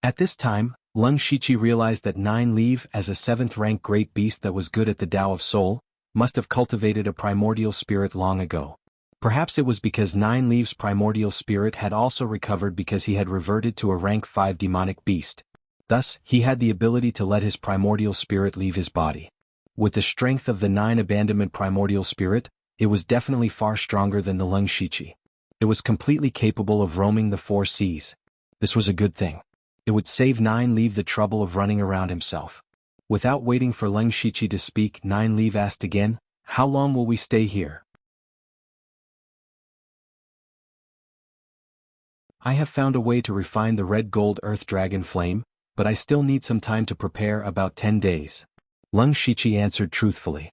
At this time, Leng Shiqi realized that Nine Leaf, as a 7th-rank great beast that was good at the Tao of Soul, must have cultivated a primordial spirit long ago. Perhaps it was because Nine Leaf's primordial spirit had also recovered because he had reverted to a rank 5 demonic beast. Thus, he had the ability to let his primordial spirit leave his body. With the strength of the 9 abandonment primordial spirit, it was definitely far stronger than the Leng Shiqi. It was completely capable of roaming the 4 seas. This was a good thing. It would save Nine Leaf the trouble of running around himself. Without waiting for Leng Shiqi to speak, Nine Leaf asked again, "How long will we stay here?" "I have found a way to refine the red gold earth dragon flame, but I still need some time to prepare, about 10 days. Leng Shiqi answered truthfully.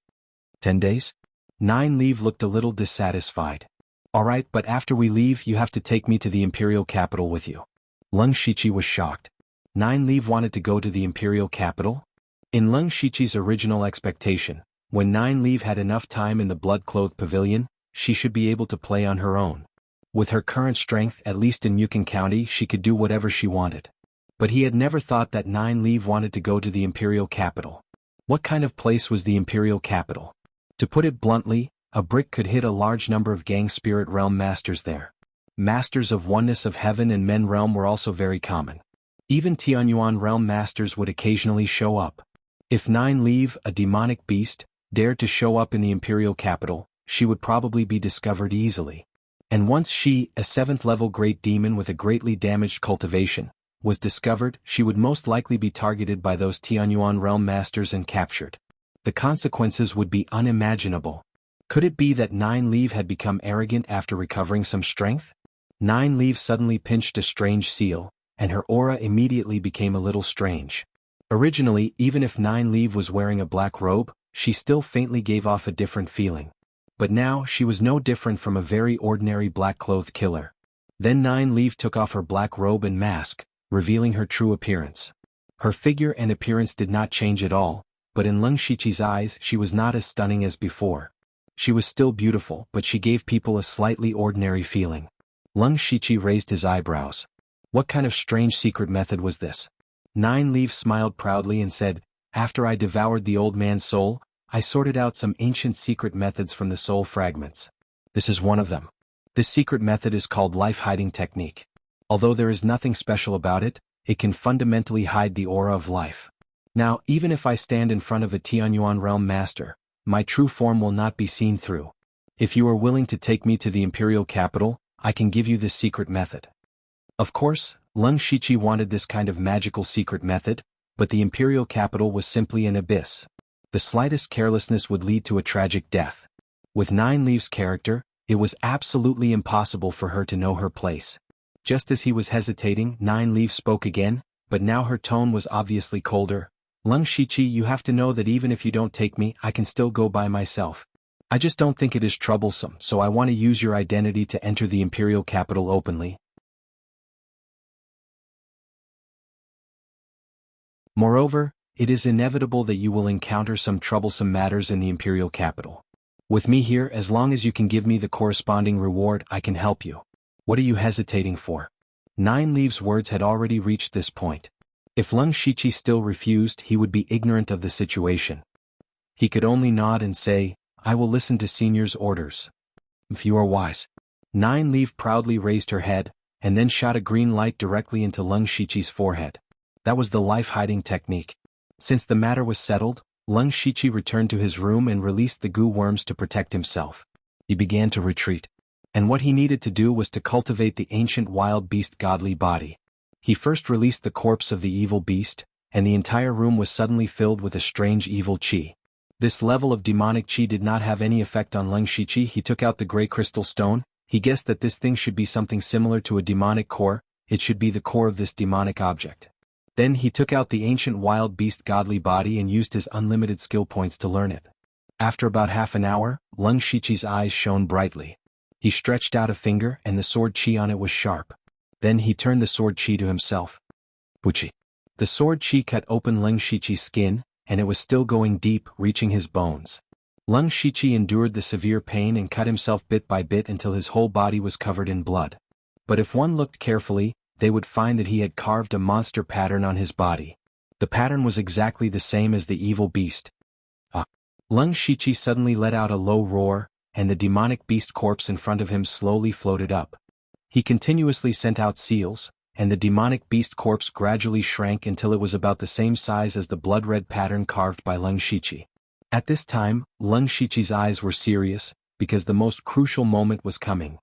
10 days? Nine Leaf looked a little dissatisfied. "Alright, but after we leave you have to take me to the imperial capital with you." Leng Shiqi was shocked. Nine Leaf wanted to go to the imperial capital? In Leng Shiqi's original expectation, when Nine Leaf had enough time in the blood-clothed pavilion, she should be able to play on her own. With her current strength, at least in Yukon County, she could do whatever she wanted. But he had never thought that Nine Leaf wanted to go to the imperial capital. What kind of place was the imperial capital? To put it bluntly, a brick could hit a large number of gang spirit realm masters there. Masters of oneness of heaven and men realm were also very common. Even Tianyuan realm masters would occasionally show up. If Nine Leaf, a demonic beast, dared to show up in the imperial capital, she would probably be discovered easily. And once she, a 7th-level great demon with a greatly damaged cultivation, was discovered, she would most likely be targeted by those Tianyuan realm masters and captured. The consequences would be unimaginable. Could it be that Nine Leaf had become arrogant after recovering some strength? Nine Leaf suddenly pinched a strange seal, and her aura immediately became a little strange. Originally, even if Nine Leaf was wearing a black robe, she still faintly gave off a different feeling. But now she was no different from a very ordinary black-clothed killer. Then Nine Leaf took off her black robe and mask, revealing her true appearance. Her figure and appearance did not change at all, but in Leng Shiqi's eyes she was not as stunning as before. She was still beautiful, but she gave people a slightly ordinary feeling. Leng Shiqi raised his eyebrows. What kind of strange secret method was this? Nine Leaf smiled proudly and said, "After I devoured the old man's soul, I sorted out some ancient secret methods from the soul fragments. This is one of them. This secret method is called life-hiding technique. Although there is nothing special about it, it can fundamentally hide the aura of life. Now, even if I stand in front of a Tianyuan realm master, my true form will not be seen through. If you are willing to take me to the imperial capital, I can give you this secret method." Of course, Leng Shiqi wanted this kind of magical secret method, but the imperial capital was simply an abyss. The slightest carelessness would lead to a tragic death. With Nine Leaf's character, it was absolutely impossible for her to know her place. Just as he was hesitating, Nine Leaf spoke again, but now her tone was obviously colder. "Leng Shiqi, you have to know that even if you don't take me, I can still go by myself. I just don't think it is troublesome, so I want to use your identity to enter the imperial capital openly. Moreover, it is inevitable that you will encounter some troublesome matters in the imperial capital. With me here, as long as you can give me the corresponding reward, I can help you. What are you hesitating for?" Nine Leaf's words had already reached this point. If Leng Shiqi still refused, he would be ignorant of the situation. He could only nod and say, "I will listen to Senior's orders. If you are wise." Nine Leaf proudly raised her head, and then shot a green light directly into Leng Shiqi's forehead. That was the life-hiding technique. Since the matter was settled, Leng Shiqi returned to his room and released the goo worms to protect himself. He began to retreat. And what he needed to do was to cultivate the ancient wild beast godly body. He first released the corpse of the evil beast, and the entire room was suddenly filled with a strange evil qi. This level of demonic qi did not have any effect on Leng Shiqi. He took out the gray crystal stone. He guessed that this thing should be something similar to a demonic core. It should be the core of this demonic object. Then he took out the ancient wild beast godly body and used his unlimited skill points to learn it. After about half an hour, Leng Shiqi's eyes shone brightly. He stretched out a finger and the sword qi on it was sharp. Then he turned the sword qi to himself. Wuxia. The sword qi cut open Leng Shiqi's skin, and it was still going deep, reaching his bones. Leng Shiqi endured the severe pain and cut himself bit by bit until his whole body was covered in blood. But if one looked carefully, they would find that he had carved a monster pattern on his body. The pattern was exactly the same as the evil beast. Leng Shiqi suddenly let out a low roar, and the demonic beast corpse in front of him slowly floated up. He continuously sent out seals, and the demonic beast corpse gradually shrank until it was about the same size as the blood-red pattern carved by Leng Shiqi. At this time, Leng Shiqi's eyes were serious, because the most crucial moment was coming.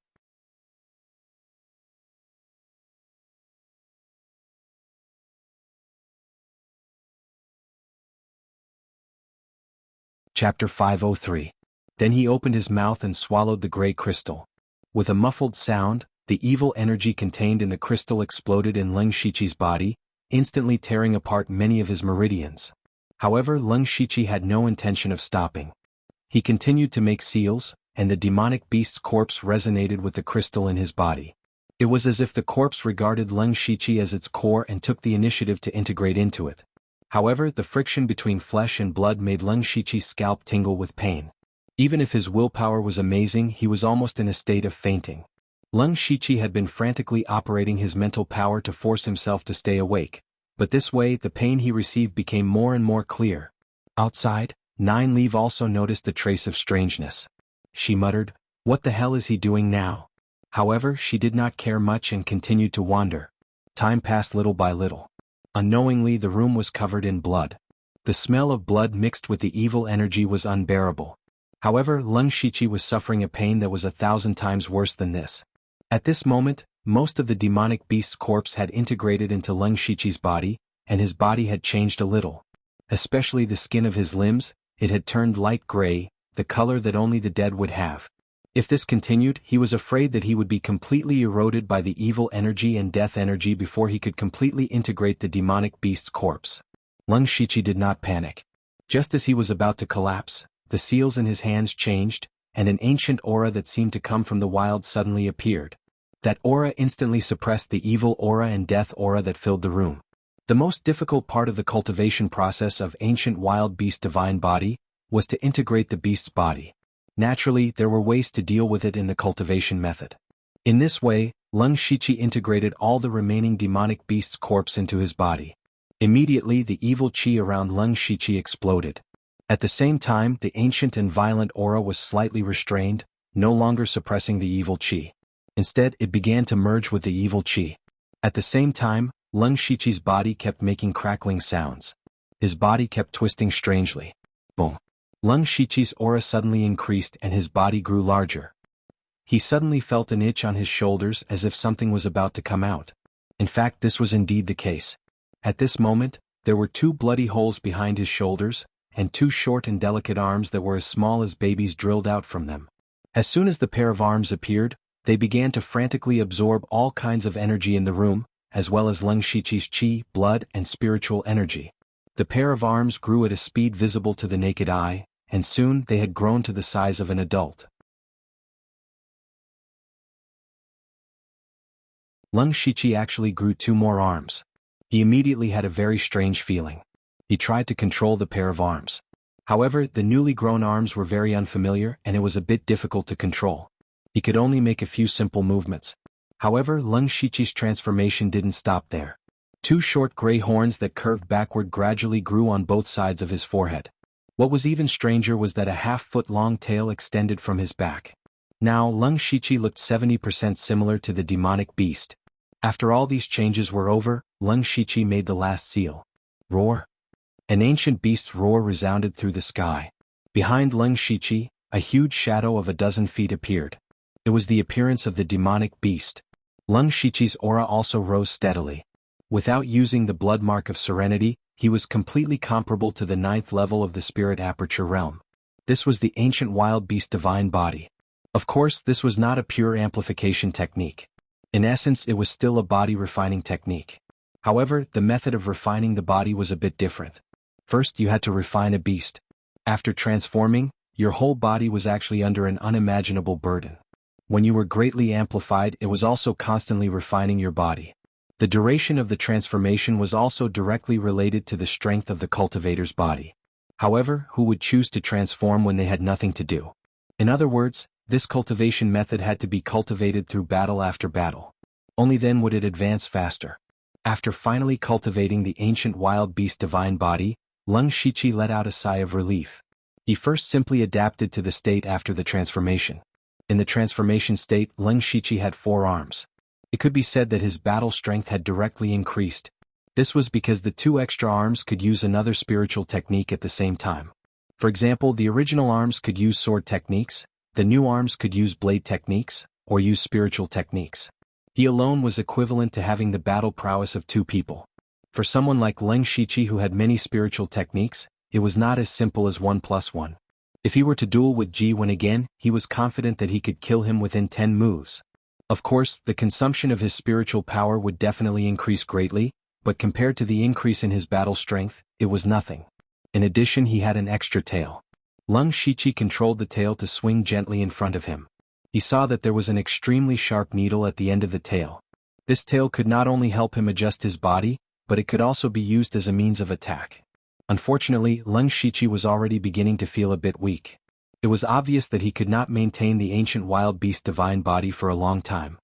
Chapter 503. Then he opened his mouth and swallowed the gray crystal. With a muffled sound, the evil energy contained in the crystal exploded in Leng Shiqi's body, instantly tearing apart many of his meridians. However, Leng Shiqi had no intention of stopping. He continued to make seals, and the demonic beast's corpse resonated with the crystal in his body. It was as if the corpse regarded Leng Shiqi as its core and took the initiative to integrate into it. However, the friction between flesh and blood made Leng Shiqi's scalp tingle with pain. Even if his willpower was amazing, he was almost in a state of fainting. Leng Shiqi had been frantically operating his mental power to force himself to stay awake, but this way the pain he received became more and more clear. Outside, Nine Leaf also noticed a trace of strangeness. She muttered, "What the hell is he doing now?" However, she did not care much and continued to wander. Time passed little by little. Unknowingly, the room was covered in blood. The smell of blood mixed with the evil energy was unbearable. However, Leng Shiqi was suffering a pain that was 1,000 times worse than this. At this moment, most of the demonic beast's corpse had integrated into Leng Shiqi's body, and his body had changed a little. Especially the skin of his limbs, it had turned light gray, the color that only the dead would have. If this continued, he was afraid that he would be completely eroded by the evil energy and death energy before he could completely integrate the demonic beast's corpse. Leng Shiqi did not panic. Just as he was about to collapse, the seals in his hands changed, and an ancient aura that seemed to come from the wild suddenly appeared. That aura instantly suppressed the evil aura and death aura that filled the room. The most difficult part of the cultivation process of ancient wild beast divine body was to integrate the beast's body. Naturally, there were ways to deal with it in the cultivation method. In this way, Leng Shiqi integrated all the remaining demonic beast's corpse into his body. Immediately, the evil qi around Leng Shiqi exploded. At the same time, the ancient and violent aura was slightly restrained, no longer suppressing the evil qi. Instead, it began to merge with the evil qi. At the same time, Leng Shiqi's body kept making crackling sounds. His body kept twisting strangely. Boom. Leng Shiqi's aura suddenly increased and his body grew larger. He suddenly felt an itch on his shoulders as if something was about to come out. In fact, this was indeed the case. At this moment, there were 2 bloody holes behind his shoulders, and 2 short and delicate arms that were as small as babies drilled out from them. As soon as the pair of arms appeared, they began to frantically absorb all kinds of energy in the room, as well as Leng Shiqi's qi, blood, and spiritual energy. The pair of arms grew at a speed visible to the naked eye, and soon they had grown to the size of an adult. Leng Shiqi actually grew 2 more arms. He immediately had a very strange feeling. He tried to control the pair of arms. However, the newly grown arms were very unfamiliar and it was a bit difficult to control. He could only make a few simple movements. However, Leng Shiqi's transformation didn't stop there. 2 short gray horns that curved backward gradually grew on both sides of his forehead. What was even stranger was that a half-foot-long tail extended from his back. Now, Leng Shiqi looked 70% similar to the demonic beast. After all these changes were over, Leng Shiqi made the last seal. Roar! An ancient beast's roar resounded through the sky. Behind Leng Shiqi, a huge shadow of 12 feet appeared. It was the appearance of the demonic beast. Leng Shiqi's aura also rose steadily. Without using the blood mark of serenity, he was completely comparable to the 9th level of the spirit aperture realm. This was the ancient wild beast divine body. Of course, this was not a pure amplification technique. In essence, it was still a body refining technique. However, the method of refining the body was a bit different. First, you had to refine a beast. After transforming, your whole body was actually under an unimaginable burden. When you were greatly amplified, it was also constantly refining your body. The duration of the transformation was also directly related to the strength of the cultivator's body. However, who would choose to transform when they had nothing to do? In other words, this cultivation method had to be cultivated through battle after battle. Only then would it advance faster. After finally cultivating the ancient wild beast divine body, Lung Shiqi let out a sigh of relief. He first simply adapted to the state after the transformation. In the transformation state, Lung Shiqi had 4 arms. It could be said that his battle strength had directly increased. This was because the 2 extra arms could use another spiritual technique at the same time. For example, the original arms could use sword techniques, the new arms could use blade techniques, or use spiritual techniques. He alone was equivalent to having the battle prowess of 2 people. For someone like Leng Shiqi who had many spiritual techniques, it was not as simple as 1 + 1. If he were to duel with Ji Wen again, he was confident that he could kill him within 10 moves. Of course, the consumption of his spiritual power would definitely increase greatly, but compared to the increase in his battle strength, it was nothing. In addition, he had an extra tail. Lung Shiqi controlled the tail to swing gently in front of him. He saw that there was an extremely sharp needle at the end of the tail. This tail could not only help him adjust his body, but it could also be used as a means of attack. Unfortunately, Lung Shiqi was already beginning to feel a bit weak. It was obvious that he could not maintain the ancient wild beast divine body for a long time.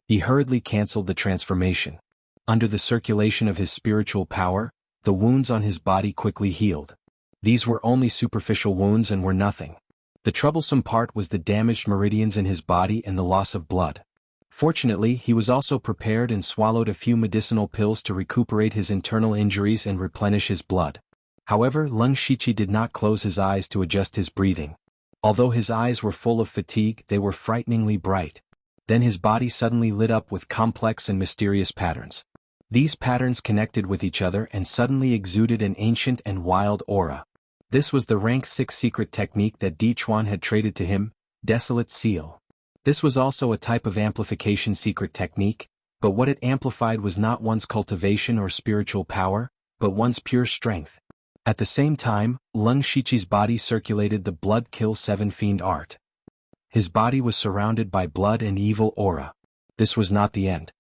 He hurriedly cancelled the transformation. Under the circulation of his spiritual power, the wounds on his body quickly healed. These were only superficial wounds and were nothing. The troublesome part was the damaged meridians in his body and the loss of blood. Fortunately, he was also prepared and swallowed a few medicinal pills to recuperate his internal injuries and replenish his blood. However, Lung Shiqi did not close his eyes to adjust his breathing. Although his eyes were full of fatigue, they were frighteningly bright. Then his body suddenly lit up with complex and mysterious patterns. These patterns connected with each other and suddenly exuded an ancient and wild aura. This was the rank 6 secret technique that Di Chuan had traded to him, Desolate Seal. This was also a type of amplification secret technique, but what it amplified was not one's cultivation or spiritual power, but one's pure strength. At the same time, Lung Shiqi's body circulated the Blood Kill 7 Fiend art. His body was surrounded by blood and evil aura. This was not the end.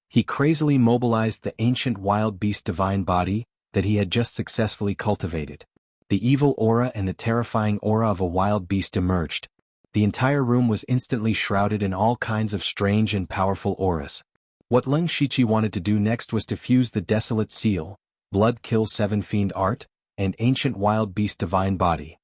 He crazily mobilized the ancient wild beast divine body that he had just successfully cultivated. The evil aura and the terrifying aura of a wild beast emerged. The entire room was instantly shrouded in all kinds of strange and powerful auras. What Lung Shiqi wanted to do next was to fuse the Desolate Seal, Blood Kill 7 Fiend art, and ancient wild beast divine body.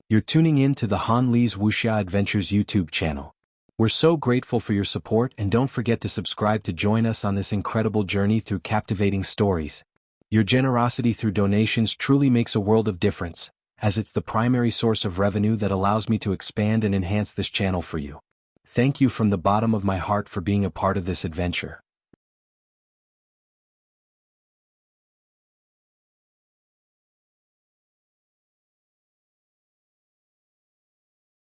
You're tuning in to the Han Li's Wuxia Adventures YouTube channel. We're so grateful for your support, and don't forget to subscribe to join us on this incredible journey through captivating stories. Your generosity through donations truly makes a world of difference, as it's the primary source of revenue that allows me to expand and enhance this channel for you. Thank you from the bottom of my heart for being a part of this adventure.